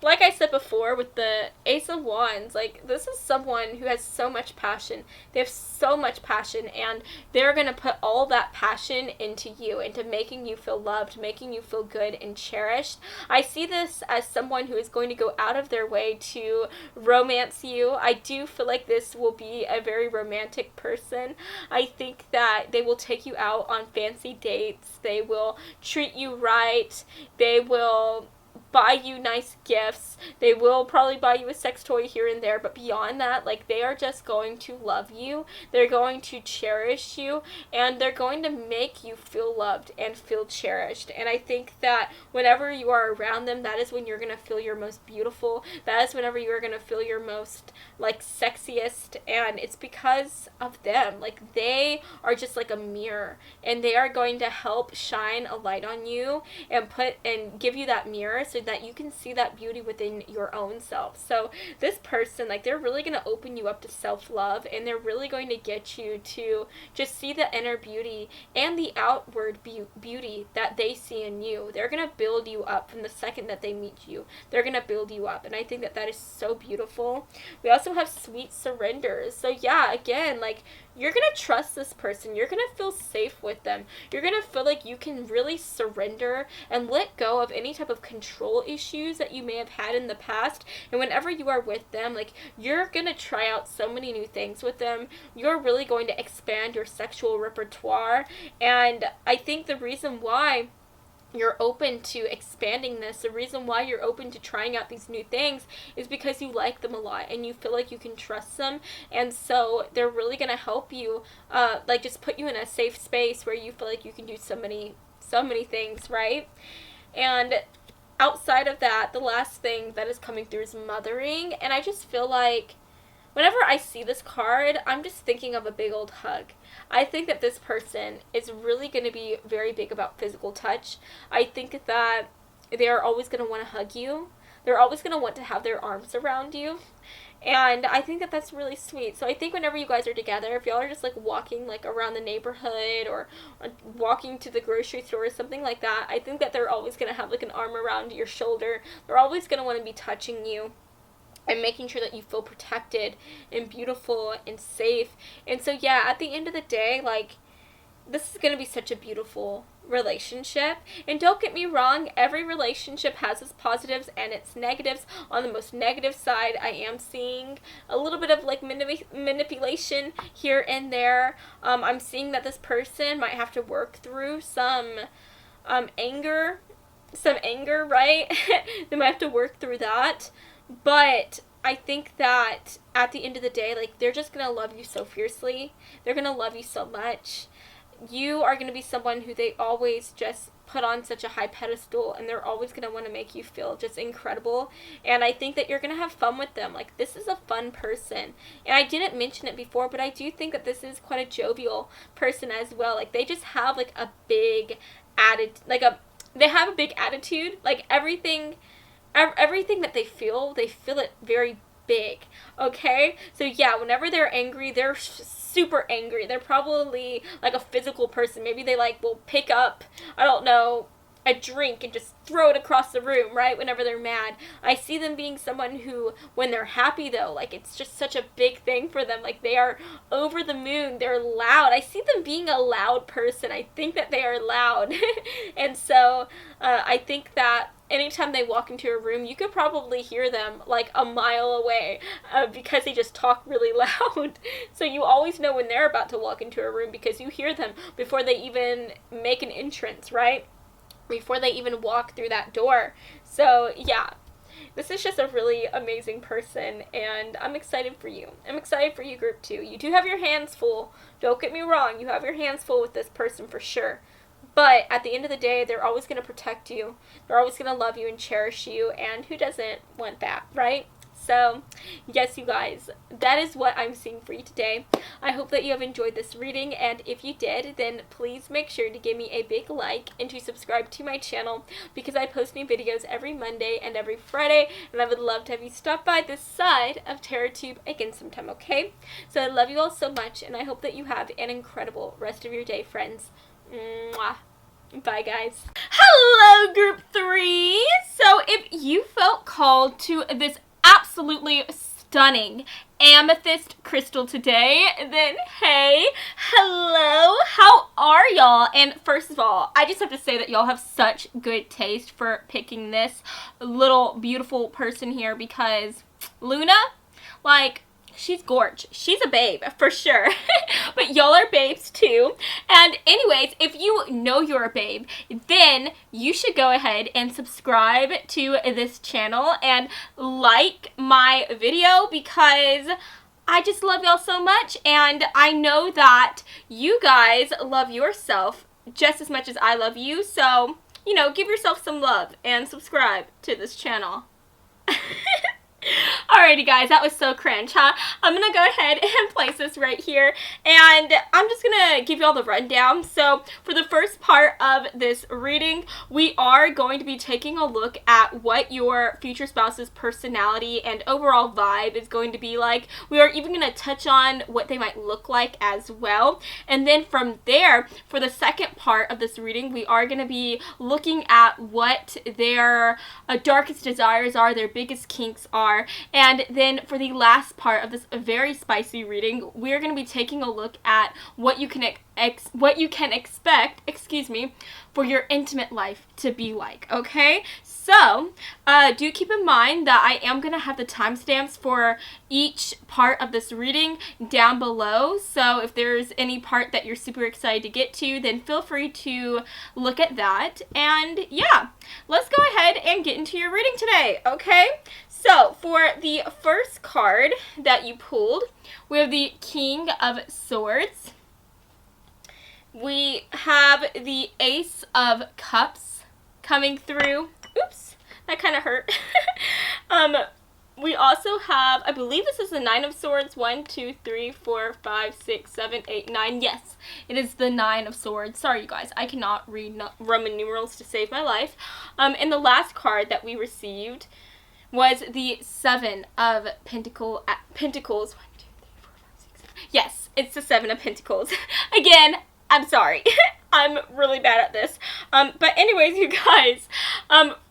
Like I said before with the Ace of Wands, like, this is someone who has so much passion. They have so much passion, and they're going to put all that passion into you, into making you feel loved, making you feel good and cherished. I see this as someone who is going to go out of their way to romance you. I do feel like this will be a very romantic person. I think that they will take you out on fancy dates. They will treat you right. They will buy you nice gifts. They will probably buy you a sex toy here and there, but beyond that, like, they are just going to love you. They're going to cherish you, and they're going to make you feel loved and feel cherished. And I think that whenever you are around them, that is when you're going to feel your most beautiful. That is whenever you are going to feel your most, like, sexiest, and it's because of them. Like, they are just like a mirror, and they are going to help shine a light on you and give you that mirror so that you can see that beauty within your own self. So this person, like, they're really going to open you up to self-love, and they're really going to get you to just see the inner beauty and the outward beauty that they see in you. They're going to build you up from the second that they meet you. They're going to build you up, and I think that that is so beautiful. We also have sweet surrenders. So yeah, again, like, you're going to trust this person. You're going to feel safe with them. You're going to feel like you can really surrender and let go of any type of control issues that you may have had in the past. And whenever you are with them, like, you're going to try out so many new things with them. You're really going to expand your sexual repertoire. And I think the reason why you're open to expanding this, the reason why you're open to trying out these new things, is because you like them a lot and you feel like you can trust them. And so they're really going to help you, like, just put you in a safe space where you feel like you can do so many things, right? And outside of that, the last thing that is coming through is mothering. And I just feel like whenever I see this card, I'm just thinking of a big old hug. I think that this person is really going to be very big about physical touch. I think that they are always going to want to hug you. They're always going to want to have their arms around you. And I think that that's really sweet. So I think whenever you guys are together, if y'all are just, like, walking, like, around the neighborhood or walking to the grocery store or something like that, I think that they're always going to have, like, an arm around your shoulder. They're always going to want to be touching you and making sure that you feel protected and beautiful and safe. And so, yeah, at the end of the day, like, this is going to be such a beautiful relationship. And don't get me wrong, every relationship has its positives and its negatives. On the most negative side, I am seeing a little bit of, like, manipulation here and there. I'm seeing that this person might have to work through some anger, right? They might have to work through that. But I think that at the end of the day, like, they're just going to love you so fiercely. They're going to love you so much. You are going to be someone who they always just put on such a high pedestal, and they're always going to want to make you feel just incredible. And I think that you're going to have fun with them. Like, this is a fun person. And I didn't mention it before, but I do think that this is quite a jovial person as well. Like, they just have, like, a big they have a big attitude. Like, everything that they feel it very big, okay? So yeah, whenever they're angry, they're super angry. They're probably, like, a physical person. Maybe they, like, will pick up, I don't know, a drink and just throw it across the room, right, whenever they're mad. I see them being someone who, when they're happy though, like it's just such a big thing for them, like they are over the moon, they're loud. I see them being a loud person. I think that they are loud. And so I think that anytime they walk into a room, you could probably hear them like a mile away because they just talk really loud. So you always know when they're about to walk into a room because you hear them before they even make an entrance, right? Before they even walk through that door. So yeah, this is just a really amazing person, and I'm excited for you. I'm excited for you, group 2. You do have your hands full. Don't get me wrong. You have your hands full with this person for sure. But at the end of the day, they're always going to protect you. They're always going to love you and cherish you, and who doesn't want that, right? So, yes, you guys, that is what I'm seeing for you today. I hope that you have enjoyed this reading, and if you did, then please make sure to give me a big like and to subscribe to my channel because I post new videos every Monday and every Friday, and I would love to have you stop by this side of TerraTube again sometime, okay? So I love you all so much, and I hope that you have an incredible rest of your day, friends. Mwah. Bye, guys. Hello, group 3. So if you felt called to this absolutely stunning amethyst crystal today, then hey, hello, how are y'all? And first of all, I just have to say that y'all have such good taste for picking this little beautiful person here because Luna, like, she's gorge. She's a babe, for sure. But y'all are babes too. And anyways, if you know you're a babe, then you should go ahead and subscribe to this channel and like my video because I just love y'all so much. And I know that you guys love yourself just as much as I love you. So, you know, give yourself some love and subscribe to this channel. Alrighty guys, that was so cringe, huh? I'm gonna go ahead and place this right here, and I'm just gonna give you all the rundown. So for the first part of this reading, we are going to be taking a look at what your future spouse's personality and overall vibe is going to be like. We are even gonna touch on what they might look like as well. And then from there, for the second part of this reading, we are gonna be looking at what their darkest desires are, their biggest kinks are. And then for the last part of this very spicy reading, we're going to be taking a look at what you can expect, for your intimate life to be like, okay? So, do keep in mind that I am going to have the timestamps for each part of this reading down below. So, if there's any part that you're super excited to get to, then feel free to look at that. And yeah, let's go ahead and get into your reading today, okay? So, for the first card that you pulled, we have the King of Swords. We have the Ace of Cups coming through. Oops, that kind of hurt. We also have, I believe this is the Nine of Swords. 1, 2, 3, 4, 5, 6, 7, 8, 9. Yes, it is the Nine of Swords. Sorry, you guys. I cannot read Roman numerals to save my life. And the last card that we received was the Seven of Pentacles. 1, 2, 3, 4, 5, 6, 7. Yes, it's the Seven of Pentacles. Again, I'm sorry. I'm really bad at this. But anyways, you guys,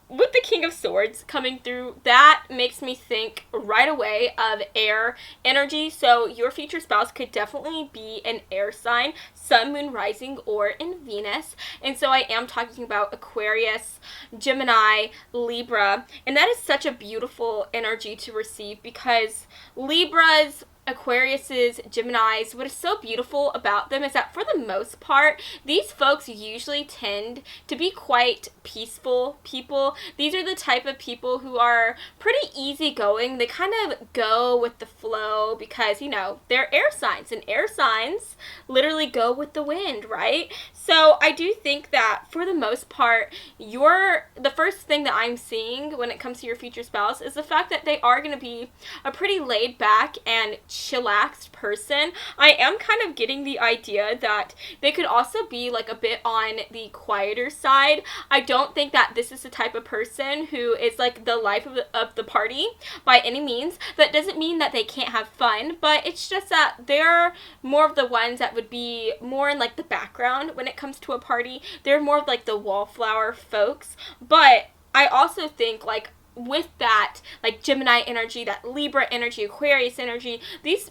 with the King of Swords coming through, that makes me think right away of air energy. So your future spouse could definitely be an air sign, Sun, Moon, Rising, or in Venus. And so I am talking about Aquarius, Gemini, Libra. And that is such a beautiful energy to receive because Libras, Aquariuses, Geminis, what is so beautiful about them is that for the most part, these folks usually tend to be quite peaceful people. These are the type of people who are pretty easygoing. They kind of go with the flow because, you know, they're air signs, and air signs literally go with the wind, right? So I do think that for the most part, the first thing that I'm seeing when it comes to your future spouse is the fact that they are going to be a pretty laid back and chillaxed person. I am kind of getting the idea that they could also be like a bit on the quieter side. I don't think that this is the type of person who is like the life of the party by any means. That doesn't mean that they can't have fun, but it's just that they're more of the ones that would be more in like the background when it comes to a party. They're more of like the wallflower folks. But I also think like with that, like Gemini energy, that Libra energy, Aquarius energy, these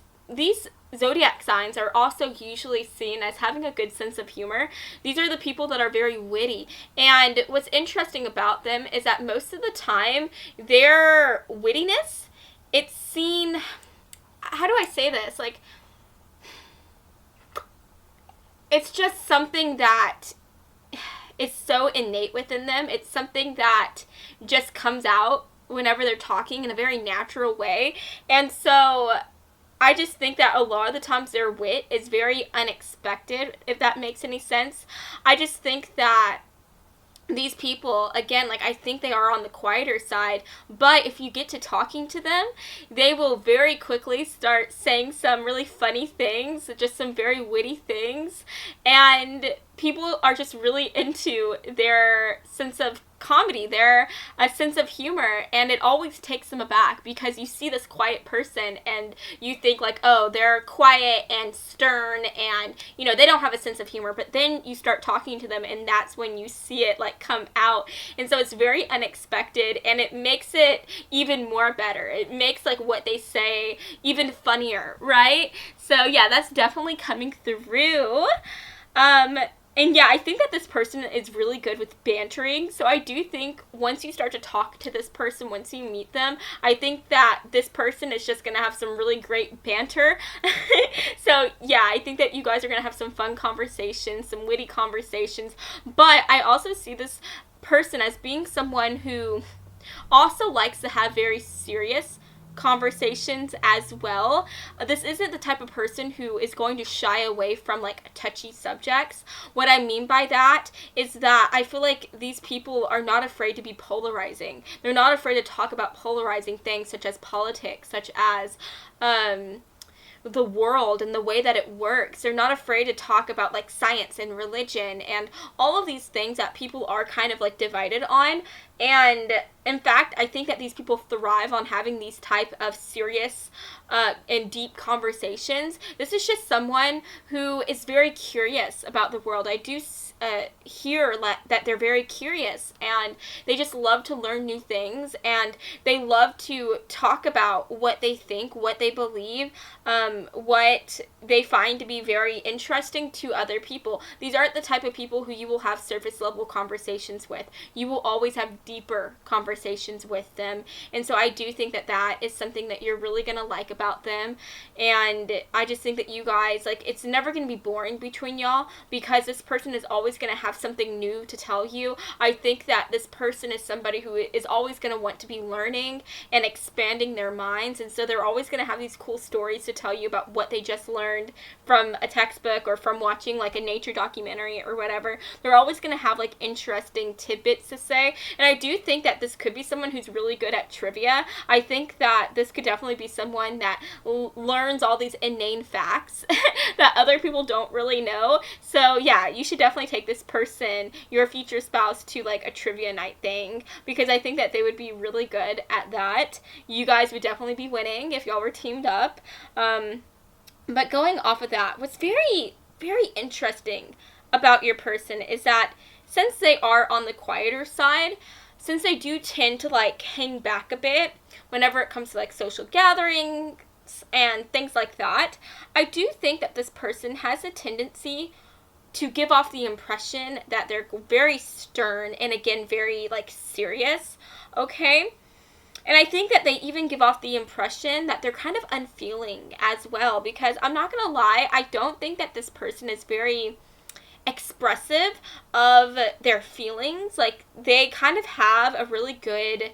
zodiac signs are also usually seen as having a good sense of humor. These are the people that are very witty. And what's interesting about them is that most of the time, their wittiness, it's seen, how do I say this? Like, it's just something that is so innate within them. It's something that just comes out whenever they're talking in a very natural way. And so I just think that a lot of the times their wit is very unexpected, if that makes any sense. I just think that these people, again, like I think they are on the quieter side, but if you get to talking to them, they will very quickly start saying some really funny things, just some very witty things, and people are just really into their sense of comedy, their sense of humor, and it always takes them aback because you see this quiet person and you think like, oh, they're quiet and stern and, you know, they don't have a sense of humor, but then you start talking to them and that's when you see it like come out. And so it's very unexpected and it makes it even more better. It makes like what they say even funnier, right? So yeah, that's definitely coming through. And yeah, I think that this person is really good with bantering. So I do think once you start to talk to this person, once you meet them, I think that this person is just going to have some really great banter. So yeah, I think that you guys are going to have some fun conversations, some witty conversations. But I also see this person as being someone who also likes to have very serious conversations as well. This isn't the type of person who is going to shy away from like touchy subjects. What I mean by that is that I feel like these people are not afraid to be polarizing. They're not afraid to talk about polarizing things such as politics, such as the world and the way that it works. They're not afraid to talk about like science and religion and all of these things that people are kind of like divided on. And in fact, I think that these people thrive on having these type of serious and deep conversations. This is just someone who is very curious about the world. I do hear that they're very curious and they just love to learn new things and they love to talk about what they think, what they believe, what they find to be very interesting to other people. These aren't the type of people who you will have surface level conversations with. You will always have deeper conversations with them. And so I do think that that is something that you're really going to like about them. And I just think that you guys, like, it's never going to be boring between y'all because this person is always going to have something new to tell you. I think that this person is somebody who is always going to want to be learning and expanding their minds. And so they're always going to have these cool stories to tell you about what they just learned from a textbook or from watching like a nature documentary or whatever. They're always going to have like interesting tidbits to say. And I do think that this could be someone who's really good at trivia. I think that this could definitely be someone that learns all these inane facts that other people don't really know. So yeah, you should definitely take this person, your future spouse, to like a trivia night thing because I think that they would be really good at that. You guys would definitely be winning if y'all were teamed up. But going off of that, what's very, very interesting about your person is that since they are on the quieter side, since they do tend to like hang back a bit whenever it comes to like social gatherings and things like that, I do think that this person has a tendency to give off the impression that they're very stern and again very like serious, okay? And I think that they even give off the impression that they're kind of unfeeling as well because I'm not gonna lie, I don't think that this person is very expressive of their feelings. Like they kind of have a really good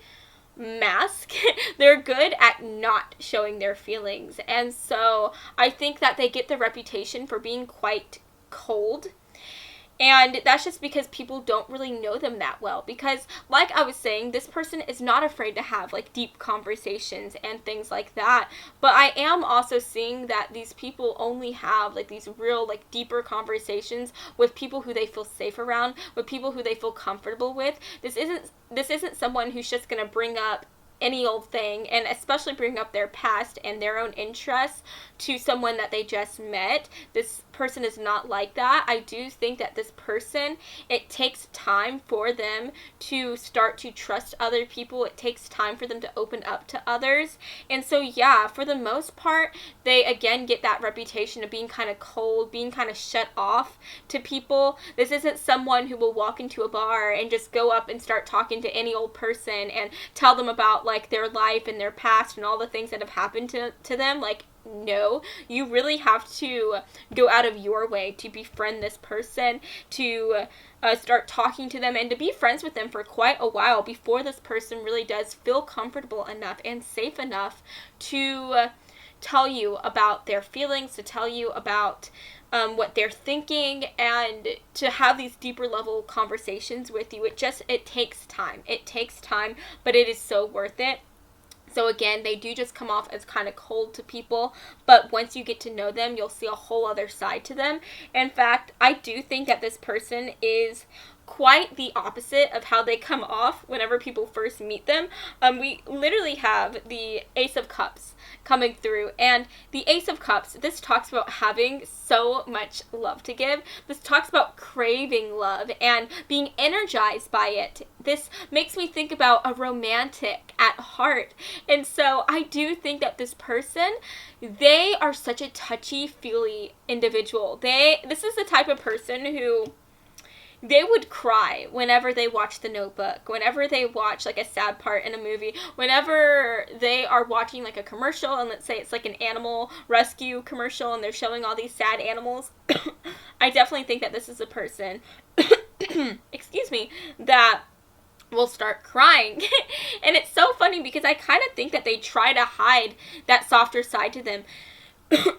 mask. They're good at not showing their feelings. And so I think that they get the reputation for being quite cold. And that's just because people don't really know them that well. Because, like I was saying, this person is not afraid to have, like, deep conversations and things like that. But I am also seeing that these people only have, like, these real, like, deeper conversations with people who they feel safe around, with people who they feel comfortable with. This isn't someone who's just going to bring up any old thing, and especially bring up their past and their own interests to someone that they just met. This person is not like that. I do think that this person, it takes time for them to start to trust other people. It takes time for them to open up to others. And so, yeah, for the most part, they again get that reputation of being kind of cold, being kind of shut off to people. This isn't someone who will walk into a bar and just go up and start talking to any old person and tell them about like their life and their past and all the things that have happened to them. Like, no, you really have to go out of your way to befriend this person, to start talking to them, and to be friends with them for quite a while before this person really does feel comfortable enough and safe enough to tell you about their feelings, to tell you about what they're thinking, and to have these deeper level conversations with you. It takes time. It takes time, but it is so worth it. So again, they do just come off as kind of cold to people, but once you get to know them, you'll see a whole other side to them. In fact, I do think that this person is quite the opposite of how they come off whenever people first meet them. We literally have the Ace of Cups coming through, and the Ace of Cups, this talks about having so much love to give. This talks about craving love and being energized by it. This makes me think about a romantic at heart. And so I do think that this person, they are such a touchy-feely individual. This is the type of person who they would cry whenever they watch The Notebook, whenever they watch like a sad part in a movie, whenever they are watching like a commercial, and let's say it's like an animal rescue commercial and they're showing all these sad animals. I definitely think that this is a person, excuse me, that will start crying. And it's so funny because I kind of think that they try to hide that softer side to them.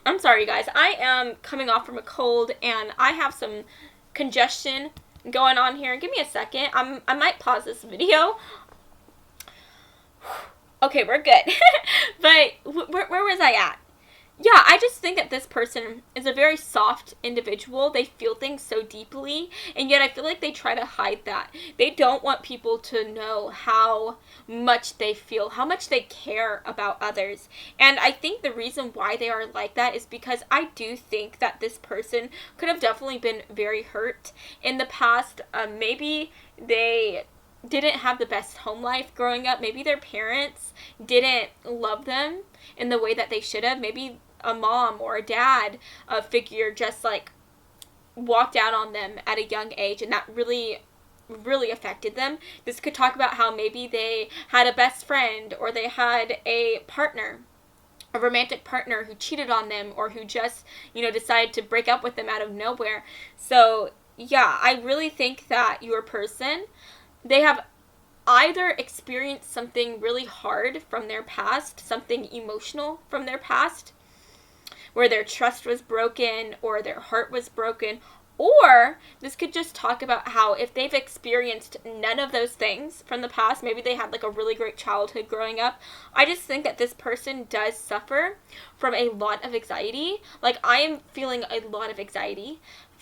I'm sorry, you guys. I am coming off from a cold and I have some congestion going on here. Give me a second. I might pause this video. Okay, we're good. But where was I at? Yeah, I just think that this person is a very soft individual. They feel things so deeply, and yet I feel like they try to hide that. They don't want people to know how much they feel, how much they care about others. And I think the reason why they are like that is because I do think that this person could have definitely been very hurt in the past. Maybe they didn't have the best home life growing up. Maybe their parents didn't love them in the way that they should have. Maybe a mom or a dad figure just like walked out on them at a young age, and that really affected them. This could talk about how maybe they had a best friend, or they had a partner, a romantic partner who cheated on them, or who just, decided to break up with them out of nowhere. So yeah, I really think that your person, they have either experienced something really hard from their past, something emotional from their past, where their trust was broken or their heart was broken, or this could just talk about how if they've experienced none of those things from the past, maybe they had like a really great childhood growing up. I just think that this person does suffer from a lot of anxiety. Like, I am feeling a lot of anxiety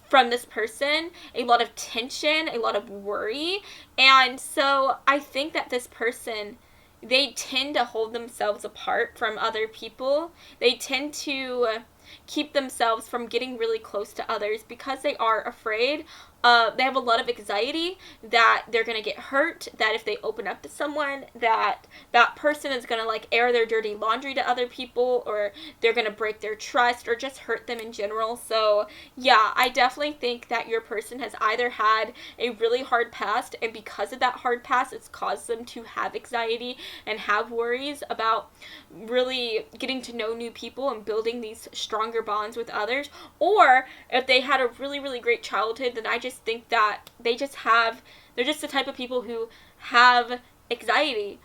from this person, a lot of tension, a lot of worry. And so I think that this person, they tend to hold themselves apart from other people. They tend to keep themselves from getting really close to others because they are afraid. They have a lot of anxiety that they're going to get hurt, that if they open up to someone, that person is going to like air their dirty laundry to other people, or they're going to break their trust or just hurt them in general. So yeah, I definitely think that your person has either had a really hard past, and because of that hard past, it's caused them to have anxiety and have worries about really getting to know new people and building these stronger bonds with others. Or if they had a really, really great childhood, then I just think that they're just the type of people who have anxiety,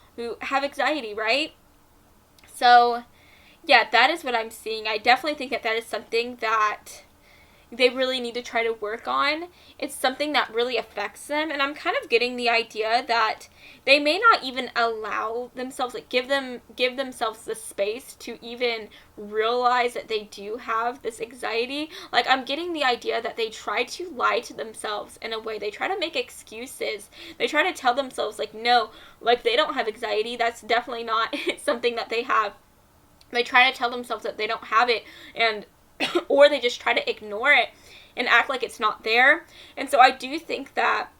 right? So yeah, that is what I'm seeing. I definitely think that is something that they really need to try to work on. It's something that really affects them, and I'm kind of getting the idea that they may not even allow themselves, like give themselves the space to even realize that they do have this anxiety. Like, I'm getting the idea that they try to lie to themselves in a way. They try to make excuses. They try to tell themselves like, no, like they don't have anxiety. That's definitely not something that they have. They try to tell themselves that they don't have it, and or they just try to ignore it and act like it's not there. And so I do think that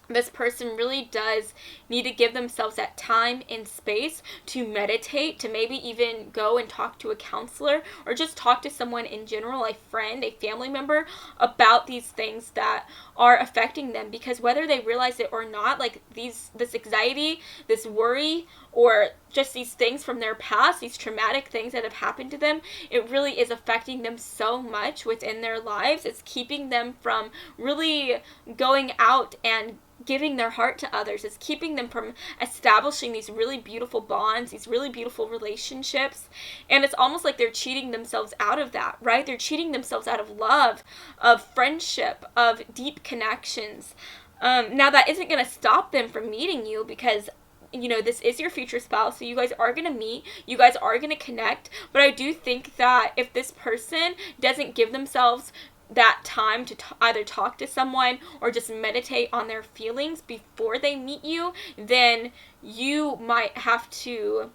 this person really does need to give themselves that time and space to meditate, to maybe even go and talk to a counselor or just talk to someone in general, a friend, a family member, about these things that are affecting them. Because whether they realize it or not, like this anxiety, this worry, or just these things from their past, these traumatic things that have happened to them, it really is affecting them so much within their lives. It's keeping them from really going out and giving their heart to others. It's keeping them from establishing these really beautiful bonds, these really beautiful relationships. And it's almost like they're cheating themselves out of that, right? They're cheating themselves out of love, of friendship, of deep connections. Now, that isn't going to stop them from meeting you, because this is your future spouse, so you guys are going to meet, you guys are going to connect. But I do think that if this person doesn't give themselves that time to either talk to someone or just meditate on their feelings before they meet you, then you might have to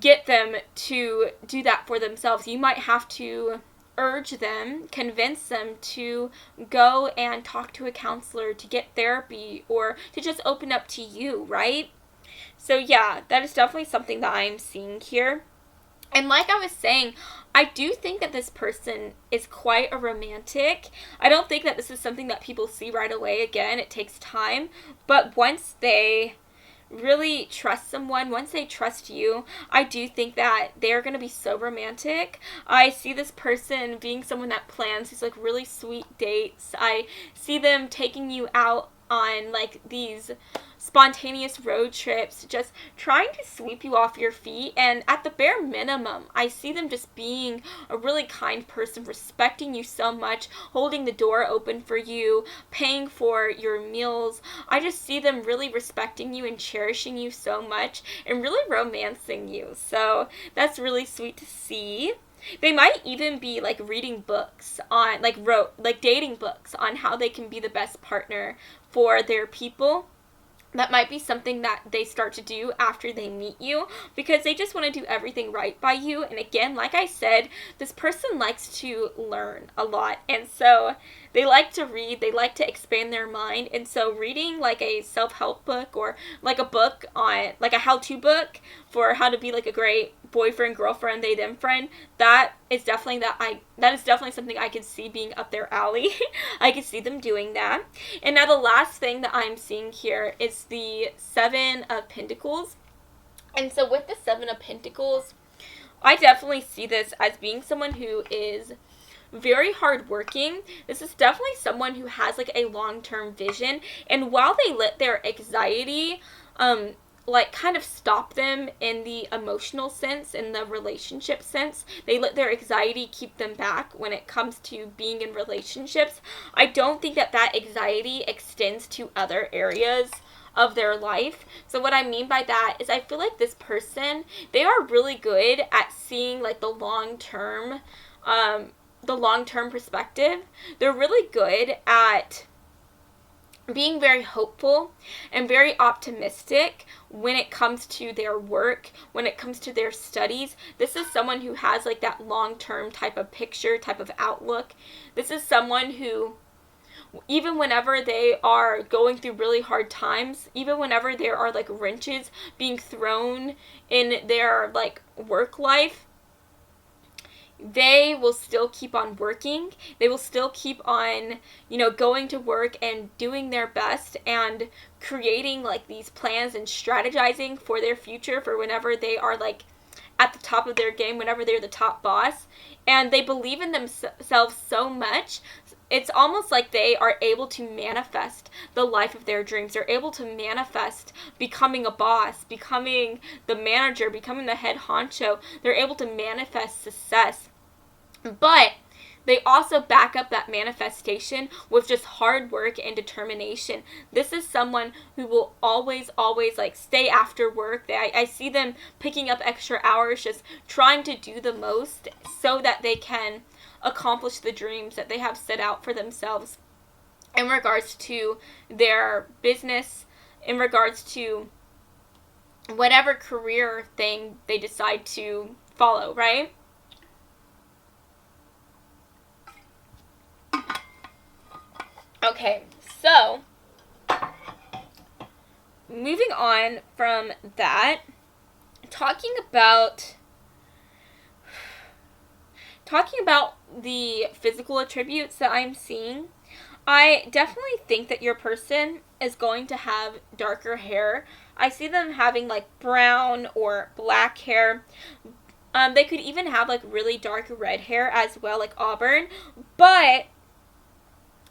get them to do that for themselves. You might have to urge them, convince them to go and talk to a counselor, to get therapy, or to just open up to you, right? So yeah, that is definitely something that I'm seeing here. And like I was saying, I do think that this person is quite a romantic. I don't think that this is something that people see right away. Again, it takes time. But once they really trust someone, once they trust you, I do think that they're going to be so romantic. I see this person being someone that plans these like really sweet dates. I see them taking you out on like these spontaneous road trips, just trying to sweep you off your feet. And at the bare minimum, I see them just being a really kind person, respecting you so much, holding the door open for you, paying for your meals. I just see them really respecting you and cherishing you so much and really romancing you. So that's really sweet to see. They might even be like reading books on like dating books on how they can be the best partner for their people. That might be something that they start to do after they meet you, because they just want to do everything right by you. And again, like I said, this person likes to learn a lot. And so they like to read, they like to expand their mind. And so reading like a self-help book, or like a book on like a how-to book for how to be like a great boyfriend, girlfriend, they, them friend, that is definitely something I could see being up their alley. I could see them doing that. And now the last thing that I'm seeing here is the Seven of Pentacles. And so with the Seven of Pentacles, I definitely see this as being someone who is very hardworking. This is definitely someone who has like a long-term vision. And while they let their anxiety like kind of stop them in the emotional sense, in the relationship sense, they let their anxiety keep them back when it comes to being in relationships, I don't think that anxiety extends to other areas of their life. So what I mean by that is I feel like this person, they are really good at seeing like the long-term perspective. They're really good at being very hopeful and very optimistic when it comes to their work, when it comes to their studies. This is someone who has like that long-term type of picture, type of outlook. This is someone who, even whenever they are going through really hard times, even whenever there are like wrenches being thrown in their like work life, they will still keep on working. They will still keep on, going to work and doing their best and creating like these plans and strategizing for their future, for whenever they are like at the top of their game, whenever they're the top boss. And they believe in themselves so much. It's almost like they are able to manifest the life of their dreams. They're able to manifest becoming a boss, becoming the manager, becoming the head honcho. They're able to manifest success. But they also back up that manifestation with just hard work and determination. This is someone who will always like stay after work. I see them picking up extra hours, just trying to do the most so that they can accomplish the dreams that they have set out for themselves in regards to their business, in regards to whatever career thing they decide to follow, right? Okay, so moving on from that, talking about the physical attributes that I'm seeing, I definitely think that your person is going to have darker hair. I see them having like brown or black hair. They could even have like really dark red hair as well, like auburn. But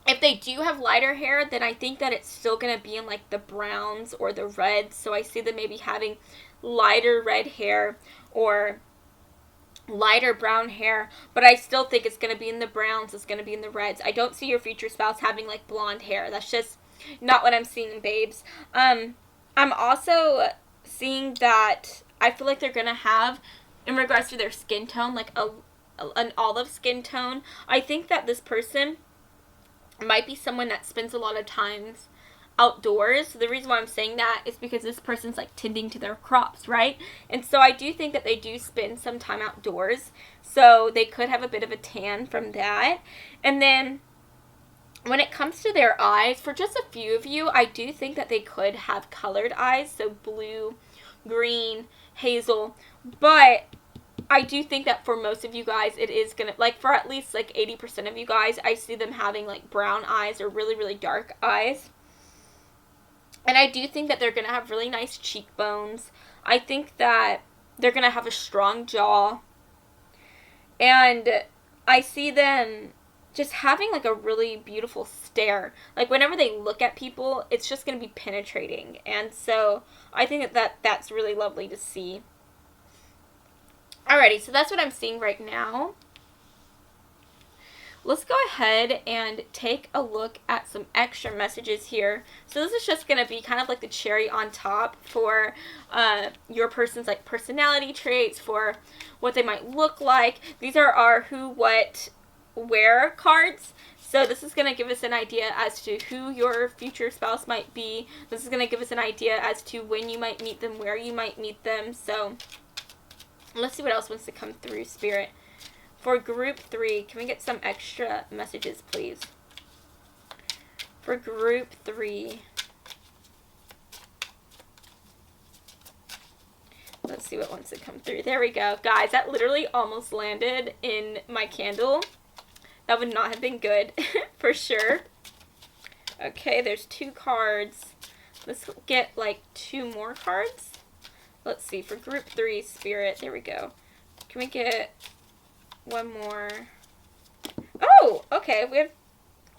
if they do have lighter hair, then I think that it's still going to be in like the browns or the reds. So I see them maybe having lighter red hair or lighter brown hair, but I still think it's going to be in the browns, it's going to be in the reds. I don't see your future spouse having like blonde hair. That's just not what I'm seeing, babes. I'm also seeing that I feel like they're going to have, in regards to their skin tone, like an olive skin tone. I think that this person might be someone that spends a lot of times outdoors. So the reason why I'm saying that is because this person's like tending to their crops, right? And so I do think that they do spend some time outdoors, so they could have a bit of a tan from that. And then when it comes to their eyes, for just a few of you, I do think that they could have colored eyes, so blue, green, hazel. But I do think that for most of you guys, it is gonna, like for at least like 80% of you guys, I see them having like brown eyes or really, really dark eyes. And I do think that they're going to have really nice cheekbones. I think that they're going to have a strong jaw. And I see them just having like a really beautiful stare. Like whenever they look at people, it's just going to be penetrating. And so I think that's really lovely to see. Alrighty, so that's what I'm seeing right now. Let's go ahead and take a look at some extra messages here. So this is just going to be kind of like the cherry on top for your person's like personality traits, for what they might look like. These are our who, what, where cards. So this is going to give us an idea as to who your future spouse might be. This is going to give us an idea as to when you might meet them, where you might meet them. So let's see what else wants to come through, Spirit. For group 3, can we get some extra messages, please? For group 3. Let's see what wants to come through. There we go. Guys, that literally almost landed in my candle. That would not have been good, for sure. Okay, there's 2 cards. Let's get like 2 more cards. Let's see, for group 3, Spirit, there we go. Can we get 1 more? Oh, okay.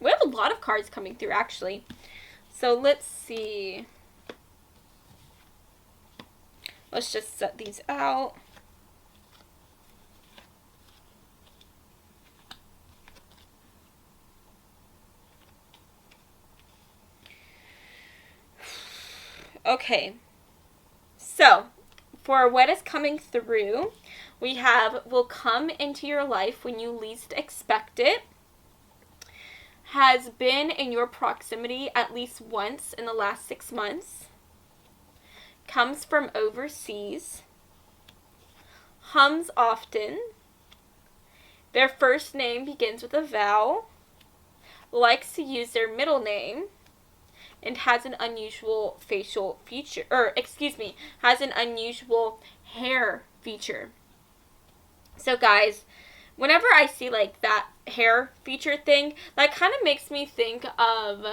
We have a lot of cards coming through, actually. So let's see. Let's just set these out. Okay. So, for what is coming through, we have will come into your life when you least expect it, has been in your proximity at least once in the last 6 months, comes from overseas, hums often, their first name begins with a vowel, likes to use their middle name, and has an unusual facial feature, has an unusual hair feature. So guys, whenever I see like that hair feature thing, that kind of makes me think of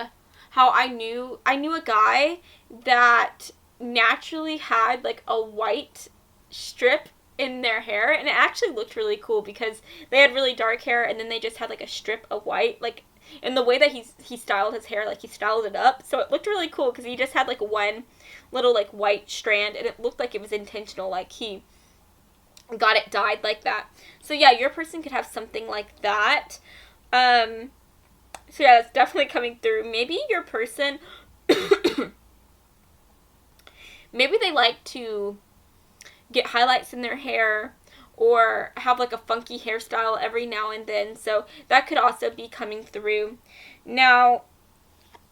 how I knew a guy that naturally had like a white strip in their hair, and it actually looked really cool because they had really dark hair and then they just had like a strip of white, like in the way that he styled his hair, like he styled it up, so it looked really cool because he just had like one little like white strand and it looked like it was intentional, like he got it dyed like that. So yeah, your person could have something like that. So yeah, that's definitely coming through. Maybe your person maybe they like to get highlights in their hair or have like a funky hairstyle every now and then. So that could also be coming through. Now,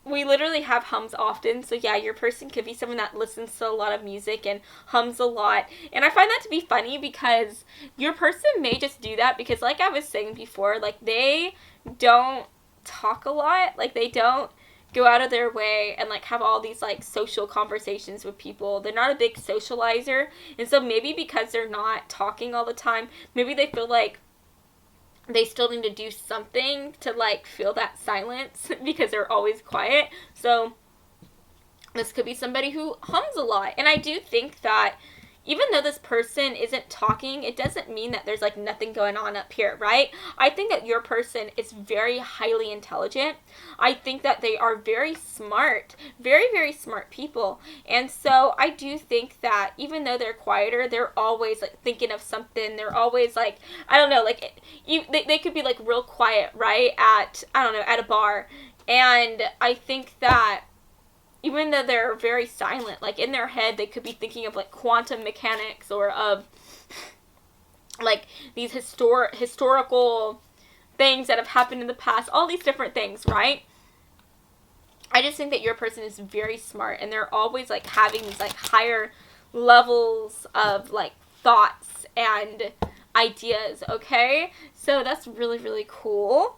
we literally have hums often. So yeah, your person could be someone that listens to a lot of music and hums a lot. And I find that to be funny because your person may just do that because, like I was saying before, like they don't talk a lot. Like, they don't go out of their way and, like, have all these, like, social conversations with people. They're not a big socializer. And so maybe because they're not talking all the time, maybe they feel like they still need to do something to, like, feel that silence because they're always quiet. So this could be somebody who hums a lot. And I do think that even though this person isn't talking, it doesn't mean that there's, like, nothing going on up here, right? I think that your person is very highly intelligent. I think that they are very smart, very, very smart people. And so I do think that even though they're quieter, they're always, like, thinking of something. They're always, like, I don't know, like, they could be, like, real quiet, right, at, I don't know, at a bar. And I think that even though they're very silent, like, in their head, they could be thinking of, like, quantum mechanics or of, like, these historical things that have happened in the past, all these different things, right? I just think that your person is very smart, and they're always, like, having these, like, higher levels of, like, thoughts and ideas, okay? So that's really, really cool.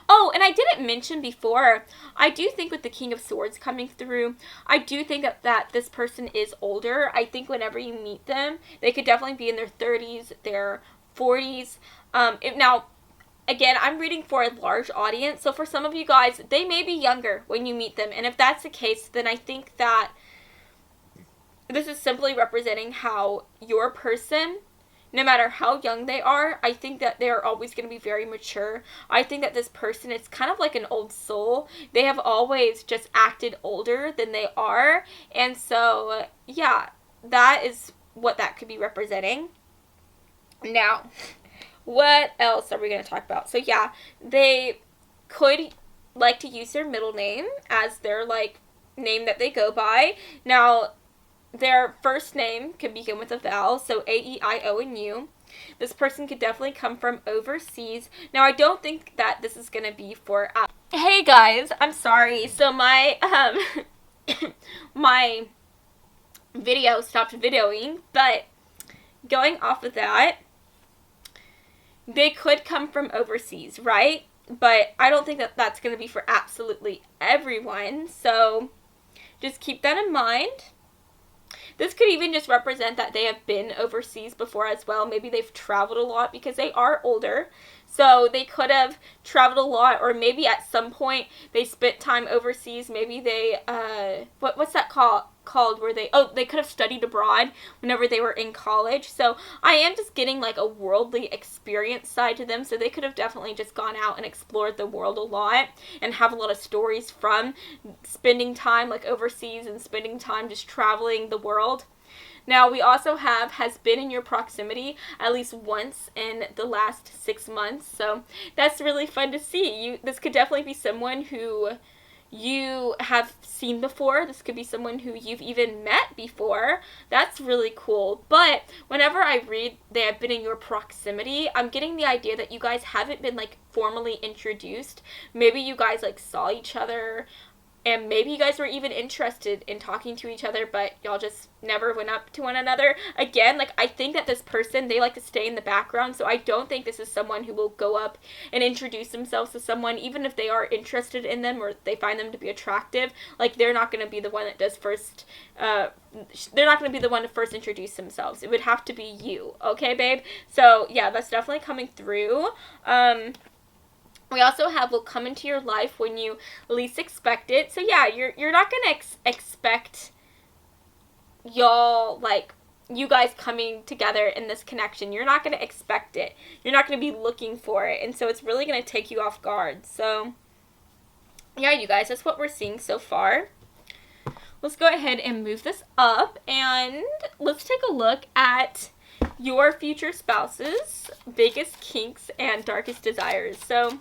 Oh, and I didn't mention before, I do think with the King of Swords coming through, I do think that this person is older. I think whenever you meet them, they could definitely be in their 30s, their 40s. Now, again, I'm reading for a large audience, so for some of you guys, they may be younger when you meet them. And if that's the case, then I think that this is simply representing how your person, no matter how young they are, I think that they are always going to be very mature. I think that this person is kind of like an old soul. They have always just acted older than they are. And so, yeah, that is what that could be representing. Now, what else are we going to talk about? So, yeah, they could like to use their middle name as their, like, name that they go by. Now, their first name could begin with a vowel, so A, E, I, O, and U. This person could definitely come from overseas. Now, I don't think that this is going to be for... Hey, guys, I'm sorry. So, my, my video stopped videoing, but going off of that, they could come from overseas, right? But I don't think that that's going to be for absolutely everyone, so just keep that in mind. This could even just represent that they have been overseas before as well. Maybe they've traveled a lot because they are older. So they could have traveled a lot, or maybe at some point they spent time overseas. Maybe they, what's that called where they could have studied abroad whenever they were in college. So I am just getting, like, a worldly experience side to them. So they could have definitely just gone out and explored the world a lot and have a lot of stories from spending time, like, overseas and spending time just traveling the world. Now, we also have has been in your proximity at least once in the last 6 months. So that's really fun to see. This could definitely be someone who you have seen before. This could be someone who you've even met before. That's really cool. But whenever I read they have been in your proximity, I'm getting the idea that you guys haven't been, like, formally introduced. Maybe you guys, like, saw each other, and maybe you guys were even interested in talking to each other, but y'all just never went up to one another. Again, like, I think that this person, they like to stay in the background, so I don't think this is someone who will go up and introduce themselves to someone, even if they are interested in them or they find them to be attractive. Like, they're not going to be the one that does first, they're not going to be the one to first introduce themselves. It would have to be you, okay, babe? So, yeah, that's definitely coming through. We also have will come into your life when you least expect it. So, yeah, you're not going to expect y'all, like, you guys coming together in this connection. You're not going to expect it. You're not going to be looking for it. And so it's really going to take you off guard. So, yeah, you guys, that's what we're seeing so far. Let's go ahead and move this up. And let's take a look at your future spouse's biggest kinks and darkest desires. So,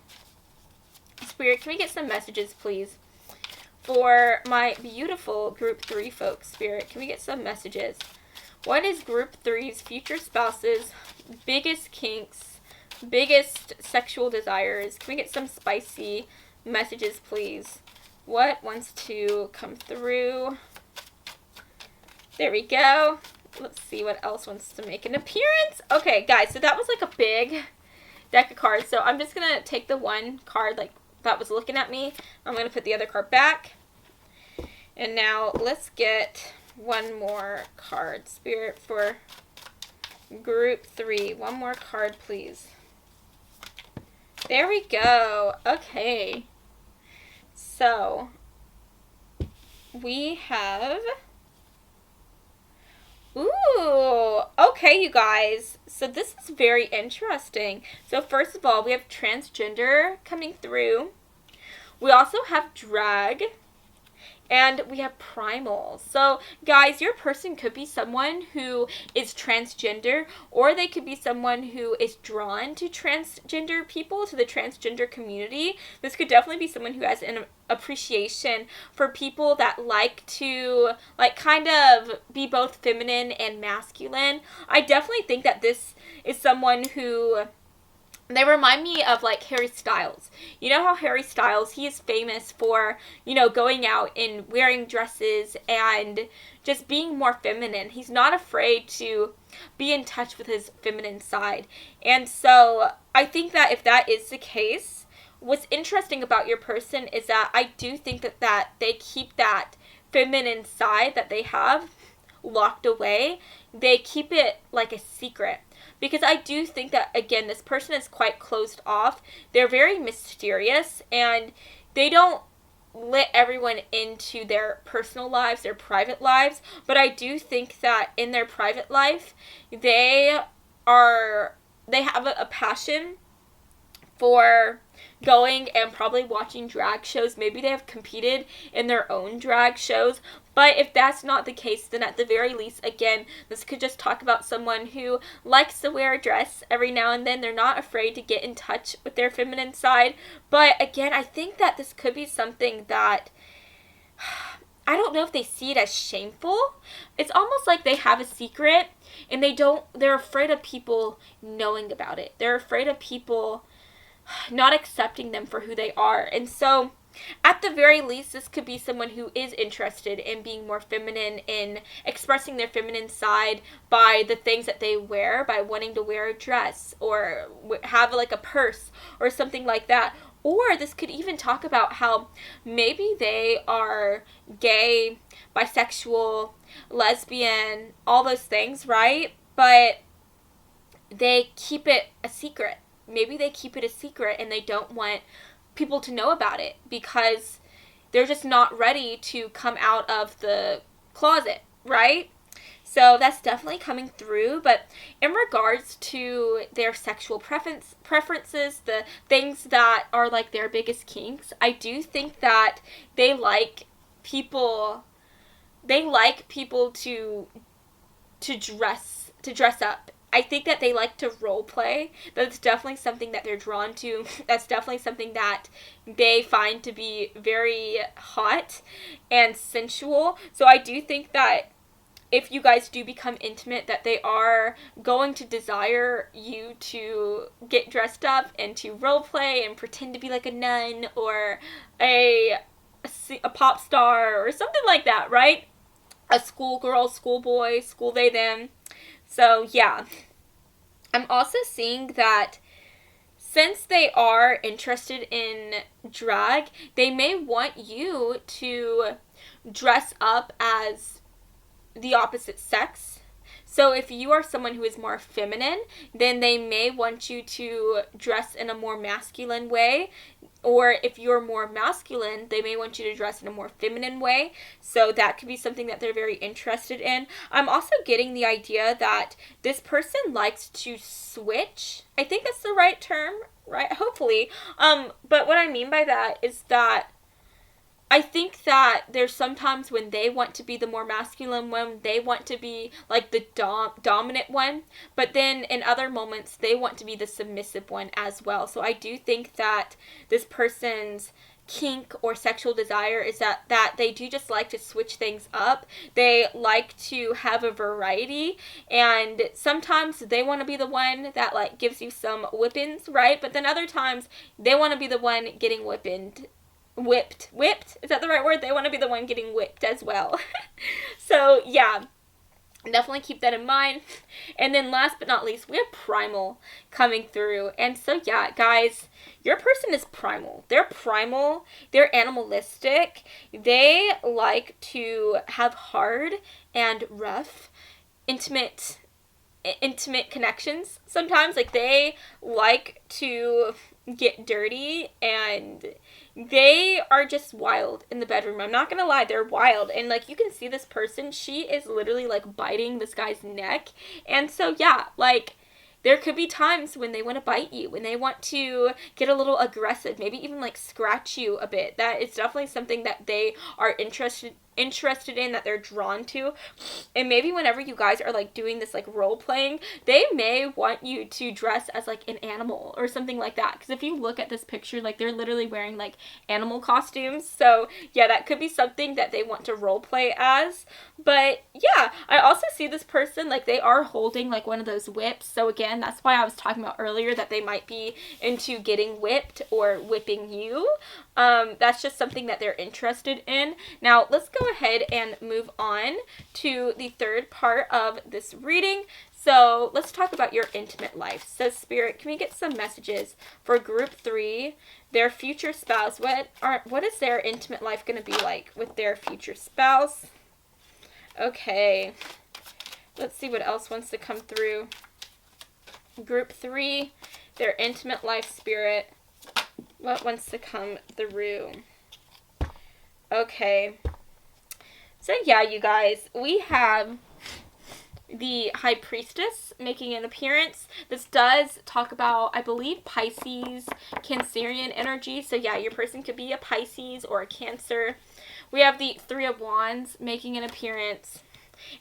Spirit, can we get some messages, please? For my beautiful Group 3 folks, Spirit, can we get some messages? What is Group 3's future spouse's biggest kinks, biggest sexual desires? Can we get some spicy messages, please? What wants to come through? There we go. Let's see what else wants to make an appearance. Okay, guys, so that was, like, a big deck of cards. So I'm just going to take the one card, like, that was looking at me. I'm going to put the other card back. And now let's get one more card. Spirit for group 3. One more card, please. There we go. Okay. So, we have... Ooh, okay, you guys. So this is very interesting. So first of all, we have transgender coming through. We also have drag. And we have primal. So, guys, your person could be someone who is transgender, or they could be someone who is drawn to transgender people, to the transgender community. This could definitely be someone who has an appreciation for people that like to, like, kind of be both feminine and masculine. I definitely think that this is someone who... They remind me of, like, Harry Styles. You know how Harry Styles, he is famous for, you know, going out and wearing dresses and just being more feminine. He's not afraid to be in touch with his feminine side. And so I think that if that is the case, what's interesting about your person is that I do think that they keep that feminine side that they have locked away. They keep it like a secret. Because I do think that, again, this person is quite closed off. They're very mysterious, and they don't let everyone into their personal lives, their private lives. But I do think that in their private life, they have a passion for going and probably watching drag shows. Maybe they have competed in their own drag shows. But if that's not the case, then at the very least, again, this could just talk about someone who likes to wear a dress every now and then. They're not afraid to get in touch with their feminine side. But again, I think that this could be something that... I don't know if they see it as shameful. It's almost like they have a secret and they're afraid of people knowing about it. They're afraid of people not accepting them for who they are. And so, at the very least, this could be someone who is interested in being more feminine, in expressing their feminine side by the things that they wear, by wanting to wear a dress or have like a purse or something like that. Or this could even talk about how maybe they are gay, bisexual, lesbian, all those things, right? But they keep it a secret. Maybe they keep it a secret and they don't want people to know about it because they're just not ready to come out of the closet, right? So that's definitely coming through. But in regards to their sexual preferences, the things that are like their biggest kinks, I do think that they like people to dress up. I think that they like to role play. That's definitely something that they're drawn to. That's definitely something that they find to be very hot and sensual. So I do think that if you guys do become intimate, that they are going to desire you to get dressed up and to role play and pretend to be like a nun or a pop star or something like that, right? A schoolgirl, schoolboy, school they, them. So, yeah. I'm also seeing that since they are interested in drag, they may want you to dress up as the opposite sex. So if you are someone who is more feminine, then they may want you to dress in a more masculine way. Or if you're more masculine, they may want you to dress in a more feminine way. So that could be something that they're very interested in. I'm also getting the idea that this person likes to switch. I think that's the right term, right? Hopefully. But what I mean by that is that I think that there's sometimes when they want to be the more masculine one, they want to be like the dominant one, but then in other moments they want to be the submissive one as well. So I do think that this person's kink or sexual desire is that they do just like to switch things up. They like to have a variety, and sometimes they want to be the one that like gives you some whippings, right? But then other times they want to be the one getting whipped. Is that the right word? They want to be the one getting whipped as well. So yeah, Definitely keep that in mind. And then last but not least, we have primal coming through. And so yeah, guys, your person is primal. They're primal. They're animalistic. They like to have hard and rough, intimate connections sometimes. Like, they like to get dirty, and they are just wild in the bedroom. I'm not gonna lie, they're wild. And like, you can see this person, she is literally like biting this guy's neck. And so yeah, like, there could be times when they want to bite you, when they want to get a little aggressive, maybe even like scratch you a bit. That is definitely something that they are interested in, that they're drawn to. And maybe whenever you guys are like doing this like role playing, they may want you to dress as like an animal or something like that, because if you look at this picture, like, they're literally wearing like animal costumes. So yeah, that could be something that they want to role play as. But yeah, I also see this person, like, they are holding like one of those whips. So again, that's why I was talking about earlier that they might be into getting whipped or whipping you. That's just something that they're interested in. Now, let's go ahead and move on to the third part of this reading. So let's talk about your intimate life. So Spirit, can we get some messages for group 3, their future spouse? What is their intimate life going to be like with their future spouse? Okay, let's see what else wants to come through. Group 3, their intimate life, Spirit. What wants to come through? Okay. So yeah, you guys, we have the High Priestess making an appearance. This does talk about, I believe, Pisces, Cancerian energy. So yeah, your person could be a Pisces or a Cancer. We have the Three of Wands making an appearance.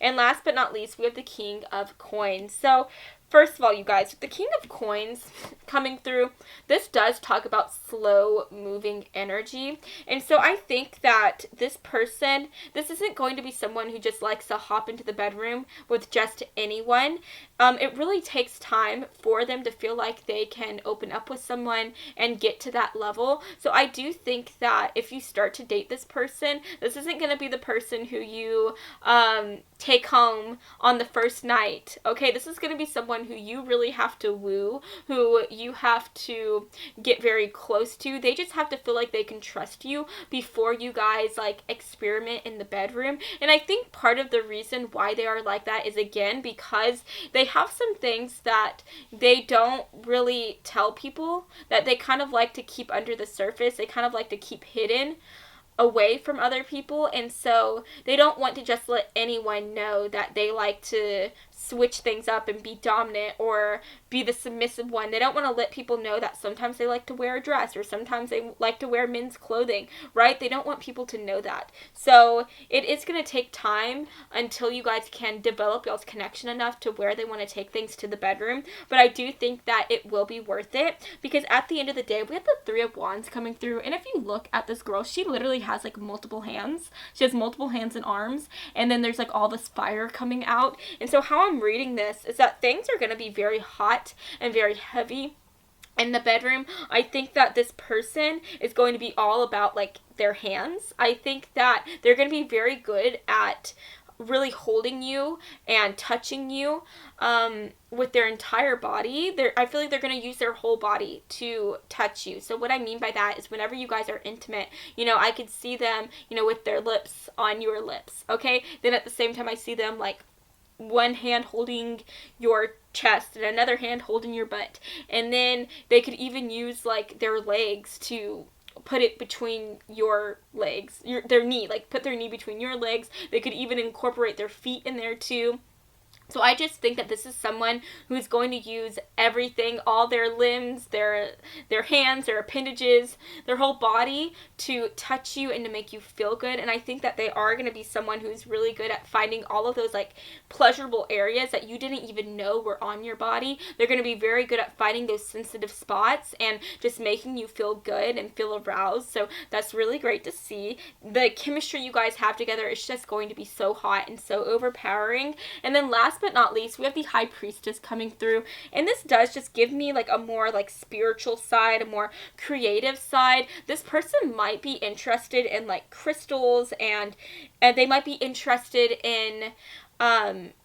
And last but not least, we have the King of Coins. So first of all, you guys, the King of Coins coming through, this does talk about slow moving energy. And so I think that this person, this isn't going to be someone who just likes to hop into the bedroom with just anyone. It really takes time for them to feel like they can open up with someone and get to that level. So I do think that if you start to date this person, this isn't going to be the person who you take home on the first night. Okay, this is going to be someone who you really have to woo, who you have to get very close to. They just have to feel like they can trust you before you guys like experiment in the bedroom. And I think part of the reason why they are like that is, again, because they have some things that they don't really tell people, that they kind of like to keep under the surface. They kind of like to keep hidden away from other people, and so they don't want to just let anyone know that they like to switch things up and be dominant or be the submissive one. They don't want to let people know that sometimes they like to wear a dress or sometimes they like to wear men's clothing, right? They don't want people to know that. So it is going to take time until you guys can develop y'all's connection enough to where they want to take things to the bedroom. But I do think that it will be worth it, because at the end of the day, we have the Three of Wands coming through. And if you look at this girl, she literally has like multiple hands. She has multiple hands and arms. And then there's like all this fire coming out. And so how I'm reading this is that things are going to be very hot and very heavy in the bedroom. I think that this person is going to be all about like their hands. I think that they're going to be very good at really holding you and touching you with their entire body. I feel like they're going to use their whole body to touch you. So what I mean by that is, whenever you guys are intimate, you know, I could see them, you know, with their lips on your lips, okay? Then at the same time, I see them like one hand holding your chest and another hand holding your butt. And then they could even use like their legs to put it between your legs, their knee, like put their knee between your legs. They could even incorporate their feet in there too. So I just think that this is someone who's going to use everything, all their limbs, their hands, their appendages, their whole body to touch you and to make you feel good. And I think that they are going to be someone who's really good at finding all of those like pleasurable areas that you didn't even know were on your body. They're going to be very good at finding those sensitive spots and just making you feel good and feel aroused. So that's really great to see. The chemistry you guys have together is just going to be so hot and so overpowering. And then last but not least, we have the High Priestess coming through, and this does just give me like a more like spiritual side, a more creative side. This person might be interested in like crystals, and they might be interested in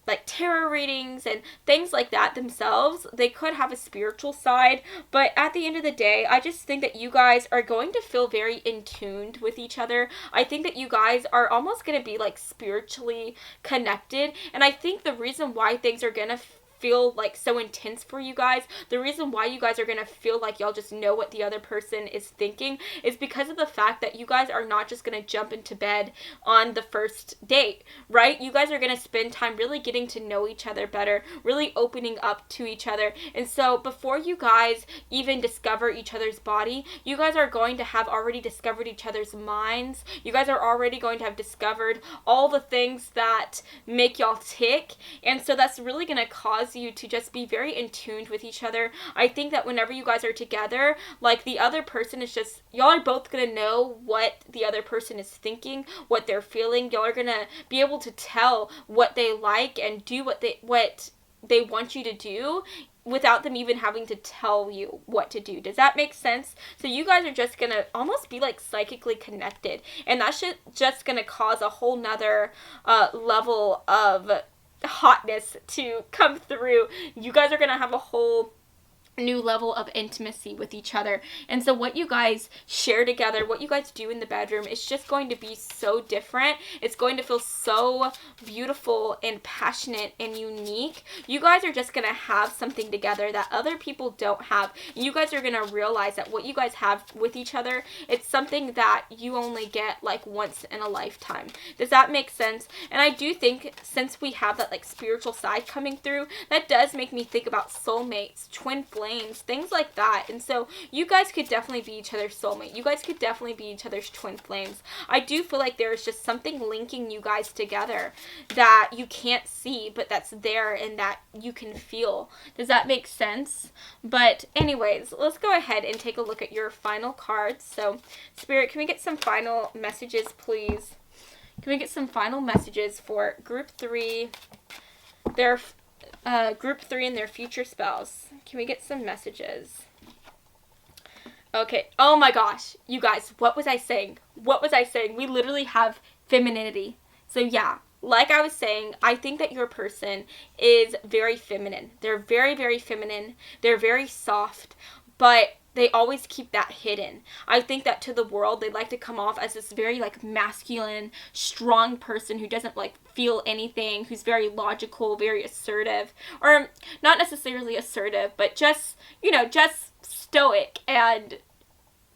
like tarot readings and things like that themselves. They could have a spiritual side, but at the end of the day, I just think that you guys are going to feel very in tuned with each other. I think that you guys are almost going to be like spiritually connected, and I think the reason why things are going to feel like so intense for you guys, the reason why you guys are gonna feel like y'all just know what the other person is thinking, is because of the fact that you guys are not just gonna jump into bed on the first date, right? You guys are gonna spend time really getting to know each other better, really opening up to each other. And so before you guys even discover each other's body, you guys are going to have already discovered each other's minds. You guys are already going to have discovered all the things that make y'all tick. And so that's really gonna cause you to just be very in tune with each other. I think that whenever you guys are together, like, the other person is just, y'all are both gonna know what the other person is thinking, what they're feeling. Y'all are gonna be able to tell what they like and do what they want you to do without them even having to tell you what to do. Does that make sense? So you guys are just gonna almost be like psychically connected, and that's just gonna cause a whole nother level of hotness to come through. You guys are gonna have a whole new level of intimacy with each other. And so what you guys share together, what you guys do in the bedroom, is just going to be so different. It's going to feel so beautiful and passionate and unique. You guys are just gonna have something together that other people don't have. You guys are gonna realize that what you guys have with each other, it's something that you only get like once in a lifetime. Does that make sense? And I do think, since we have that like spiritual side coming through, that does make me think about soulmates, twin flames, things like that. And so you guys could definitely be each other's soulmate. You guys could definitely be each other's twin flames. I do feel like there is just something linking you guys together that you can't see, but that's there and that you can feel. Does that make sense? But anyways, let's go ahead and take a look at your final cards. So Spirit, can we get some final messages, please? Can we get some final messages for group 3, group 3 and their future spouse? Can we get some messages? Okay. Oh my gosh. You guys, what was I saying? What was I saying? We literally have femininity. So yeah, like I was saying, I think that your person is very feminine. They're very, very feminine. They're very soft, but they always keep that hidden. I think that to the world, they like to come off as this very like masculine, strong person who doesn't like feel anything, who's very logical, very assertive, or not necessarily assertive, but just, you know, just stoic and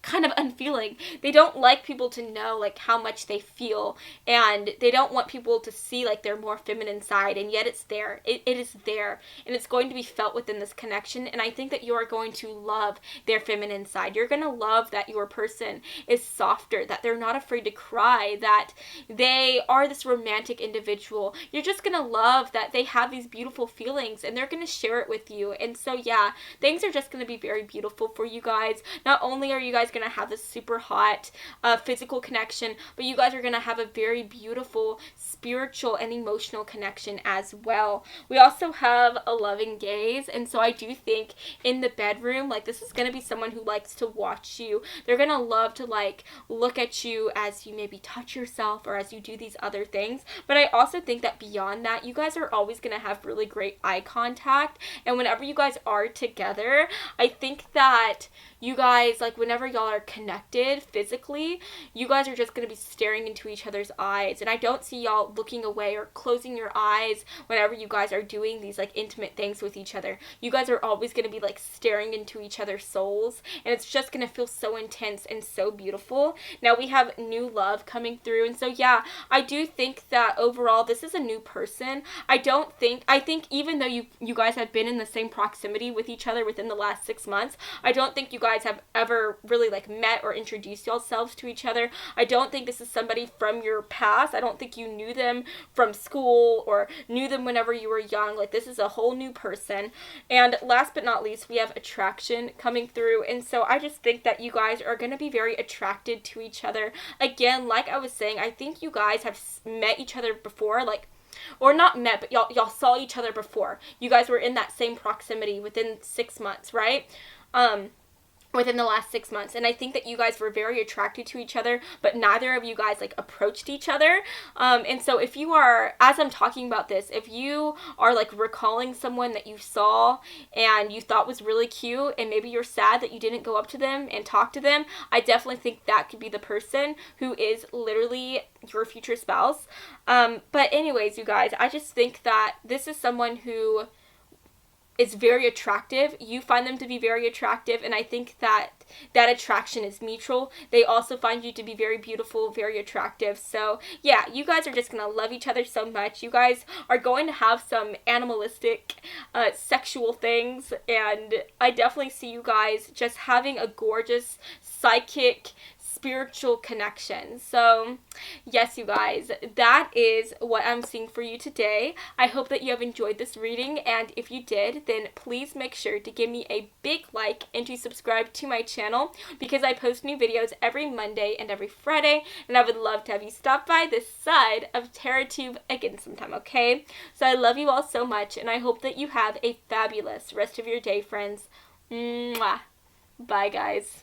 kind of unfeeling. They don't like people to know like how much they feel, and they don't want people to see like their more feminine side, and yet it's there. It is there, and it's going to be felt within this connection. And I think that you are going to love their feminine side. You're going to love that your person is softer, that they're not afraid to cry, that they are this romantic individual. You're just going to love that they have these beautiful feelings, and they're going to share it with you. And so yeah, things are just going to be very beautiful for you guys. Not only are you guys going to have this super hot physical connection, but you guys are going to have a very beautiful spiritual and emotional connection as well. We also have a loving gaze, and so I do think in the bedroom, like, this is going to be someone who likes to watch you. They're going to love to like look at you as you maybe touch yourself or as you do these other things. But I also think that beyond that, you guys are always going to have really great eye contact, and whenever you guys are together, I think that you guys, like, whenever y'all are connected physically, you guys are just going to be staring into each other's eyes. And I don't see y'all looking away or closing your eyes whenever you guys are doing these, like, intimate things with each other. You guys are always going to be, like, staring into each other's souls. And it's just going to feel so intense and so beautiful. Now, we have new love coming through. And so, yeah, I do think that overall, this is a new person. I think even though you guys have been in the same proximity with each other within the last 6 months, I don't think you guys have ever really like met or introduced yourselves to each other. I don't think this is somebody from your past. I don't think you knew them from school or knew them whenever you were young. Like, this is a whole new person. And last but not least, we have attraction coming through. And so I just think that you guys are going to be very attracted to each other. Again, like I was saying, I think you guys have met each other before, like, or not met, but y'all saw each other before. You guys were in that same proximity within 6 months, right? within the last 6 months. And I think that you guys were very attracted to each other, but neither of you guys like approached each other. And so if you are, as I'm talking about this, if you are like recalling someone that you saw and you thought was really cute, and maybe you're sad that you didn't go up to them and talk to them, I definitely think that could be the person who is literally your future spouse. But anyways, you guys, I just think that this is someone who is very attractive. You find them to be very attractive, and I think that that attraction is mutual. They also find you to be very beautiful, very attractive. So yeah, you guys are just gonna love each other so much. You guys are going to have some animalistic sexual things, and I definitely see you guys just having a gorgeous psychic spiritual connection. So yes, you guys, that is what I'm seeing for you today. I hope that you have enjoyed this reading, and if you did, then please make sure to give me a big like and to subscribe to my channel, because I post new videos every Monday and every Friday, and I would love to have you stop by this side of TerraTube again sometime, okay? So I love you all so much, and I hope that you have a fabulous rest of your day, friends. Mwah. Bye, guys.